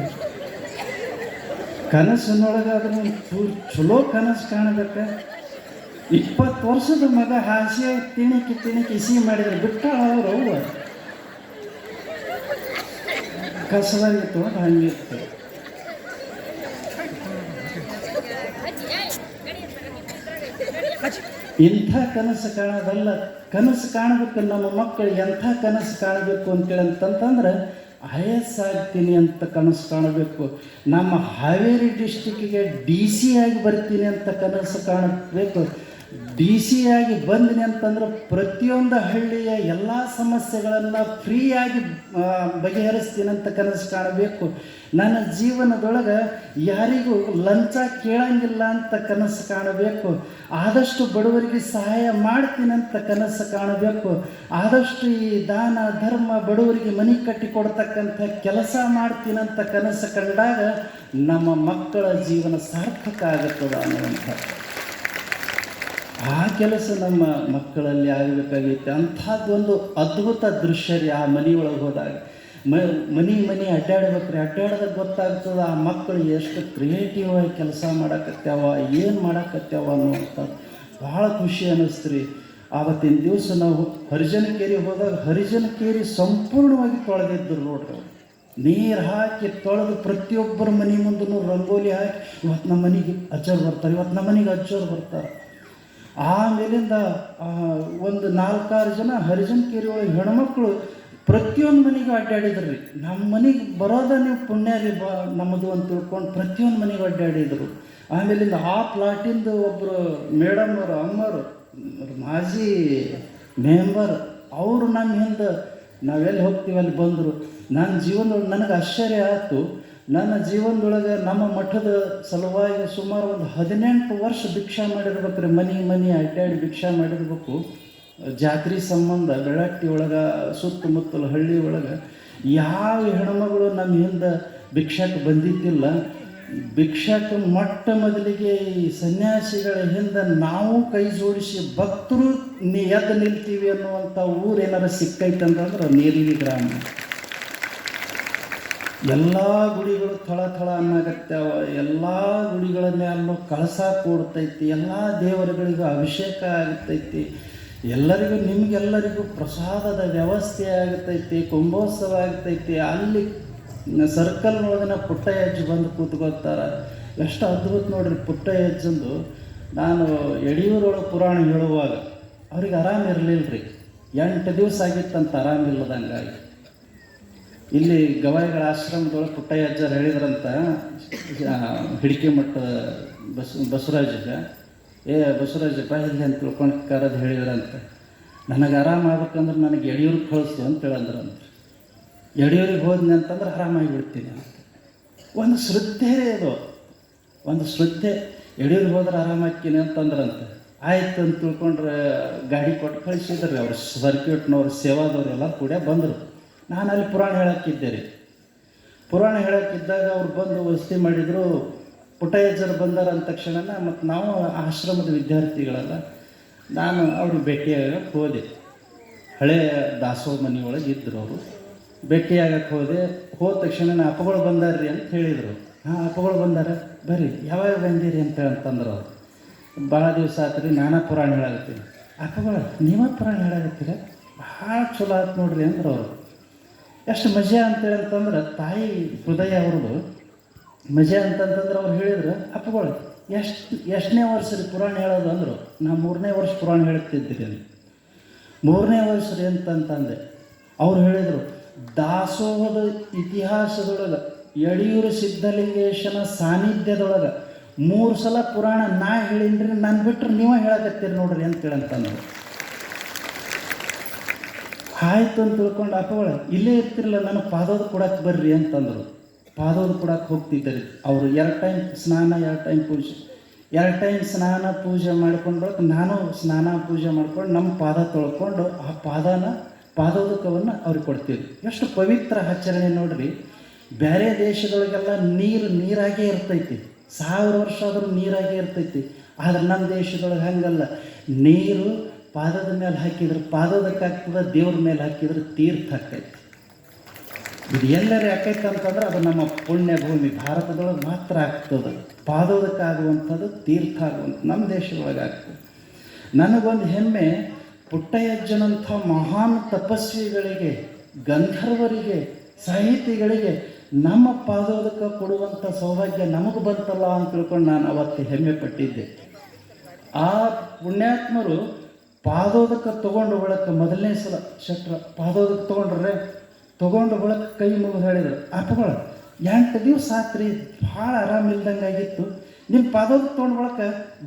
ಕನಸಿನೊಳಗೆ ಅದನ್ನು ಚಲೋ ಕನಸು ಕಾಣಬೇಕ. 20 ವರ್ಷದ ಮಗ ಹಾಸಿಗೆ ತಿಣಿಕಿ ಇಸಿ ಮಾಡಿದ್ರೆ ಬಿಟ್ಟಾಳ ಅವ್ರವ್ವ. ಕಸದಾಗಿ ತೊಗೊಂಡು ಹಂಗಿರ್ತದೆ. ಇಂಥ ಕನಸು ಕಾಣೋದಲ್ಲ, ಕನಸು ಕಾಣಬೇಕು. ನಮ್ಮ ಮಕ್ಕಳು ಎಂಥ ಕನಸು ಕಾಣಬೇಕು ಅಂತೇಳಿ ಅಂತಂತಂದ್ರೆ IAS ಆಗ್ತೀನಿ ಅಂತ ಕನಸು ಕಾಣಬೇಕು. ನಮ್ಮ ಹಾವೇರಿ ಡಿಸ್ಟಿಕ್ಕಿಗೆ DC ಆಗಿ ಬರ್ತೀನಿ ಅಂತ ಕನಸು ಕಾಣಬೇಕು. DC ಆಗಿ ಬಂದಿನಿ ಅಂತಂದ್ರೆ ಪ್ರತಿಯೊಂದು ಹಳ್ಳಿಯ ಎಲ್ಲ ಸಮಸ್ಯೆಗಳನ್ನು ಫ್ರೀಯಾಗಿ ಬಗೆಹರಿಸ್ತೀನಿ ಅಂತ ಕನಸು ಕಾಣಬೇಕು. ನನ್ನ ಜೀವನದೊಳಗೆ ಯಾರಿಗೂ ಲಂಚ ಕೇಳಂಗಿಲ್ಲ ಅಂತ ಕನಸು ಕಾಣಬೇಕು. ಆದಷ್ಟು ಬಡವರಿಗೆ ಸಹಾಯ ಮಾಡ್ತೀನಿ ಅಂತ ಕನಸು ಕಾಣಬೇಕು. ಆದಷ್ಟು ಈ ದಾನ ಧರ್ಮ ಬಡವರಿಗೆ ಮನೆ ಕಟ್ಟಿ ಕೊಡ್ತಕ್ಕಂಥ ಕೆಲಸ ಮಾಡ್ತೀನಂತ ಕನಸು ಕಂಡಾಗ ನಮ್ಮ ಮಕ್ಕಳ ಜೀವನ ಸಾರ್ಥಕ ಆಗುತ್ತದೆ ಅನ್ನುವಂಥ ಆ ಕೆಲಸ ನಮ್ಮ ಮಕ್ಕಳಲ್ಲಿ ಆಗಬೇಕಾಗೈತೆ. ಅಂಥದ್ದೊಂದು ಅದ್ಭುತ ದೃಶ್ಯ ರೀ. ಆ ಮನೆಯೊಳಗೆ ಹೋದಾಗ ಮನೆ ಅಡ್ಡಾಡ್ಬೇಕ್ರಿ. ಅಡ್ಡಾಡೋದಾಗ ಗೊತ್ತಾಗ್ತದೆ ಆ ಮಕ್ಕಳು ಎಷ್ಟು ಕ್ರಿಯೇಟಿವ್ ಆಗಿ ಕೆಲಸ ಮಾಡಕತ್ಯಾವ, ಏನು ಮಾಡಕತ್ಯಾವ ಅನ್ನುವಂಥದ್ದು ಭಾಳ ಖುಷಿ ಅನ್ನಿಸ್ತು ರೀ. ಆವತ್ತಿನ ದಿವಸ ನಾವು ಹರಿಜನಕೇರಿ ಹೋದಾಗ ಹರಿಜನಕೇರಿ ಸಂಪೂರ್ಣವಾಗಿ ತೊಳೆದಿದ್ದರು ನೋಡ್ರಿ. ನೀರು ಹಾಕಿ ತೊಳೆದು ಪ್ರತಿಯೊಬ್ಬರ ಮನೆ ಮುಂದೂ ರಂಗೋಲಿ ಹಾಕಿ, ಇವತ್ತು ನಮ್ಮ ಮನೆಗೆ ಅಜ್ಜರು ಬರ್ತಾರೆ, ಇವತ್ತು ನಮ್ಮ ಮನೆಗೆ ಅಜ್ಜರು ಬರ್ತಾರೆ. ಆಮೇಲಿಂದ ಒಂದು 4-6 ಜನ ಹರಿಜನಕೇರಿ ಒಳಗೆ ಹೆಣ್ಮಕ್ಳು ಪ್ರತಿಯೊಂದು ಮನೆಗೂ ಅಡ್ಡಾಡಿದ್ರು ರೀ. ನಮ್ಮ ಮನೆಗೆ ಬರೋದ ನೀವು ಪುಣ್ಯ ರೀ ನಮ್ಮದು ಅಂತ ತಿಳ್ಕೊಂಡು ಪ್ರತಿಯೊಂದು ಮನೆಗೂ ಅಡ್ಡಾಡಿದರು. ಆಮೇಲಿಂದ ಆ ಪ್ಲಾಟಿಂದು ಒಬ್ಬರು ಮೇಡಮ್ ಅವರು, ಅಮ್ಮರು, ಮಾಜಿ ಮೆಂಬರ್, ಅವರು ನಮ್ಮ ಹಿಂದೆ ನಾವೆಲ್ಲಿ ಹೋಗ್ತೀವಿ ಅಲ್ಲಿ ಬಂದರು. ನನ್ನ ಜೀವನದೊಳಗೆ ನನಗೆ ಆಶ್ಚರ್ಯ ಆಯಿತು. ನನ್ನ ಜೀವನದೊಳಗೆ ನಮ್ಮ ಮಠದ ಸಲುವಾಗಿ ಸುಮಾರು ಒಂದು 18 ವರ್ಷ ಭಿಕ್ಷಾ ಮಾಡಿರ್ಬೇಕು ರೀ. ಮನೆ ಅಡ್ಡಾಡಿ ಭಿಕ್ಷಾ ಮಾಡಿರ್ಬೇಕು. ಜಾತ್ರೆ ಸಂಬಂಧ ಬೆಳಟ್ಟಿ ಒಳಗೆ ಸುತ್ತಮುತ್ತಲ ಹಳ್ಳಿ ಒಳಗೆ ಯಾವ ಹೆಣ್ಮಗಳು ನಮ್ಮ ಹಿಂದೆ ಭಿಕ್ಷಾಕ್ಕೆ ಬಂದಿದ್ದಿಲ್ಲ. ಭಿಕ್ಷಾಕ್ಕೆ ಮೊಟ್ಟ ಮೊದಲಿಗೆ ಈ ಸನ್ಯಾಸಿಗಳ ಹಿಂದೆ ನಾವು ಕೈ ಜೋಡಿಸಿ ಭಕ್ತರು ಎದ್ದು ನಿಲ್ತೀವಿ ಅನ್ನುವಂಥ ಊರು ಏನಾರು ಸಿಕ್ಕೈತಂತಂದ್ರೆ ನೀರ್ಲಿ ಗ್ರಾಮ. ಎಲ್ಲ ಗುಡಿಗಳು ಥಳ ಅನ್ನಾಗತ್ಯಾವ. ಎಲ್ಲ ಗುಡಿಗಳ ಮ್ಯಾಲೂ ಕಳಸ ಕೂಡ್ತೈತಿ. ಎಲ್ಲ ದೇವರುಗಳಿಗೂ ಅಭಿಷೇಕ ಆಗ್ತೈತಿ. ಎಲ್ಲರಿಗೂ ನಿಮಗೆಲ್ಲರಿಗೂ ಪ್ರಸಾದದ ವ್ಯವಸ್ಥೆ ಆಗ್ತೈತಿ. ಕುಂಭೋತ್ಸವ ಆಗ್ತೈತಿ. ಅಲ್ಲಿ ಸರ್ಕಲ್ನೊಳಗನ ಪುಟ್ಟ ಹೆಜ್ಜೆ ಬಂದು ಕೂತ್ಕೊಳ್ತಾರೆ. ಎಷ್ಟು ಅದ್ಭುತ ನೋಡ್ರಿ ಪುಟ್ಟ ಹೆಜ್ಜಂದು. ನಾನು ಯಡಿಯೂರೊಳಗೆ ಪುರಾಣ ಹೇಳುವಾಗ ಅವ್ರಿಗೆ ಆರಾಮಿರಲಿಲ್ಲ ರೀ. 8 ದಿವಸ ಆಗಿತ್ತಂತ ಆರಾಮಿಲ್ಲದಂಗಾಗಿ. ಇಲ್ಲಿ ಗವಾಯಿಗಳ ಆಶ್ರಮದೊಳಗೆ ಪುಟ್ಟ ಅಜ್ಜರು ಹೇಳಿದ್ರಂತ ಹಿಡಿಕೆ ಮಠ ಬಸವರಾಜಗೆ, ಬಸವರಾಜ ಬಾಯಿಲ್ಲಿ ಅಂತ ತಿಳ್ಕೊಂಡು ಕರೆದು ಹೇಳಿದ್ರಂತೆ, ನನಗೆ ಆರಾಮ ಆಗ್ಬೇಕಂದ್ರೆ ನನಗೆ ಯಡಿಯೂರಿಗೆ ಕಳಿಸು ಅಂತ ಹೇಳಂದ್ರಂತ. ಯಡಿಯೂರಿಗೆ ಹೋದ್ನಿ ಅಂತಂದ್ರೆ ಆರಾಮಾಗಿ ಬಿಡ್ತೀನಿ ಅಂತ. ಒಂದು ಶ್ರದ್ಧೆ ಅದು, ಒಂದು ಶ್ರದ್ಧೆ. ಯಡಿಯೂರಿಗೆ ಹೋದ್ರೆ ಆರಾಮಾಗ್ತೀನಿ ಅಂತಂದ್ರಂತೆ. ಆಯ್ತು ಅಂತ ತಿಳ್ಕೊಂಡ್ರೆ ಗಾಡಿ ಕೊಟ್ಟು ಕಳಿಸಿದ್ರಿ ಅವ್ರು, ಸರ್ಕ್ಯೂಟ್ನವ್ರು ಸೇವಾದವ್ರು ಎಲ್ಲ ಕೂಡ ಬಂದರು. ನಾನು ಅಲ್ಲಿ ಪುರಾಣ ಹೇಳಕ್ಕಿದ್ದೆ ರೀ. ಪುರಾಣ ಹೇಳಕ್ಕಿದ್ದಾಗ ಅವ್ರು ಬಂದು ವಸತಿ ಮಾಡಿದರು. ಪುಟ್ಟಯ್ಯಜ್ಜರು ಬಂದಾರ ಅಂದ ತಕ್ಷಣ ಮತ್ತು ನಾವು ಆಶ್ರಮದ ವಿದ್ಯಾರ್ಥಿಗಳೆಲ್ಲ ನಾನು ಅವ್ರಿಗೆ ಭೇಟಿಯಾಗಕ್ಕೆ ಹೋದೆ. ಹಳೆಯ ದಾಸೋಹ ಮನೆಯೊಳಗೆ ಇದ್ದರು ಅವರು. ಭೇಟಿಯಾಗಕ್ಕೆ ಹೋದ ತಕ್ಷಣ ಅಪ್ಪಗಳು ಬಂದಾರ್ರಿ ಅಂತ ಹೇಳಿದರು. ಹಾಂ, ಅಪ್ಪಗಳು ಬಂದಾರ, ಬರ್ರಿ, ಯಾವಾಗ ಬಂದಿರಿ ಅಂತಂದ್ರೆ ಅವರು. ಭಾಳ ದಿವಸ ಆತ್ರಿ, ನಾನಾ ಪುರಾಣ ಹೇಳಾಕತ್ತೀನಿ. ಅಪ್ಪಗಳು ನೀವೇ ಪುರಾಣ ಹೇಳಾಕತ್ತೀರ, ಭಾಳ ಚಲೋ ಆಯ್ತು ನೋಡ್ರಿ ಅಂದ್ರೆ ಅವರು. ಎಷ್ಟು ಮಜಾ ಅಂತೇಳಿ ಅಂತಂದ್ರೆ ತಾಯಿ ಹೃದಯ ಅವ್ರದ್ದು ಮಜಾ ಅಂತಂತಂದ್ರೆ ಅವ್ರು ಹೇಳಿದ್ರು, ಅಪ್ಪಗಳು ಎಷ್ಟನೇ ವರ್ಷ ರೀ ಪುರಾಣ ಹೇಳೋದು ಅಂದರು. ನಾ 3ನೇ ವರ್ಷ ಪುರಾಣ ಹೇಳ್ತಿದ್ದೀರಿ ಅಲ್ಲಿ. 3ನೇ ವರ್ಷ ರೀ ಅಂತಂತಂದೆ. ಅವ್ರು ಹೇಳಿದರು, ದಾಸೋಹದ ಇತಿಹಾಸದೊಳಗೆ ಯಡಿಯೂರು ಸಿದ್ಧಲಿಂಗೇಶನ ಸಾನ್ನಿಧ್ಯದೊಳಗೆ 3 ಸಲ ಪುರಾಣ ನಾ ಹೇಳಿನ್ರಿ, ನಾನು ಬಿಟ್ಟರೆ ನೀವೇ ಹೇಳಕತ್ತೀರಿ ನೋಡ್ರಿ ಅಂತೇಳಂತಂದ್ರು. ಆಯ್ತು ಅಂತ ತಿಳ್ಕೊಂಡು ಅಪ್ಪಗಳು ಇಲ್ಲೇ ಇರ್ತಿರಲ್ಲ, ನಾನು ಪಾದೋದು ಕೊಡಕ್ಕೆ ಬರ್ರಿ ಅಂತಂದರು. ಪಾದೋದು ಕೊಡಕ್ಕೆ ಹೋಗ್ತಿದ್ದಾರೆ ಅವರು. 2 ಟೈಮ್ ಸ್ನಾನ, 2 ಟೈಮ್ ಪೂಜೆ. 2 ಟೈಮ್ ಸ್ನಾನ ಪೂಜೆ ಮಾಡ್ಕೊಂಡು ಬಳಿಕ ನಾನು ಸ್ನಾನ ಪೂಜೆ ಮಾಡ್ಕೊಂಡು ನಮ್ಮ ಪಾದ ತೊಳ್ಕೊಂಡು ಆ ಪಾದೋದಕವನ್ನು ಅವ್ರಿಗೆ ಕೊಡ್ತೀವಿ. ಎಷ್ಟು ಪವಿತ್ರ ಆಚರಣೆ ನೋಡ್ರಿ. ಬೇರೆ ದೇಶದೊಳಗೆಲ್ಲ ನೀರಾಗೇ ಇರ್ತೈತಿ, 1000 ವರ್ಷ ಆದರೂ ನೀರಾಗೇ ಇರ್ತೈತಿ. ಆದರೆ ನಮ್ಮ ದೇಶದೊಳಗೆ ಹಂಗಲ್ಲ. ನೀರು ಪಾದದ ಮೇಲೆ ಹಾಕಿದ್ರೆ ಪಾದೋದಕ್ಕಾಗ್ತದೆ, ದೇವ್ರ ಮೇಲೆ ಹಾಕಿದ್ರೆ ತೀರ್ಥ ಆಕೈತಿ. ಇದು ಎಲ್ಲರೂ ಯಾಕೈತೆ ಅಂತಂದ್ರೆ ಅದು ನಮ್ಮ ಪುಣ್ಯ ಭೂಮಿ ಭಾರತದೊಳಗೆ ಮಾತ್ರ ಆಗ್ತದೆ. ಪಾದೋದಕ್ಕಾಗುವಂಥದ್ದು ತೀರ್ಥ ಆಗುವಂಥದ್ದು ನಮ್ಮ ದೇಶದೊಳಗೆ ಆಗ್ತದೆ. ನನಗೊಂದು ಹೆಮ್ಮೆ, ಪುಟ್ಟಯ್ಯಜ್ಜನಂಥ ಮಹಾನ್ ತಪಸ್ವಿಗಳಿಗೆ, ಗಂಧರ್ವರಿಗೆ, ಸಾಹಿತಿಗಳಿಗೆ ನಮ್ಮ ಪಾದೋದಕ ಕೊಡುವಂಥ ಸೌಭಾಗ್ಯ ನಮಗೆ ಬಂತಲ್ಲ ಅಂತ ತಿಳ್ಕೊಂಡು ನಾನು ಅವತ್ತು ಹೆಮ್ಮೆ ಪಟ್ಟಿದ್ದೆ. ಆ ಪುಣ್ಯಾತ್ಮರು ಪಾದೋದಕ ತೊಗೊಂಡು ಬಳಕ ಮೊದಲನೇ ಸಲ ಶೆಟ್ರ ಪಾದೋದಕ ತೊಗೊಂಡು ಬಳಕ ಕೈ ಮುಗಿದು ಹೇಳಿದರು, ಅಪ್ಪಗಳು 8 ದಿವಸ ಆತ್ರಿ, ಭಾಳ ಆರಾಮಿಲ್ದಂಗೆ ಆಗಿತ್ತು, ನಿಮ್ಮ ಪಾದೋದಕ ತೊಗೊಂಡು ಬಳಕ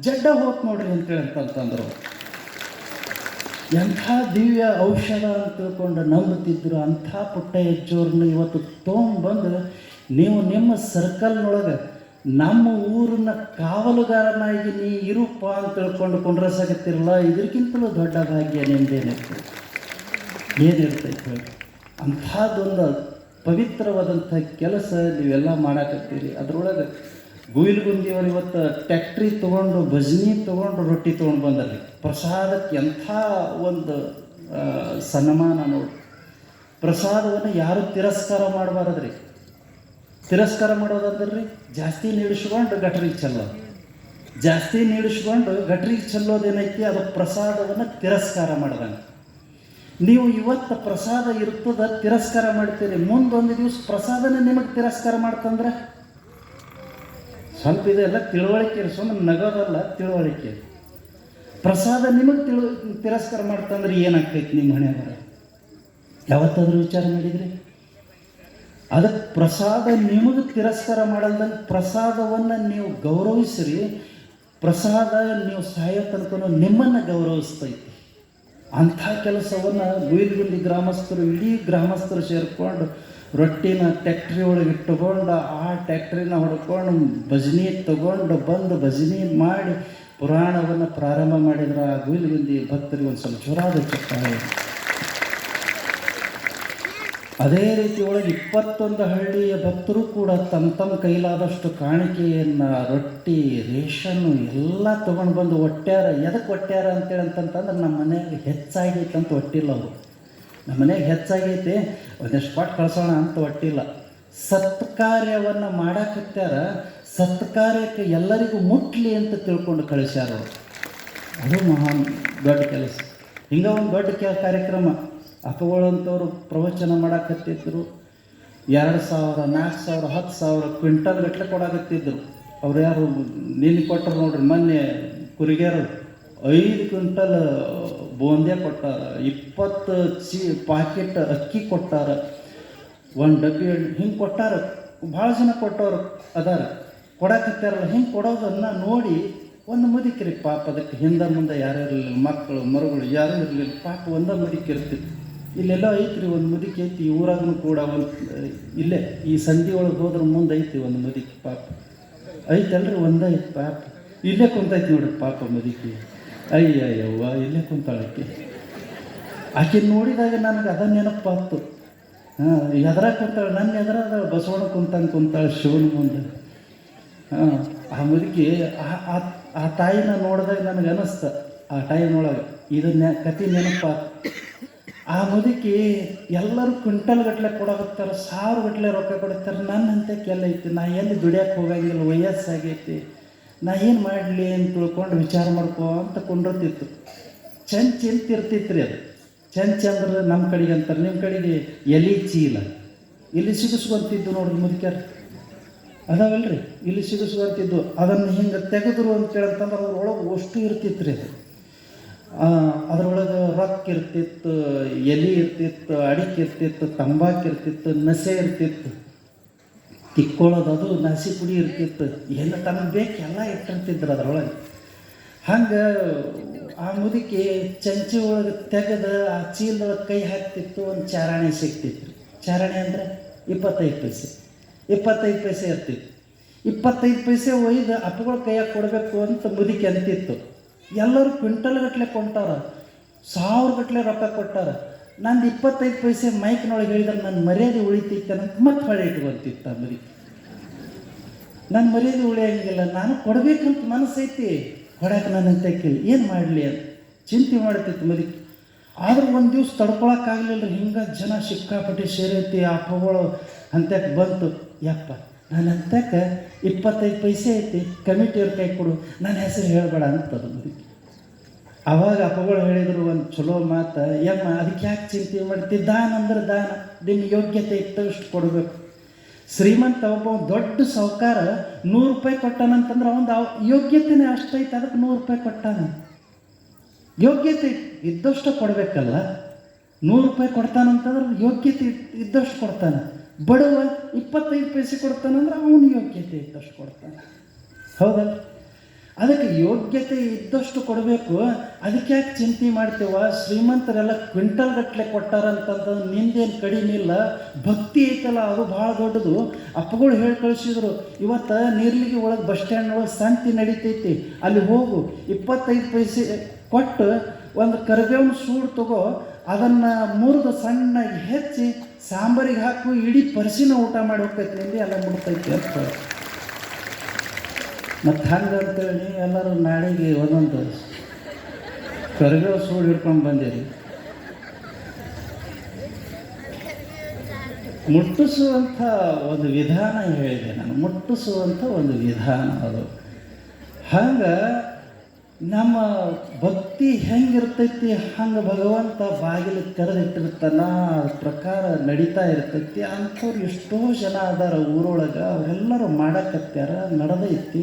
ಜಡ್ಡ ಹೋತ್ ನೋಡ್ರಿ ಅಂತಂತಂದರು. ಎಂಥ ದಿವ್ಯ ಔಷಧ ಅಂತ ತಿಳ್ಕೊಂಡು ನಂಬುತ್ತಿದ್ದರು. ಅಂಥ ಪುಟ್ಟಯ್ಯಜ್ಜೋರನ್ನ ಇವತ್ತು ತೊಗೊಂಡ್ಬಂದು ನೀವು ನಿಮ್ಮ ಸರ್ಕಲ್ನೊಳಗೆ ನಮ್ಮ ಊರನ್ನ ಕಾವಲುಗಾರನಾಗಿ ನೀ ಇರುಪ್ಪ ಅಂತ ತಿಳ್ಕೊಂಡು ಕೊಂಡ್ರಸಾಗತ್ತಿರಲ್ಲ, ಇದಕ್ಕಿಂತಲೂ ದೊಡ್ಡ ಭಾಗ್ಯ ನಿಮ್ದೇನಿರ್ತದೆ, ಏನಿರ್ತೈತೆ ಹೇಳಿ. ಅಂಥದ್ದೊಂದು ಪವಿತ್ರವಾದಂಥ ಕೆಲಸ ನೀವೆಲ್ಲ ಮಾಡಾಕತ್ತೀರಿ. ಅದರೊಳಗೆ ಗುಯಿಲ್ಗುಂದಿಯವರು ಇವತ್ತು ಟ್ಯಾಕ್ಟ್ರಿ ತೊಗೊಂಡು ಭಜನಿ ತೊಗೊಂಡು ರೊಟ್ಟಿ ತೊಗೊಂಡು ಬಂದರ್ರಿ ಪ್ರಸಾದಕ್ಕೆ. ಎಂಥ ಒಂದು ಸನ್ಮಾನ ನೋಡಿ. ಪ್ರಸಾದವನ್ನು ಯಾರು ತಿರಸ್ಕಾರ ಮಾಡಬಾರದ್ರಿ. ತಿರಸ್ಕಾರ ಮಾಡೋದಂದ್ರಿ ಜಾಸ್ತಿ ನೀಡಿಸ್ಕೊಂಡು ಗಟ್ರಿಗೆ ಚೆಲ್ಲೋದು. ಜಾಸ್ತಿ ನೀಡಿಸ್ಕೊಂಡು ಗಟ್ರಿಗೆ ಚೆಲ್ಲೋದೇನೈತಿ, ಅದು ಪ್ರಸಾದವನ್ನು ತಿರಸ್ಕಾರ ಮಾಡ್ದಂಗೆ. ನೀವು ಇವತ್ತು ಪ್ರಸಾದ ಇರ್ತದ ತಿರಸ್ಕಾರ ಮಾಡ್ತೀರಿ, ಮುಂದೊಂದು ದಿವಸ ಪ್ರಸಾದನೇ ನಿಮಗೆ ತಿರಸ್ಕಾರ ಮಾಡ್ತಂದ್ರೆ ಸ್ವಲ್ಪ ಇದೆಲ್ಲ ತಿಳುವಳಿಕೆ, ಸುಮ್ಮನೆ ನಗೋದಲ್ಲ, ತಿಳುವಳಿಕೆ. ಪ್ರಸಾದ ನಿಮಗೆ ತಿರಸ್ಕಾರ ಮಾಡ್ತಂದ್ರೆ ಏನಾಗ್ತೈತಿ ನಿಮ್ಮ ಹಣೆ ಬರ? ಯಾವತ್ತಾದ್ರೂ ವಿಚಾರ ಮಾಡಿದ್ರಿ? ಅದಕ್ಕೆ ಪ್ರಸಾದ ನಿಮಗೆ ತಿರಸ್ಕಾರ ಮಾಡಲ್ದಂಗೆ ಪ್ರಸಾದವನ್ನು ನೀವು ಗೌರವಿಸ್ರಿ. ಪ್ರಸಾದ ನೀವು ಸಾಯೋ ತನಕ ನಿಮ್ಮನ್ನು ಗೌರವಿಸ್ತೈತಿ. ಅಂಥ ಕೆಲಸವನ್ನು ಗುಯಿಲ್ಗುಂದಿ ಗ್ರಾಮಸ್ಥರು, ಇಡೀ ಗ್ರಾಮಸ್ಥರು ಸೇರಿಕೊಂಡು ರೊಟ್ಟಿನ ಟ್ಯಾಕ್ಟ್ರಿ ಒಳಗೆ ಇಟ್ಟುಕೊಂಡು ಆ ಟ್ಯಾಕ್ಟ್ರಿನ ಹೊಡ್ಕೊಂಡು ಭಜನಿ ತೊಗೊಂಡು ಬಂದು ಭಜನಿ ಮಾಡಿ ಪುರಾಣವನ್ನು ಪ್ರಾರಂಭ ಮಾಡಿದ್ರೆ ಆ ಗುಯಿಲ್ಗುಂದಿ ಭಕ್ತರಿಗೆ ಒಂದು ಸ್ವಲ್ಪ ಜೋರಾದ ಚಪ್ಪಾಳೆ. ಅದೇ ರೀತಿ ಒಳಗೆ 21 ಹಳ್ಳಿಯ ಭಕ್ತರು ಕೂಡ ತಮ್ಮ ಕೈಲಾದಷ್ಟು ಕಾಣಿಕೆಯನ್ನು, ರೊಟ್ಟಿ, ರೇಷನ್ನು ಎಲ್ಲ ತೊಗೊಂಡು ಬಂದು ಒಟ್ಟ್ಯಾರ. ಎದಕ್ಕೆ ಒಟ್ಟ್ಯಾರ ಅಂತೇಳಿ ಅಂತಂದ್ರೆ ನಮ್ಮ ಮನೆಯಾಗ ಹೆಚ್ಚಾಗೈತೆ ಅಂತ ಒಟ್ಟಿಲ್ಲ ಅವರು. ನಮ್ಮ ಮನೆಯಾಗ ಹೆಚ್ಚಾಗೈತೆ ಒಂದಷ್ಟು ಕೊಟ್ಟು ಕಳ್ಸೋಣ ಅಂತ ಒಟ್ಟಿಲ್ಲ. ಸತ್ಕಾರ್ಯವನ್ನು ಮಾಡಾಕತ್ಯಾರ, ಸತ್ಕಾರ್ಯಕ್ಕೆ ಎಲ್ಲರಿಗೂ ಮುಟ್ಲಿ ಅಂತ ತಿಳ್ಕೊಂಡು ಕಳಿಸ್ಯಾರ ಅವರು. ಅದು ಮಹಾನ್ ದೊಡ್ಡ ಕೆಲಸ. ಹಿಂಗೆ ಒಂದು ದೊಡ್ಡ ಕಾರ್ಯಕ್ರಮ ಅಪ್ಪಗಳಂಥವ್ರು ಪ್ರವಚನ ಮಾಡಾಕತ್ತಿದ್ರು. 2,000, 4,000, 10,000 ಕ್ವಿಂಟಲ್ ಗಟ್ಟಲೆ ಕೊಡಾಕತ್ತಿದ್ರು. ಅವ್ರು ಯಾರು ನೀನು ಕೊಟ್ಟರು ನೋಡ್ರಿ, ಮೊನ್ನೆ ಕುರಿಗೆರು 5 ಕ್ವಿಂಟಲ್ ಬೋಂದೆ ಕೊಟ್ಟಾರ, 20 ಪಾಕೆಟ್ ಅಕ್ಕಿ ಕೊಟ್ಟಾರ, 1 ಡಬ್ಬಿ ಹಿಂಗೆ ಕೊಟ್ಟಾರ. ಭಾಳ ಜನ ಕೊಟ್ಟವ್ರು ಅದಾರ, ಕೊಡಾಕತ್ತಾರಲ್ಲ. ಹಿಂಗೆ ಕೊಡೋದನ್ನು ನೋಡಿ ಒಂದು ಮುದುಕಿರಿ ಪಾಪ ಅದಕ್ಕೆ ಹಿಂದೆ ಮುಂದೆ ಯಾರು ಇರಲಿಲ್ಲ, ಮಕ್ಕಳು ಮರುಗಳು ಯಾರೂ ಇರಲಿಲ್ಲ, ಪಾಪ ಒಂದೇ ಮುದುಕಿ ಇರ್ತಿತ್ತು. ಇಲ್ಲೆಲ್ಲ ಐತ್ರಿ ಒಂದು ಮುದುಕಿ ಐತಿ, ಈ ಊರಾಗೂ ಕೂಡ ಒಂದು ಇಲ್ಲೇ ಈ ಸಂಧಿ ಒಳಗೆ ಹೋದ್ರೆ ಮುಂದೆ ಐತಿ ಒಂದು ಮುದುಕಿ ಪಾಪ ಐತಲ್ರಿ, ಒಂದೇ ಐತಿ ಪಾಪ, ಇಲ್ಲೇ ಕುಂತೈತಿ ನೋಡ್ರಿ ಪಾಪ ಮುದುಕಿ. ಅಯ್ಯವ್ವ ಇಲ್ಲೇ ಕುಂತಾಳಕ್ಕೆ. ಆಕೆ ನೋಡಿದಾಗ ನನಗೆ ಅದ ನೆನಪಾತು. ಹಾಂ, ಎದುರಾಗ ಕುಂತಾಳೆ, ನನ್ನ ಎದುರಾಗ ಬಸವಣ್ಣ ಕುಂತಾಳೆ ಶಿವನ ಮುಂದೆ. ಹಾಂ, ಆ ಮುದುಕಿ ಆ ತಾಯಿನ ನೋಡಿದಾಗ ನನಗೆ ಅನ್ನಿಸ್ತ, ಆ ಟೈಮ್ನೊಳಗೆ ಇದನ್ನ ಕತೆ ನೆನಪಾತು. ಆ ಮುದುಕಿ ಎಲ್ಲರೂ ಕ್ವಿಂಟಲ್ ಗಟ್ಟಲೆ ಕೊಡಾಕತ್ತಾರೆ, 1000 ಗಟ್ಟಲೆ ರೊಕ್ಕ ಕೊಡ್ತಾರೆ. ನನ್ನಂತೆ ಕೆಲ ಐತಿ, ನಾ ಎಲ್ಲಿ ದುಡಿಯೋಕೆ ಹೋಗಂಗಿಲ್ಲ, ವಯಸ್ಸಾಗೈತಿ, ನಾ ಏನು ಮಾಡಲಿ ಅಂತ ತಿಳ್ಕೊಂಡು ವಿಚಾರ ಮಾಡ್ಕೋ ಅಂತ ಕೊಂಡಿರ್ತಿತ್ತು. ಚಿಂತಿರ್ತಿತ್ತು ರೀ ಅದು. ಅಂದ್ರೆ ನಮ್ಮ ಕಡೆಗೆ ಅಂತಾರೆ, ನಿಮ್ಮ ಕಡೆಗೆ ಎಲೆ ಚೀಲ ಇಲ್ಲಿ ಸಿಗಿಸ್ಕೊಂತಿದ್ದು ನೋಡ್ರಿ ಮುದುಕ್ಯಾರ ಅದಾವಲ್ರಿ, ಇಲ್ಲಿ ಸಿಗಿಸ್ಕೊಂತಿದ್ದು. ಅದನ್ನು ಹಿಂಗೆ ತೆಗೆದ್ರು ಅಂತೇಳಂತಂದ್ರೆ ಅದ್ರೊಳಗೆ ಅಷ್ಟು ಇರ್ತಿತ್ತು ರೀ ಅದು. ಅದರೊಳಗೆ ರೊಕ್ಕ ಇರ್ತಿತ್ತು, ಎಲೆ ಇರ್ತಿತ್ತು, ಅಡಿಕೆ ಇರ್ತಿತ್ತು, ತಂಬಾಕು ಇರ್ತಿತ್ತು, ನಸೆ ಇರ್ತಿತ್ತು, ತಿಕ್ಕೊಳ್ಳೋದು ಅದು ನಸಿ ಪುಡಿ ಇರ್ತಿತ್ತು, ಎಲ್ಲ ತನಗೆ ಬೇಕು ಎಲ್ಲ ಇಟ್ಟಿರ್ತಿದ್ರು ಅದರೊಳಗೆ. ಹಂಗೆ ಆ ಮುದುಕಿ ಚಂಚಿ ಒಳಗೆ ತೆಗೆದು ಆ ಚೀಲದೊಳಗೆ ಕೈ ಹಾಕ್ತಿತ್ತು, ಒಂದು ಚಾರಾಣಿ ಸಿಗ್ತಿತ್ತು. ಚಾರಾಣಿ ಅಂದರೆ 25 ಪೈಸೆ, 25 ಪೈಸೆ ಇರ್ತಿತ್ತು. 25 ಪೈಸೆ ಒಯ್ದು ಅಪ್ಪಗಳ ಕೈಯಾಗ ಕೊಡಬೇಕು ಅಂತ ಮುದುಕಿ ಅಂತಿತ್ತು. ಎಲ್ಲರೂ ಕ್ವಿಂಟಲ್ ಗಟ್ಟಲೆ ಕೊಂಟಾರ, 1000 ಗಟ್ಟಲೆ ರೊಕ್ಕ ಕೊಟ್ಟಾರ. ನಂದು 25 ಪೈಸೆ ಮೈಕ್ನೊಳಗೆ ಹೇಳಿದ್ರೆ ನನ್ನ ಮರ್ಯಾದೆ ಉಳಿತೈತೆ ಅಂತ ಮತ್ತೆ ಹೊಳೆ ಇಟ್ಕೊಂತಿತ್ತು ಆ ಮುದುಕಿ. ನನ್ನ ಮರ್ಯಾದೆ ಉಳಿಯಂಗಿಲ್ಲ, ನಾನು ಕೊಡಬೇಕಂತ ಮನಸ್ಸೈತಿ, ಹೊಡ್ಯಾಕೆ ನನ್ನ ತೆಕ್ಕಿಲ್ಲ, ಏನು ಮಾಡಲಿ ಅಂತ ಚಿಂತೆ ಮಾಡ್ತಿತ್ತು ಮುದುಕಿ. ಆದ್ರೆ ಒಂದು ದಿವ್ಸ ತಡ್ಕೊಳಕ್ಕಾಗಲಿಲ್ಲ, ಹಿಂಗೆ ಜನ ಸಿಕ್ಕಾಪಟ್ಟಿ ಸೇರೈತಿ. ಆ ಅಪ್ಪಗಳು ಅಂತ್ಯಕ್ಕೆ ಬಂತು, ಯಪ್ಪ ನಾನು ಅಂತ್ಯಕ್ಕೆ 25 ಪೈಸೆ ಐತಿ, ಕಮಿಟಿಯವ್ರ ಕೈ ಕೊಡು, ನನ್ನ ಹೆಸರು ಹೇಳಬೇಡ ಅಂತದು ಮುದುಕಿ. ಆವಾಗ ಅಪ್ಪಗಳು ಹೇಳಿದರು ಒಂದು ಚಲೋ ಮಾತು, ಯಮ್ಮ ಅದಕ್ಕೆ ಯಾಕೆ ಚಿಂತೆ ಮಾಡ್ತಿ, ದಾನ ಅಂದ್ರೆ ದಾನ, ನಿನ್ನ ಯೋಗ್ಯತೆ ಇಟ್ಟಷ್ಟು ಕೊಡಬೇಕು. ಶ್ರೀಮಂತ ಒಬ್ಬ ದೊಡ್ಡ ಸಾಹುಕಾರ 100 ರೂಪಾಯಿ ಕೊಟ್ಟಾನಂತಂದ್ರೆ ಅವನು ಯೋಗ್ಯತೆನೇ ಅಷ್ಟೈತೆ, ಅದಕ್ಕೆ 100 ರೂಪಾಯಿ ಕೊಟ್ಟಾನ. ಯೋಗ್ಯತೆ ಇದ್ದಷ್ಟು ಕೊಡಬೇಕಲ್ಲ. 100 ರೂಪಾಯಿ ಕೊಡ್ತಾನಂತಂದ್ರೆ ಯೋಗ್ಯತೆ ಇದ್ದಷ್ಟು ಕೊಡ್ತಾನೆ. ಬಡವ 25 ಪೈಸೆ ಕೊಡ್ತಾನಂದ್ರೆ ಅವನು ಯೋಗ್ಯತೆ ಇದ್ದಷ್ಟು ಕೊಡ್ತಾನೆ, ಹೌದಲ್ಲ? ಅದಕ್ಕೆ ಯೋಗ್ಯತೆ ಇದ್ದಷ್ಟು ಕೊಡಬೇಕು. ಅದಕ್ಕೆ ಯಾಕೆ ಚಿಂತೆ ಮಾಡ್ತೇವ? ಶ್ರೀಮಂತರೆಲ್ಲ ಕ್ವಿಂಟಲ್ ಗಟ್ಟಲೆ ಕೊಟ್ಟಾರಂತಂದ್ರೆ ನಿಂದೇನು ಕಡಿಮೆ ಇಲ್ಲ. ಭಕ್ತಿ ಐತಲ್ಲ ಅದು ಭಾಳ ದೊಡ್ಡದು. ಅಪ್ಪಗಳು ಹೇಳಿ ಕಳಿಸಿದ್ರು, ಇವತ್ತು ನೀರ್ಲಿಗೆ ಒಳಗೆ ಬಸ್ ಸ್ಟ್ಯಾಂಡ್ ಒಳಗೆ ಸಂತಿ ನಡೀತೈತಿ, ಅಲ್ಲಿ ಹೋಗು, 25 ಪೈಸೆ ಕೊಟ್ಟು ಒಂದು ಕರಿಬೇವಿನ ಸೂಡು ತಗೋ, ಅದನ್ನು ಮುರಿದು ಸಣ್ಣಗೆ ಹೆಚ್ಚಿ ಸಾಂಬಾರಿಗೆ ಹಾಕು, ಇಡೀ ಪರಿಸಿನ ಊಟ ಮಾಡಿ ಹೋಗ್ತೈತಿ, ನಿಂದೆ ಎಲ್ಲ ಮುಡ್ತೈತಿ ಅಂತ. ಮತ್ತು ಹಂಗೆ ಅಂತೇಳಿ ಎಲ್ಲರೂ ನಾಳೆಗೆ ಒಂದೊಂದು ಕರಿಬೇವು ಸೂಡು ಹಿಡ್ಕೊಂಡು ಬಂದಿರಿ. ಮುಟ್ಟಿಸುವಂಥ ಒಂದು ವಿಧಾನ ಹೇಳಿದೆ ನಾನು, ಮುಟ್ಟಿಸುವಂಥ ಒಂದು ವಿಧಾನ ಅದು. ಹಂಗೆ ನಮ್ಮ ಭಕ್ತಿ ಹೆಂಗಿರ್ತೈತಿ ಹಂಗೆ ಭಗವಂತ ಬಾಗಿಲು ತೆರೆದಿಟ್ಟಿರ್ತಾನ, ಅದ್ರ ಪ್ರಕಾರ ನಡೀತಾ ಇರ್ತೈತಿ. ಅಂಥವ್ರು ಎಷ್ಟೋ ಜನ ಅದಾರ ಊರೊಳಗೆ, ಅವರೆಲ್ಲರೂ ಮಾಡಕತ್ಯಾರ, ನಡೆದೈತಿ,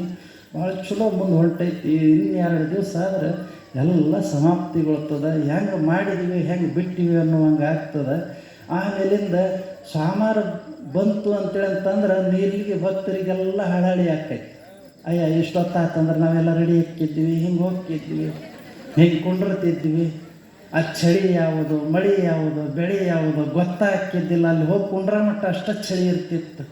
ಭಾಳ ಚಲೋ ಮುಂದೆ ಹೊಂಟೈತಿ. ಇನ್ನು 2 ದಿವಸ ಆದ್ರೆ ಎಲ್ಲ ಸಮಾಪ್ತಿಗೊಳ್ತದೆ. ಹೆಂಗೆ ಮಾಡಿದ್ವಿ ಹೆಂಗೆ ಬಿಟ್ಟಿವಿ ಅನ್ನುವಂಗೆ ಆಗ್ತದೆ. ಆಮೇಲಿಂದ ಸೋಮವಾರ ಬಂತು ಅಂತೇಳಂತಂದ್ರೆ ನೀರಿಗೆ ಭಕ್ತರಿಗೆಲ್ಲ ಹಳಾಳಿ ಆಕೈತಿ. ಅಯ್ಯ ಇಷ್ಟೊತ್ತಾತಂದ್ರೆ ನಾವೆಲ್ಲ ರೆಡಿ ಹಾಕಿದ್ವಿ, ಹಿಂಗೆ ಹೋಗ್ತಿದ್ವಿ, ಹಿಂಗೆ ಕುಂಡಿರ್ತಿದ್ವಿ, ಆ ಚಳಿ ಯಾವುದು, ಮಳೆ ಯಾವುದು, ಬೆಳೆ ಯಾವುದು ಗೊತ್ತಾಗ್ತಿದ್ದಿಲ್ಲ. ಅಲ್ಲಿ ಹೋಗಿ ಕುಂಡ್ರ ಮಟ್ಟ ಅಷ್ಟು ಚಳಿ ಇರ್ತಿತ್ತು.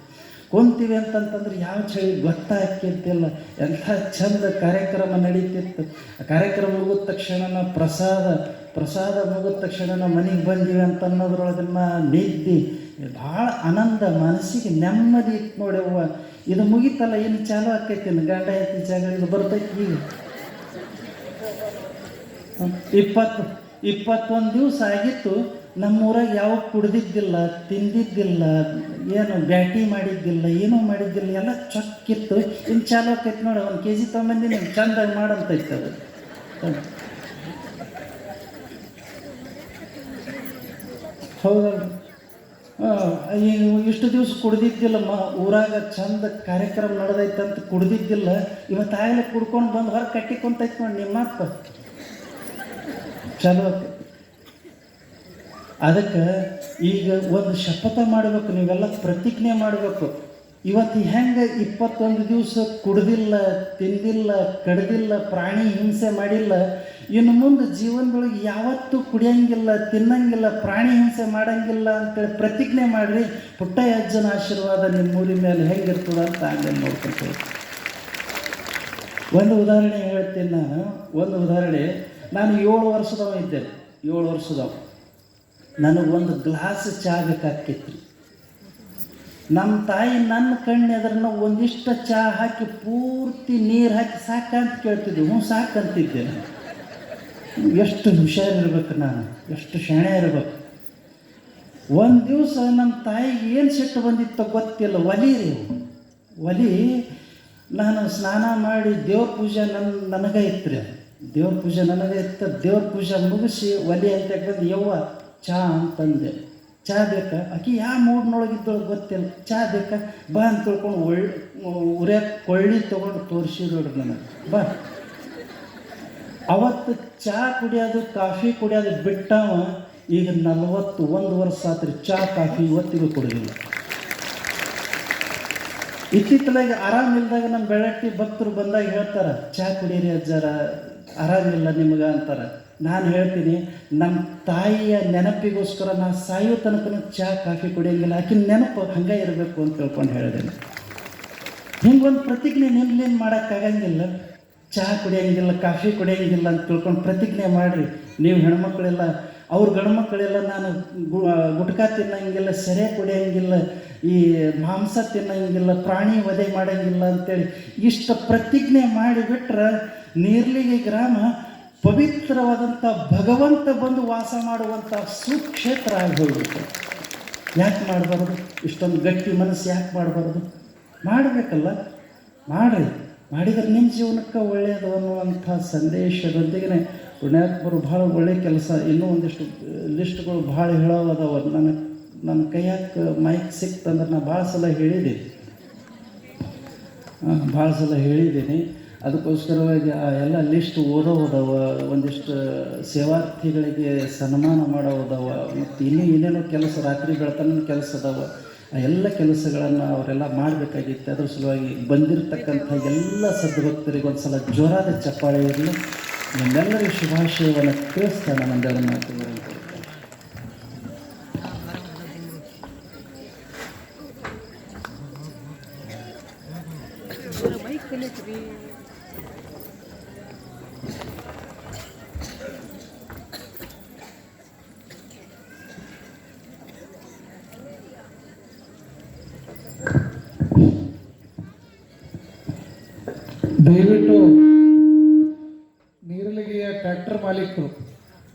ಕುಂತೀವಿ ಅಂತಂತಂದ್ರೆ ಯಾವ ಚಳಿ ಗೊತ್ತಾಗ್ತಿದ್ದಿಲ್ಲ. ಎಂಥ ಚಂದ ಕಾರ್ಯಕ್ರಮ ನಡೀತಿತ್ತು. ಆ ಕಾರ್ಯಕ್ರಮ ಮುಗಿದ ತಕ್ಷಣ ಪ್ರಸಾದ ಮುಗಿದ ತಕ್ಷಣ ಮನೆಗೆ ಬಂದೀವಿ ಅಂತ ಅನ್ನೋದ್ರೊಳಗನ್ನ ನಿದ್ದೆ ಭಾಳ ಆನಂದ, ಮನಸ್ಸಿಗೆ ನೆಮ್ಮದಿ ಇತ್ತು ನೋಡಿ. ಅವ್ವ ಇದು ಮುಗೀತಲ್ಲ, ಇನ್ನು ಚಾಲು ಆಕೈತಿ, ಗಂಡ ಹೆಂಡತಿ ಜಾಗ ಇದು ಬರ್ತೈತಿ. ಈಗ 21 ದಿವಸ ಆಗಿತ್ತು. ನಮ್ಮೂರಾಗ ಯಾವ ಕುಡ್ದಿದ್ದಿಲ್ಲ, ತಿಂದಿದ್ದಿಲ್ಲ, ಏನು ಬ್ಯಾಟಿ ಮಾಡಿದ್ದಿಲ್ಲ, ಏನೂ ಮಾಡಿದ್ದಿಲ್ಲ, ಎಲ್ಲ ಚೊಕ್ಕಿತ್ತು. ಇನ್ನು ಚಾಲು ಆಕೈತಿ ನೋಡಿ. 1 kg ತೊಗೊಂಬಂದಿನಿ, ಚಂದಾಗಿ ಮಾಡಂತೈತೆ ಅದು. ಹೌದಲ್ರಿ? ಈಗ ಇಷ್ಟು ದಿವಸ ಕುಡ್ದಿದ್ದಿಲ್ಲ, ಊರಾಗ ಚಂದ ಕಾರ್ಯಕ್ರಮ ನಡೆದೈತಂತ ಕುಡ್ದಿದ್ದಿಲ್ಲ. ಇವತ್ತಾಗಲೇ ಕುಡ್ಕೊಂಡು ಬಂದು ಹೊರಗೆ ಕಟ್ಟಿಕೊಂತೈತಿ ನೋಡಿ ನಿಮ್ಮ ಅಪ್ಪ. ಚಲೋ ಆಕೈತಿ. ಅದಕ್ಕೆ ಈಗ ಒಂದು ಶಪಥ ಮಾಡಬೇಕು, ನೀವೆಲ್ಲ ಪ್ರತಿಜ್ಞೆ ಮಾಡಬೇಕು. ಇವತ್ತು ಹೆಂಗೆ 21 ದಿವಸ ಕುಡ್ದಿಲ್ಲ, ತಿಂದಿಲ್ಲ, ಕಡ್ದಿಲ್ಲ, ಪ್ರಾಣಿ ಹಿಂಸೆ ಮಾಡಿಲ್ಲ, ಇನ್ನು ಮುಂದೆ ಜೀವನದೊಳಗೆ ಯಾವತ್ತೂ ಕುಡಿಯಂಗಿಲ್ಲ, ತಿನ್ನಂಗಿಲ್ಲ, ಪ್ರಾಣಿ ಹಿಂಸೆ ಮಾಡಂಗಿಲ್ಲ ಅಂತೇಳಿ ಪ್ರತಿಜ್ಞೆ ಮಾಡಿರಿ. ಪುಟ್ಟಯ್ಯಜ್ಜನ ಆಶೀರ್ವಾದ ನಿಮ್ಮ ಊರಿನ ಮೇಲೆ ಹೆಂಗಿರ್ತದ ಅಂತ ಆಮೇಲೆ ನೋಡ್ಕೊಳ್ತೀವಿ. ಒಂದು ಉದಾಹರಣೆ ಹೇಳ್ತೀನಿ ನಾನು 7 ವರ್ಷದವ ಇದ್ದೆ. 7 ವರ್ಷದವ ನನಗೊಂದು ಗ್ಲಾಸ್ ಚಹಾ ಬೇಕಾಕಿತ್ತು. ನಮ್ಮ ತಾಯಿ ನನ್ನ ಕಣ್ಣೆದ್ರನ್ನ ಒಂದಿಷ್ಟು ಚಹಾ ಹಾಕಿ ಪೂರ್ತಿ ನೀರು ಹಾಕಿ ಸಾಕಂತ ಕೇಳ್ತಿದ್ದೆ. ಸಾಕಂತಿದ್ದೆ ನಾನು. ಎಷ್ಟು ಹುಷಾರಿರ್ಬೇಕು, ನಾನು ಎಷ್ಟು ಶಾಣೆ ಇರ್ಬೇಕು. ಒಂದು ದಿವಸ ನಮ್ಮ ತಾಯಿಗೆ ಏನು ಸಿಟ್ಟು ಬಂದಿತ್ತೋ ಗೊತ್ತಿಲ್ಲ. ಒಲಿ ನಾನು ಸ್ನಾನ ಮಾಡಿ ದೇವ್ರ ಪೂಜೆ ನನಗೆ ಇತ್ತು ರೀ. ದೇವ್ರ ಪೂಜೆ ನನಗೆ ಇತ್ತು. ದೇವ್ರ ಪೂಜೆ ಮುಗಿಸಿ ಒಲಿ ಅಂತ ಬಂದು ಯವ್ವ ಚಹಾ ಅಂತಂದೆ. ಚಹಾ ಬೇಕಾ? ಆಕೆ ಯಾವ ಮೂಡ್ನೊಳಗಿದ್ದೊಳಗೆ ಗೊತ್ತಿಲ್ಲ. ಚಹಾ ಬೇಕಾ? ಬಾ ಅಂತ ತಿಳ್ಕೊಂಡು ಉರಿಯಕ್ಕೆ ಕೊಳ್ಳಿ ತೊಗೊಂಡು ತೋರಿಸಿದ್ರು ನನಗೆ. ಬಾ. ಅವತ್ತು ಚಹಾ ಕುಡಿಯೋದು, ಕಾಫಿ ಕುಡಿಯೋದು ಬಿಟ್ಟವ ಈಗ 41 ವರ್ಷ ಆತ್ರಿ. ಚಹಾ ಕಾಫಿ ಇವತ್ತಿಗೂ ಕುಡಿದಿಲ್ಲ. ಇತ್ತಿತ್ತಲಾಗಿ ಆರಾಮಿಲ್ದಾಗ ನಮ್ಮ ಬೆಳಟ್ಟಿ ಭಕ್ತರು ಬಂದಾಗ ಹೇಳ್ತಾರೆ, ಚಹಾ ಕುಡೀರಿ ಅಜ್ಜಾರ, ಆರಾಮಿಲ್ಲ ನಿಮ್ಗೆ ಅಂತಾರೆ. ನಾನು ಹೇಳ್ತೀನಿ, ನಮ್ಮ ತಾಯಿಯ ನೆನಪಿಗೋಸ್ಕರ ನಾನು ಸಾಯೋ ತನಕ ಚಹಾ ಕಾಫಿ ಕುಡಿಯೋಂಗಿಲ್ಲ. ಆಕಿನ ನೆನಪು ಹಂಗೆ ಇರಬೇಕು ಅಂತ ತಿಳ್ಕೊಂಡು ಹೇಳಿದ್ದೇನೆ. ಹಿಂಗೊಂದು ಪ್ರತಿಜ್ಞೆ ನಿಮ್ಲೇನು ಮಾಡೋಕ್ಕಾಗಂಗಿಲ್ಲ. ಚಹಾ ಕುಡಿಯೋಂಗಿಲ್ಲ, ಕಾಫಿ ಕುಡಿಯೋಂಗಿಲ್ಲ ಅಂತ ತಿಳ್ಕೊಂಡು ಪ್ರತಿಜ್ಞೆ ಮಾಡಿರಿ. ನೀವು ಹೆಣ್ಮಕ್ಳೆಲ್ಲ, ಅವ್ರ ಗಂಡ್ಮಕ್ಳೆಲ್ಲ ನಾನು ಗುಟ್ಕಾ ತಿನ್ನಂಗಿಲ್ಲ, ಸೆರೆ ಕುಡಿಯೋಂಗಿಲ್ಲ, ಈ ಮಾಂಸ ತಿನ್ನಂಗಿಲ್ಲ, ಪ್ರಾಣಿ ವಧೆ ಮಾಡೋಂಗಿಲ್ಲ ಅಂತೇಳಿ ಇಷ್ಟು ಪ್ರತಿಜ್ಞೆ ಮಾಡಿಬಿಟ್ರೆ ನೀರ್ಲಿಗೆ ಗ್ರಾಮ ಪವಿತ್ರವಾದಂಥ ಭಗವಂತ ಬಂದು ವಾಸ ಮಾಡುವಂಥ ಸುಕ್ಷೇತ್ರ ಆಗಿ ಹೋಗ್ಬಿಟ್ಟು. ಯಾಕೆ ಮಾಡಬಾರ್ದು? ಇಷ್ಟೊಂದು ಗಟ್ಟಿ ಮನಸ್ಸು ಯಾಕೆ ಮಾಡಬಾರ್ದು? ಮಾಡಬೇಕಲ್ಲ, ಮಾಡಿದರೆ ನಿಮ್ಮ ಜೀವನಕ್ಕೆ ಒಳ್ಳೆಯದು ಅನ್ನುವಂಥ ಸಂದೇಶದೊಂದಿಗೆ ಪುಣ್ಯಾತ್ಮರು ಭಾಳ ಒಳ್ಳೆಯ ಕೆಲಸ. ಇನ್ನೂ ಒಂದಿಷ್ಟು ಲಿಸ್ಟ್ಗಳು ಭಾಳ ಹೇಳೋದವ. ನನ್ನ ಕೈಯಾಕೆ ಮೈಕ್ ಸಿಕ್ತಂದ್ರೆ ನಾನು ಭಾಳ ಸಲ ಹೇಳಿದ್ದೀನಿ. ಅದಕ್ಕೋಸ್ಕರವಾಗಿ ಆ ಎಲ್ಲ ಲಿಸ್ಟ್ ಓದೋದವ, ಒಂದಿಷ್ಟು ಸೇವಾರ್ಥಿಗಳಿಗೆ ಸನ್ಮಾನ ಮಾಡೋದವ, ಮತ್ತು ಇನ್ನೇನೋ ಕೆಲಸ, ರಾತ್ರಿ ಬೆಳತನ ಕೆಲಸ ಅದಾವ. ಆ ಎಲ್ಲ ಕೆಲಸಗಳನ್ನು ಅವರೆಲ್ಲ ಮಾಡಬೇಕಾಗಿತ್ತು. ಅದ್ರ ಸಲುವಾಗಿ ಬಂದಿರತಕ್ಕಂಥ ಎಲ್ಲ ಸದ್ಭಕ್ತರಿಗೆ ಒಂದು ಸಲ ಜೋರಾದ ಚಪ್ಪಾಳೆ ಇರಲಿ. ನಿಮ್ಮೆಲ್ಲರಿಗೂ ಶುಭಾಶಯವನ್ನು ತಿಳಿಸ್ತಾನೆ. ನಮ್ಮೆಲ್ಲ ಮಾತುಗಳು ದಯವಿಟ್ಟು ನೀರಲಿಗೆಯ ಟ್ರ್ಯಾಕ್ಟರ್ ಮಾಲೀಕರು,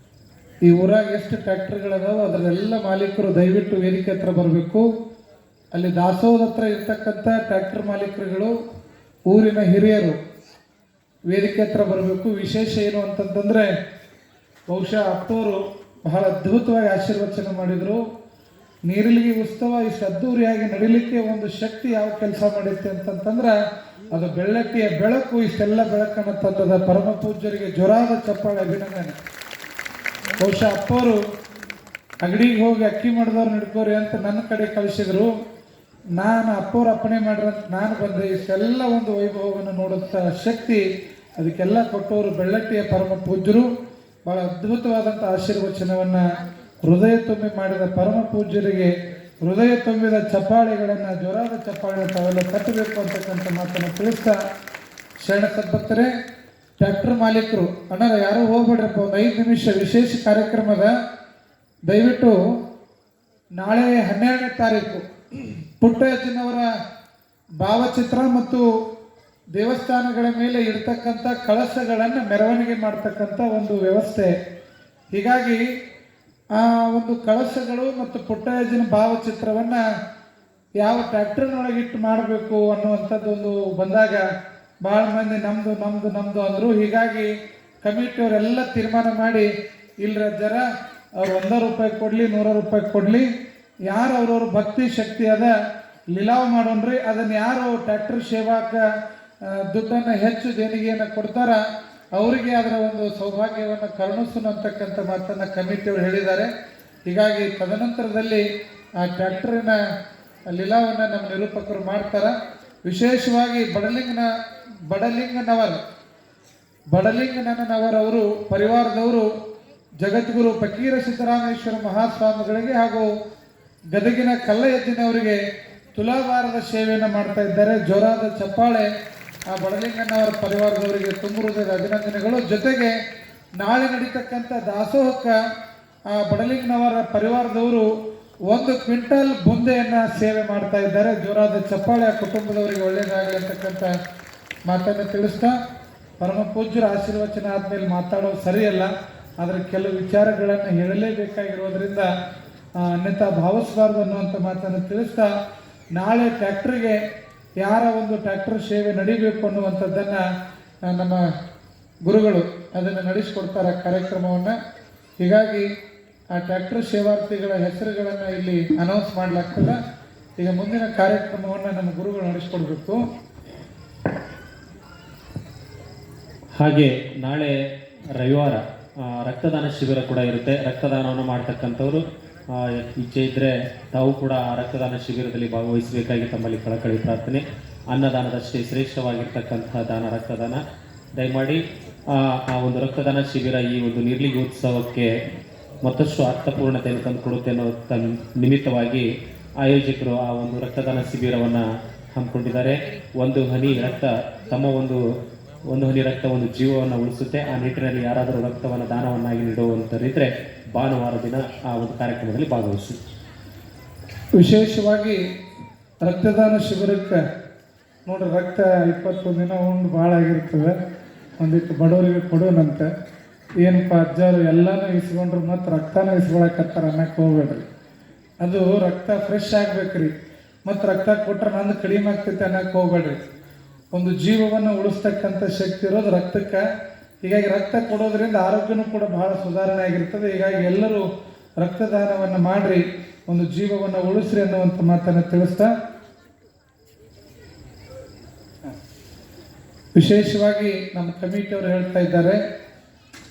ಈ ಊರಾಗ ಎಷ್ಟು ಟ್ರ್ಯಾಕ್ಟರ್ಗಳದಾವ ಅದರೆಲ್ಲ ಮಾಲೀಕರು ದಯವಿಟ್ಟು ವೇದಿಕೆ ಹತ್ರ ಬರಬೇಕು. ಅಲ್ಲಿ ದಾಸೋಹದ ಹತ್ರ ಇರ್ತಕ್ಕಂಥ ಟ್ರ್ಯಾಕ್ಟರ್ ಮಾಲೀಕರುಗಳು, ಊರಿನ ಹಿರಿಯರು ವೇದಿಕೆ ಹತ್ರ ಬರಬೇಕು. ವಿಶೇಷ ಏನು ಅಂತಂತಂದರೆ, ಬಹುಶಃ ಅಪ್ಪವರು ಬಹಳ ಅದ್ಭುತವಾಗಿ ಆಶೀರ್ವಚನ ಮಾಡಿದರು. ನೀರಲಿಗೆ ಉತ್ಸವ ಇಷ್ಟು ಅದ್ದೂರಿಯಾಗಿ ನಡೀಲಿಕ್ಕೆ ಒಂದು ಶಕ್ತಿ ಯಾವ ಕೆಲಸ ಮಾಡುತ್ತೆ ಅಂತಂತಂದ್ರೆ ಅದು ಬೆಳ್ಳಕ್ಕಿಯ ಬೆಳಕು. ಇಷ್ಟೆಲ್ಲ ಬೆಳಕನ್ನು ತಂದದ ಪರಮ ಪೂಜ್ಯರಿಗೆ ಜೋರಾದ ಚಪ್ಪಾಳೆ, ಅಭಿನಂದನೆ. ಬಹುಶಃ ಅಪ್ಪವರು ಅಂಗಡಿಗೆ ಹೋಗಿ ಅಕ್ಕಿ ಮಾಡಿದವ್ರು ನಡ್ಕೋರಿ ಅಂತ ನನ್ನ ಕಡೆ ಕಳಿಸಿದ್ರು. ನಾನು ಅಪ್ಪವ್ರು ಅಪ್ಪಣೆ ಮಾಡ್ರಂತ ನಾನು ಬಂದೆ. ಇಷ್ಟೆಲ್ಲ ಒಂದು ವೈಭವವನ್ನು ನೋಡುವಂಥ ಶಕ್ತಿ ಅದಕ್ಕೆಲ್ಲ ಕೊಟ್ಟವರು ಬೆಳ್ಳಟ್ಟಿಯ ಪರಮ ಪೂಜ್ಯರು. ಬಹಳ ಅದ್ಭುತವಾದಂಥ ಆಶೀರ್ವಚನವನ್ನು ಹೃದಯ ತುಂಬಿ ಮಾಡಿದ ಪರಮ ಪೂಜ್ಯರಿಗೆ ಹೃದಯ ತುಂಬಿದ ಚಪ್ಪಾಳೆಗಳನ್ನು, ಜೋರಾದ ಚಪ್ಪಾಳೆ ತಾವೆಲ್ಲ ಕಟ್ಟಬೇಕು ಅಂತಕ್ಕಂಥ ಮಾತನ್ನು ತಿಳಿಸ್ತಾ, ಶರಣ ಸದ್ಭಕ್ತರೇ, ಟ್ರ್ಯಾಕ್ಟರ್ ಮಾಲೀಕರು ಅಣ್ಣ ಯಾರೂ ಹೋಗ್ಬೇಡ್ರಪ್ಪ, ಒಂದು 5 ನಿಮಿಷ ವಿಶೇಷ ಕಾರ್ಯಕ್ರಮದ. ದಯವಿಟ್ಟು ನಾಳೆ 12ನೇ ತಾರೀಕು ಪುಟ್ಟಯ್ಯನವರ ಭಾವಚಿತ್ರ ಮತ್ತು ದೇವಸ್ಥಾನಗಳ ಮೇಲೆ ಇಡ್ತಕ್ಕಂಥ ಕಳಶಗಳನ್ನು ಮೆರವಣಿಗೆ ಮಾಡ್ತಕ್ಕಂಥ ಒಂದು ವ್ಯವಸ್ಥೆ. ಹೀಗಾಗಿ ಆ ಒಂದು ಕಳಶಗಳು ಮತ್ತು ಪುಟ್ಟಯ್ಯನ ಭಾವಚಿತ್ರವನ್ನು ಯಾವ ಟ್ರ್ಯಾಕ್ಟರ್ನೊಳಗಿಟ್ಟು ಮಾಡಬೇಕು ಅನ್ನುವಂಥದ್ದೊಂದು ಬಂದಾಗ ಭಾಳ ಮಂದಿ ನಮ್ಮದು ಅಂದರು. ಹೀಗಾಗಿ ಕಮಿಟಿಯವರೆಲ್ಲ ತೀರ್ಮಾನ ಮಾಡಿ, ಇಲ್ಲರ ಜರ ಅವ್ರು 100 ರೂಪಾಯಿ ಕೊಡಲಿ, 100 ರೂಪಾಯಿ ಕೊಡಲಿ, ಯಾರು ಅವ್ರವ್ರ ಭಕ್ತಿ ಶಕ್ತಿ ಅದ ಲಿಲಾವ್ ಮಾಡೋಣ್ರಿ. ಅದನ್ನು ಯಾರು ಟ್ರ್ಯಾಕ್ಟರ್ ಸೇವಾಕ ದುಡ್ಡನ್ನು ಹೆಚ್ಚು ದೇಣಿಗೆಯನ್ನು ಕೊಡ್ತಾರ ಅವರಿಗೆ ಅದರ ಒಂದು ಸೌಭಾಗ್ಯವನ್ನು ಕರುಣಿಸೋಣ ಅಂತಕ್ಕಂಥ ಮಾತನ್ನು ಕಮಿಟಿಯವರು ಹೇಳಿದ್ದಾರೆ. ಹೀಗಾಗಿ ತದನಂತರದಲ್ಲಿ ಆ ಟ್ರ್ಯಾಕ್ಟರಿನ ಲೀಲಾವನ್ನು ನಮ್ಮ ನಿರೂಪಕರು ಮಾಡ್ತಾರ. ವಿಶೇಷವಾಗಿ ಬಡಲಿಂಗನವರ್ ಅವರು ಪರಿವಾರದವರು ಜಗದ್ಗುರು ಫಕೀರ ಸಿದ್ದರಾಮೇಶ್ವರ ಮಹಾಸ್ವಾಮಿಗಳಿಗೆ ಹಾಗೂ ಗದಗಿನ ಕಲ್ಲಯಜ್ಜನವರಿಗೆ ತುಲಾಭಾರದ ಸೇವೆಯನ್ನು ಮಾಡ್ತಾ ಇದ್ದಾರೆ. ಜೋರಾದ ಚಪ್ಪಾಳೆ ಆ ಬಡಲಿಂಗನವರ ಪರಿವಾರದವರಿಗೆ ತುಂಬ ಹೃದಯದ ಅಭಿನಂದನೆಗಳು. ಜೊತೆಗೆ ನಾಳೆ ನಡೀತಕ್ಕಂಥ ದಾಸೋಹಕ್ಕೆ ಆ ಬಡಲಿಂಗನವರ ಪರಿವಾರದವರು 1 ಕ್ವಿಂಟಲ್ ಬುಂದೆಯನ್ನು ಸೇವೆ ಮಾಡ್ತಾ ಇದ್ದಾರೆ. ಜೋರಾದ ಚಪ್ಪಾಳೆ ಆ ಕುಟುಂಬದವರಿಗೆ ಒಳ್ಳೆಯದಾಗಲಿ ಅಂತಕ್ಕಂಥ ಮಾತನ್ನು ತಿಳಿಸ್ತಾ, ಪರಮ ಪೂಜ್ಯರ ಆಶೀರ್ವಚನ ಆದಮೇಲೆ ಮಾತಾಡೋದು ಸರಿಯಲ್ಲ, ಆದರೆ ಕೆಲವು ವಿಚಾರಗಳನ್ನು ಹೇಳಲೇಬೇಕಾಗಿರೋದ್ರಿಂದ ಅನ್ಯಥಾ ಭಾವಿಸಬಾರ್ದು ಅನ್ನುವಂಥ ಮಾತನ್ನು ತಿಳಿಸ್ತಾ, ನಾಳೆ ಟ್ಯಾಕ್ಟ್ರಿಗೆ ಯಾರ ಒಂದು ಟ್ಯಾಕ್ಟರ್ ಸೇವೆ ನಡಿಬೇಕು ಅನ್ನುವಂಥದ್ದನ್ನು ನಮ್ಮ ಗುರುಗಳು ಅದನ್ನು ನಡೆಸಿಕೊಡ್ತಾರೆ ಕಾರ್ಯಕ್ರಮವನ್ನು. ಹೀಗಾಗಿ ಆ ಟ್ಯಾಕ್ಟರ್ ಸೇವಾರ್ಥಿಗಳ ಹೆಸರುಗಳನ್ನು ಇಲ್ಲಿ ಅನೌನ್ಸ್ ಮಾಡಲಾಗ್ತದೆ. ಈಗ ಮುಂದಿನ ಕಾರ್ಯಕ್ರಮವನ್ನು ನಮ್ಮ ಗುರುಗಳು ನಡೆಸಿಕೊಡ್ಬೇಕು. ಹಾಗೆ ನಾಳೆ ರವಿವಾರ ರಕ್ತದಾನ ಶಿಬಿರ ಕೂಡ ಇರುತ್ತೆ. ರಕ್ತದಾನವನ್ನು ಮಾಡ್ತಕ್ಕಂಥವ್ರು ಇಚ್ಛೆ ಇದ್ದರೆ ತಾವು ಕೂಡ ಆ ರಕ್ತದಾನ ಶಿಬಿರದಲ್ಲಿ ಭಾಗವಹಿಸಬೇಕಾಗಿ ತಮ್ಮಲ್ಲಿ ಕಳಕಳಿ ಪ್ರಾರ್ಥನೆ. ಅನ್ನದಾನದಷ್ಟೇ ಶ್ರೇಷ್ಠವಾಗಿರ್ತಕ್ಕಂತಹ ದಾನ ರಕ್ತದಾನ. ದಯಮಾಡಿ ಆ ಒಂದು ರಕ್ತದಾನ ಶಿಬಿರ ಈ ಒಂದು ನೀರ್ಲಿಗೆ ಉತ್ಸವಕ್ಕೆ ಮತ್ತಷ್ಟು ಅರ್ಥಪೂರ್ಣತೆಯನ್ನು ತಂದುಕೊಡುತ್ತೆ ಅನ್ನೋ ನಿಮಿತ್ತವಾಗಿ ಆಯೋಜಕರು ಆ ಒಂದು ರಕ್ತದಾನ ಶಿಬಿರವನ್ನು ಹಮ್ಮಿಕೊಂಡಿದ್ದಾರೆ. ಒಂದು ಹನಿ ರಕ್ತ ಒಂದು ಹನಿ ರಕ್ತ ಒಂದು ಜೀವವನ್ನು ಉಳಿಸುತ್ತೆ. ಆ ನಿಟ್ಟಿನಲ್ಲಿ ಯಾರಾದರೂ ರಕ್ತವನ್ನು ದಾನವನ್ನಾಗಿ ನೀಡುವಂಥರಿದ್ದರೆ ಭಾನುವಾರ ದಿನ ಆ ಒಂದು ಕಾರ್ಯಕ್ರಮದಲ್ಲಿ ಭಾಗವಹಿಸಿ. ವಿಶೇಷವಾಗಿ ರಕ್ತದಾನ ಶಿಬಿರಕ್ಕೆ ನೋಡ್ರಿ, ರಕ್ತ 21 ದಿನ ಉಂಡು ಭಾಳ ಆಗಿರ್ತದೆ. ಒಂದಿಟ್ಟು ಬಡವರಿಗೆ ಕೊಡೋಣಂತೆ. ಏನಪ್ಪ ಅಜ್ಜರು ಎಲ್ಲನೂ ಇಸ್ಕೊಂಡ್ರು ಮತ್ತು ರಕ್ತನ ಇಸ್ಕೊಳಕತ್ತಾರ ಅನ್ನಕ್ಕೆ ಹೋಗ್ಬೇಡ್ರಿ. ಅದು ರಕ್ತ ಫ್ರೆಶ್ ಆಗ್ಬೇಕ್ರಿ. ಮತ್ತು ರಕ್ತ ಕೊಟ್ಟರೆ ನಂದು ಕಡಿಮೆ ಆಗ್ತೈತೆ ಅನ್ನಕ್ಕೆ ಹೋಗ್ಬೇಡ್ರಿ. ಒಂದು ಜೀವವನ್ನು ಉಳಿಸ್ತಕ್ಕಂಥ ಶಕ್ತಿ ಇರೋದು ರಕ್ತಕ್ಕೆ. ಹೀಗಾಗಿ ರಕ್ತ ಕೊಡೋದ್ರಿಂದ ಆರೋಗ್ಯನೂ ಕೂಡ ಬಹಳ ಸುಧಾರಣೆ ಆಗಿರ್ತದೆ. ಹೀಗಾಗಿ ಎಲ್ಲರೂ ರಕ್ತದಾನವನ್ನು ಮಾಡಿರಿ, ಒಂದು ಜೀವವನ್ನು ಉಳಿಸ್ರಿ ಅನ್ನುವಂಥ ಮಾತನ್ನು ತಿಳಿಸ್ತಾ, ವಿಶೇಷವಾಗಿ ನಮ್ಮ ಕಮಿಟಿಯವರು ಹೇಳ್ತಾ ಇದ್ದಾರೆ,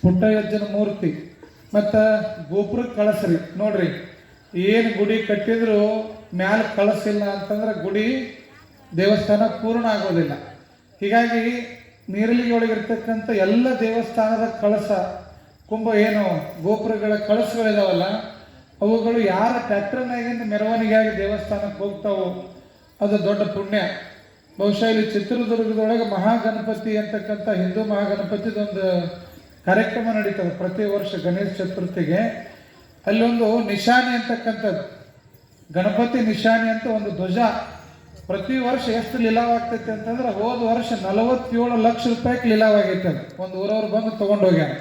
ಪುಟ್ಟಯ್ಯಜ್ಜನ ಮೂರ್ತಿ ಮತ್ತು ಗೋಪುರಕ್ಕೆ ಕಳಸ್ರಿ. ನೋಡ್ರಿ, ಏನು ಗುಡಿ ಕಟ್ಟಿದ್ರು ಮ್ಯಾಲ ಕಳಸಿಲ್ಲ ಅಂತಂದ್ರೆ ಗುಡಿ ದೇವಸ್ಥಾನ ಪೂರ್ಣ ಆಗೋದಿಲ್ಲ. ಹೀಗಾಗಿ ನೀರಲಿಗೆ ಒಳಗಿರ್ತಕ್ಕಂಥ ಎಲ್ಲ ದೇವಸ್ಥಾನದ ಕಳಸ ಏನು ಗೋಪುರಗಳ ಕಳಸಗಳಿದಾವಲ್ಲ, ಅವುಗಳು ಯಾರ ಟ್ರ್ಯಾಕ್ಟರ್ನಾಗಿಂದ ಮೆರವಣಿಗೆಯಾಗಿ ದೇವಸ್ಥಾನಕ್ಕೆ ಹೋಗ್ತಾವೋ ಅದು ದೊಡ್ಡ ಪುಣ್ಯ. ಬಹುಶಃ ಇಲ್ಲಿ ಚಿತ್ರದುರ್ಗದೊಳಗೆ ಮಹಾಗಣಪತಿ ಅಂತಕ್ಕಂಥ ಹಿಂದೂ ಮಹಾಗಣಪತಿದೊಂದು ಕಾರ್ಯಕ್ರಮ ನಡೀತದೆ ಪ್ರತಿ ವರ್ಷ ಗಣೇಶ ಚತುರ್ಥಿಗೆ. ಅಲ್ಲೊಂದು ನಿಶಾನಿ ಅಂತಕ್ಕಂಥದ್ದು, ಗಣಪತಿ ನಿಶಾನಿ ಅಂತ ಒಂದು ಧ್ವಜ ಪ್ರತಿ ವರ್ಷ ಎಷ್ಟು ಲೀಲಾವಾಗ್ತೈತೆ ಅಂತಂದ್ರೆ, ಹೋದ ವರ್ಷ 47 ಲಕ್ಷ ರೂಪಾಯಿಗೆ ಲೀಲಾವಾಗೈತೆ. ಅದು ಒಂದು ಊರವ್ರು ಬಂದು ತೊಗೊಂಡೋಗ್ಯಾರ.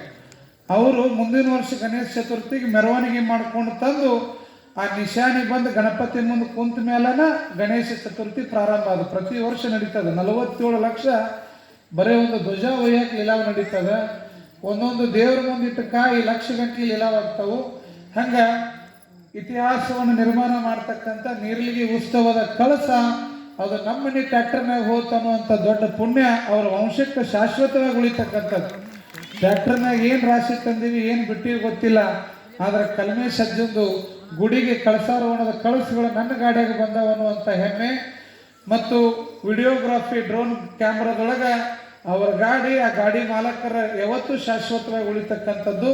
ಅವರು ಮುಂದಿನ ವರ್ಷ ಗಣೇಶ ಚತುರ್ಥಿಗೆ ಮೆರವಣಿಗೆ ಮಾಡ್ಕೊಂಡು ತಂದು ಆ ನಿಶಾನಿ ಬಂದು ಗಣಪತಿ ಮುಂದೆ ಕುಂತ ಮೇಲನ ಗಣೇಶ ಚತುರ್ಥಿ ಪ್ರಾರಂಭ. ಅದು ಪ್ರತಿ ವರ್ಷ ನಡೀತದೆ. 47 ಲಕ್ಷ ಬರೀ ಒಂದು ಧ್ವಜ ಒಯ್ಯಕ್ಕೆ ಲೀಲಾವ್ ನಡೀತದೆ. ಒಂದೊಂದು ದೇವ್ರ ಮುಂದಿಟ್ಟು ಕಾಯಿ ಲಕ್ಷ ಗಂಟೆ ಲೀಲಾವಾಗ್ತಾವು. ಹಂಗೆ ಇತಿಹಾಸವನ್ನು ನಿರ್ಮಾಣ ಮಾಡ್ತಕ್ಕಂಥ ನೀರ್ಲಿಗೆ ಉತ್ಸವದ ಕಳಸ ಅದು ನಮ್ಮನೆ ಟ್ರ್ಯಾಕ್ಟರ್ನಾಗ ಹೋತು ಅನ್ನುವಂಥ ದೊಡ್ಡ ಪುಣ್ಯ ಅವರ ವಂಶಕ್ಕೆ ಶಾಶ್ವತವಾಗಿ ಉಳಿತಕ್ಕಂಥದ್ದು. ಟ್ರ್ಯಾಕ್ಟರ್ನಾಗ ಏನು ರಾಶಿ ತಂದೀವಿ ಏನು ಬಿಟ್ಟಿವಿ ಗೊತ್ತಿಲ್ಲ, ಆದರೆ ಕಲ್ಮೆ ಸಜ್ಜಂದು ಗುಡಿಗೆ ಕಳಸಾರೋಹಣದ ಕಳಸಗಳು ನನ್ನ ಗಾಡಿಯಾಗ ಬಂದವ ಅನ್ನುವಂಥ ಹೆಮ್ಮೆ ಮತ್ತು ವಿಡಿಯೋಗ್ರಾಫಿ ಡ್ರೋನ್ ಕ್ಯಾಮ್ರಾದೊಳಗೆ ಅವರ ಗಾಡಿ, ಆ ಗಾಡಿ ಮಾಲಕರ ಯಾವತ್ತೂ ಶಾಶ್ವತವಾಗಿ ಉಳಿತಕ್ಕಂಥದ್ದು.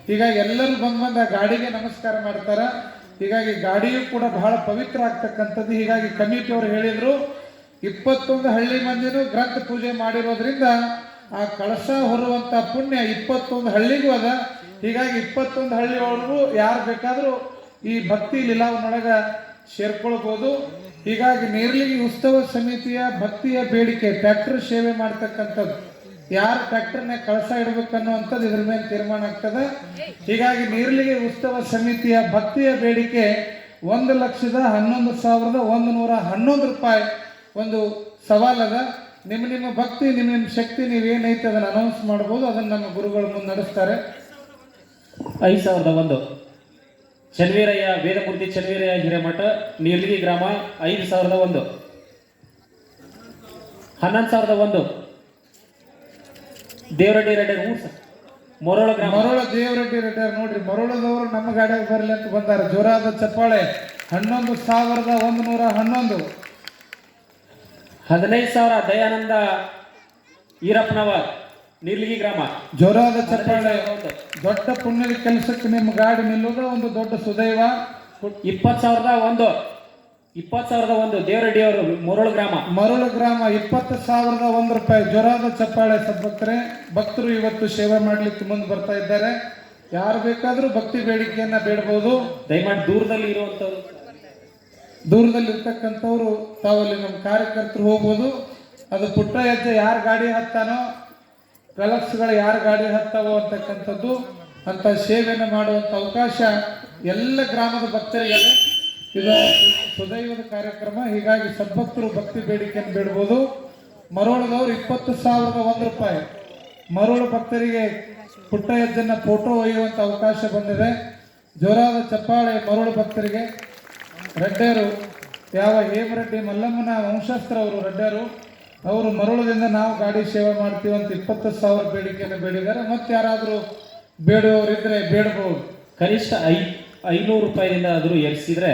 ಹೀಗಾಗಿ ಎಲ್ಲರೂ ಬಂದು ಆ ಗಾಡಿಗೆ ನಮಸ್ಕಾರ ಮಾಡ್ತಾರೆ. ಹೀಗಾಗಿ ಗಾಡಿಯೂ ಕೂಡ ಬಹಳ ಪವಿತ್ರ ಆಗ್ತಕ್ಕಂಥದ್ದು. ಹೀಗಾಗಿ ಕಮಿಟಿಯವರು ಹೇಳಿದರು, 21 ಹಳ್ಳಿ ಮಂದಿನೂ ಗ್ರಂಥ ಪೂಜೆ ಮಾಡಿರೋದ್ರಿಂದ ಆ ಕಳಸ ಹೊರುವಂಥ ಪುಣ್ಯ 21 ಹಳ್ಳಿಗೂ ಅದ. ಹೀಗಾಗಿ 21 ಹಳ್ಳಿಯವ್ರಿಗೂ ಯಾರು ಬೇಕಾದರೂ ಈ ಭಕ್ತಿ ಲೀಲಾವನೊಳಗೆ ಸೇರ್ಕೊಳ್ಬೋದು. ಹೀಗಾಗಿ ನೀರ್ಲಿಗಿ ಉತ್ಸವ ಸಮಿತಿಯ ಭಕ್ತಿಯ ಬೇಡಿಕೆ ಟ್ರ್ಯಾಕ್ಟರ್ ಸೇವೆ ಮಾಡ್ತಕ್ಕಂಥದ್ದು, ಯಾರು ಟ್ರ್ಯಾಕ್ಟರ್ನಾಗ ಕಳಸ ಇಡಬೇಕನ್ನುವಂಥದ್ದು ಇದ್ರ ಮೇಲೆ ತೀರ್ಮಾನ ಆಗ್ತದೆ. ಹೀಗಾಗಿ ನೀರ್ಲಿಗಿ ಉತ್ಸವ ಸಮಿತಿಯ ಭಕ್ತಿಯ ಬೇಡಿಕೆ 1,11,111 ರೂಪಾಯಿ ಒಂದು ಸವಾಲದ. ನಿಮ್ಮ ಭಕ್ತಿ, ನಿಮ್ಮ ಶಕ್ತಿ ನೀವೇನೈತೆ ಅದನ್ನು ಅನೌನ್ಸ್ ಮಾಡ್ಬೋದು. ಅದನ್ನು ನಮ್ಮ ಗುರುಗಳು ಮುಂದೆ ನಡೆಸ್ತಾರೆ. 5,001 ಚನ್ವೀರಯ್ಯ ವೇದಮೂರ್ತಿ ಚನ್ವೀರಯ್ಯ ಹಿರೇಮಠ ನೀರ್ಲಿಗಿ ಗ್ರಾಮ 5,001. 11,001 ದೇವರೆಡ್ಡಿ ರೆಡ್ಡಿ ಮೊರೋಳ ಗ್ರಾಮ, ಮರೋಳ ದೇವರೆಡ್ಡಿ ರೆಡ್ಡಿ. ನೋಡ್ರಿ, ಮರೋಳದವರು ನಮ್ಮ ಗಾಡಿಯಾಗ ಬರಲಿ ಅಂತ ಬಂದಾರೆ. ಜೋರಾದ ಚಪ್ಪಾಳೆ 11,111. 15,000 ದಯಾನಂದ ಈರಪ್ಪನವರ್ ನೀರ್ಲಿಗಿ ಗ್ರಾಮ. ಜೋರಾದ ಚಪ್ಪಾಳೆ. 15,001. ದೊಡ್ಡ ಪುಣ್ಯದ ಕೆಲಸಕ್ಕೆ ನಿಮ್ಮ ಗಾಡಿ ನಿಲ್ಲುವುದು ಒಂದು ದೊಡ್ಡ ಸುದೈವ. 20,001 ದೇವರೆಡ್ಡಿ ಅವರು ಮುರಳು ಗ್ರಾಮ. ಮರುಳು ಗ್ರಾಮ 20,001 ರೂಪಾಯಿ. ಜೋರಾದ ಚಪ್ಪಾಳೆ ಸದ್ಭಕ್ತರೇ. ಭಕ್ತರು ಇವತ್ತು ಸೇವೆ ಮಾಡಲಿಕ್ಕೆ ಮುಂದೆ ಬರ್ತಾ ಇದ್ದಾರೆ. ಯಾರು ಬೇಕಾದರೂ ಭಕ್ತಿ ಬೇಡಿಕೆಯನ್ನ ಬೇಡಬಹುದು. ದಯಮಾಡಿ ದೂರದಲ್ಲಿ ಇರುವಂತವ್ರು, ದೂರದಲ್ಲಿರ್ತಕ್ಕಂಥವ್ರು ತಾವಲ್ಲಿ ನಮ್ಮ ಕಾರ್ಯಕರ್ತರು ಹೋಗ್ಬೋದು. ಅದು ಪುಟ್ಟ ಹೆಜ್ಜೆ ಯಾರು ಗಾಡಿ ಹತ್ತಾನೋ, ಕಲಕ್ಸ್ಗಳು ಯಾರು ಗಾಡಿ ಹತ್ತಾವೋ ಅಂತಕ್ಕಂಥದ್ದು ಅಂತ ಸೇವೆಯನ್ನು ಮಾಡುವಂಥ ಅವಕಾಶ ಎಲ್ಲ ಗ್ರಾಮದ ಭಕ್ತರಿಗೆ. ಇದು ಸುದೈವದ ಕಾರ್ಯಕ್ರಮ. ಹೀಗಾಗಿ ಸದ್ಭಕ್ತರು ಭಕ್ತಿ ಬೇಡಿಕೆಯನ್ನು ಬೇಡಬಹುದು. ಮರೋಳದವ್ರು 20,001 ರೂಪಾಯಿ. ಮರೋಳು ಭಕ್ತರಿಗೆ ಪುಟ್ಟ ಹೆಜ್ಜನ್ನ ಫೋಟೋ ಒಯ್ಯುವಂಥ ಅವಕಾಶ ಬಂದಿದೆ. ಜೋರಾದ ಚಪ್ಪಾಳೆ ಮರೋಳು ಭಕ್ತರಿಗೆ. ರೆಡ್ಡರು ಯಾವ ಹೇಮರೆಡ್ಡಿ ಮಲ್ಲಮ್ಮನ ವಂಶಸ್ಥರವರು ರೆಡ್ಡರು, ಅವರು ಮರುಳದಿಂದ ನಾವು ಗಾಡಿ ಸೇವೆ ಮಾಡ್ತೀವಿ ಅಂತ 20,000 ಬೇಡಿಕೆಯನ್ನು ಬೇಡಿದ್ದಾರೆ. ಮತ್ತೆ ಯಾರಾದರೂ ಬೇಡುವವರಿದ್ರೆ ಬೇಡಬಹುದು. ಕನಿಷ್ಠ 500 ರೂಪಾಯಿಯಿಂದ ಆದರೂ ಏರಿಸಿದ್ರೆ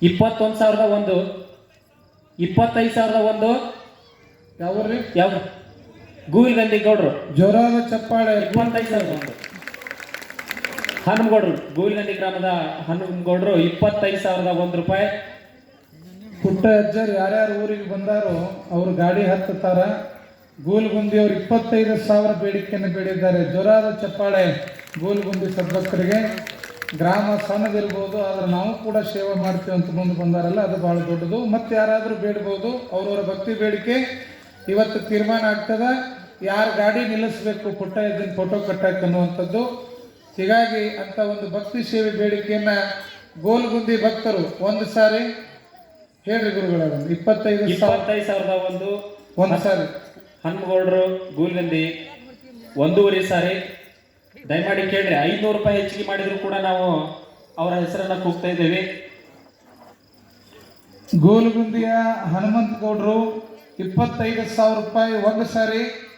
21,001, 25,001 ಯಾವ್ರಿ? ಯಾವ ಗೂವಿಗಂದಿ ಗೌಡ್ರು. ಜೋರಾದ ಚಪ್ಪಾಳೆ. 25,001. ಹನುಮಗೌಡ್ರು ಗೂವಿಗಂದಿ ಗ್ರಾಮದ ಹನುಮಗೌಡ್ರು 25,001 ರೂಪಾಯಿ. ಪುಟ್ಟ ಅಜ್ಜರು ಯಾರ್ಯಾರು ಊರಿಗೆ ಬಂದಾರೋ ಅವರು ಗಾಡಿ ಹತ್ತುತ್ತಾರ. ಗೋಲ್ಗುಂದಿ ಅವರು 25,000 ಬೇಡಿಕೆಯನ್ನು ಬೇಡಿದ್ದಾರೆ. ಜೋರಾದ ಚಪ್ಪಾಳೆ ಗೋಲ್ಗುಂದಿ ಸದ್ಭಕ್ತರಿಗೆ. ಗ್ರಾಮ ಸಣ್ಣದಿರ್ಬೋದು, ಆದರೆ ನಾವು ಕೂಡ ಸೇವೆ ಮಾಡ್ತೀವಿ ಅಂತ ಮುಂದೆ ಬಂದಾರಲ್ಲ, ಅದು ಬಹಳ ದೊಡ್ಡದು. ಮತ್ತೆ ಯಾರಾದರೂ ಬೇಡಬಹುದು. ಅವರವರ ಭಕ್ತಿ ಬೇಡಿಕೆ ಇವತ್ತು ತೀರ್ಮಾನ ಆಗ್ತದ. ಯಾರು ಗಾಡಿ ನಿಲ್ಲಿಸಬೇಕು ಪುಟ್ಟ ಎದ್ದಿನ ಫೋಟೋ ಕಟ್ಟಕ್ಕೆ ಅನ್ನುವಂಥದ್ದು. ಹೀಗಾಗಿ ಅಂತ ಒಂದು ಭಕ್ತಿ ಸೇವೆ ಬೇಡಿಕೆಯನ್ನ ಗೋಲ್ಗುಂದಿ ಭಕ್ತರು ಒಂದು ಸಾರಿ ಹೇಳ್ರಿ ಗುರುಗಳ. 25,001 ಒಂದು ಸಾರಿ. ಹನುಮಗೌಡರು ಗೂಲ್ಗಂದಿ 1.5 ಸಾರಿ. ದಯಮಾಡಿ ಕೇಳ್ರಿ. 500 ರೂಪಾಯಿ ಹೆಚ್ಚಿಗೆ ಮಾಡಿದ್ರು ಕೂಡ ನಾವು ಅವರ ಹೆಸರನ್ನ ಕೂಗ್ತಾ ಇದ್ದೇವೆ. ಗೋಲ್ಗುಂದಿಯ ಹನುಮಂತ ಗೌಡರು 25,000 ರೂಪಾಯಿ ಒಂದು ಸಾರಿ.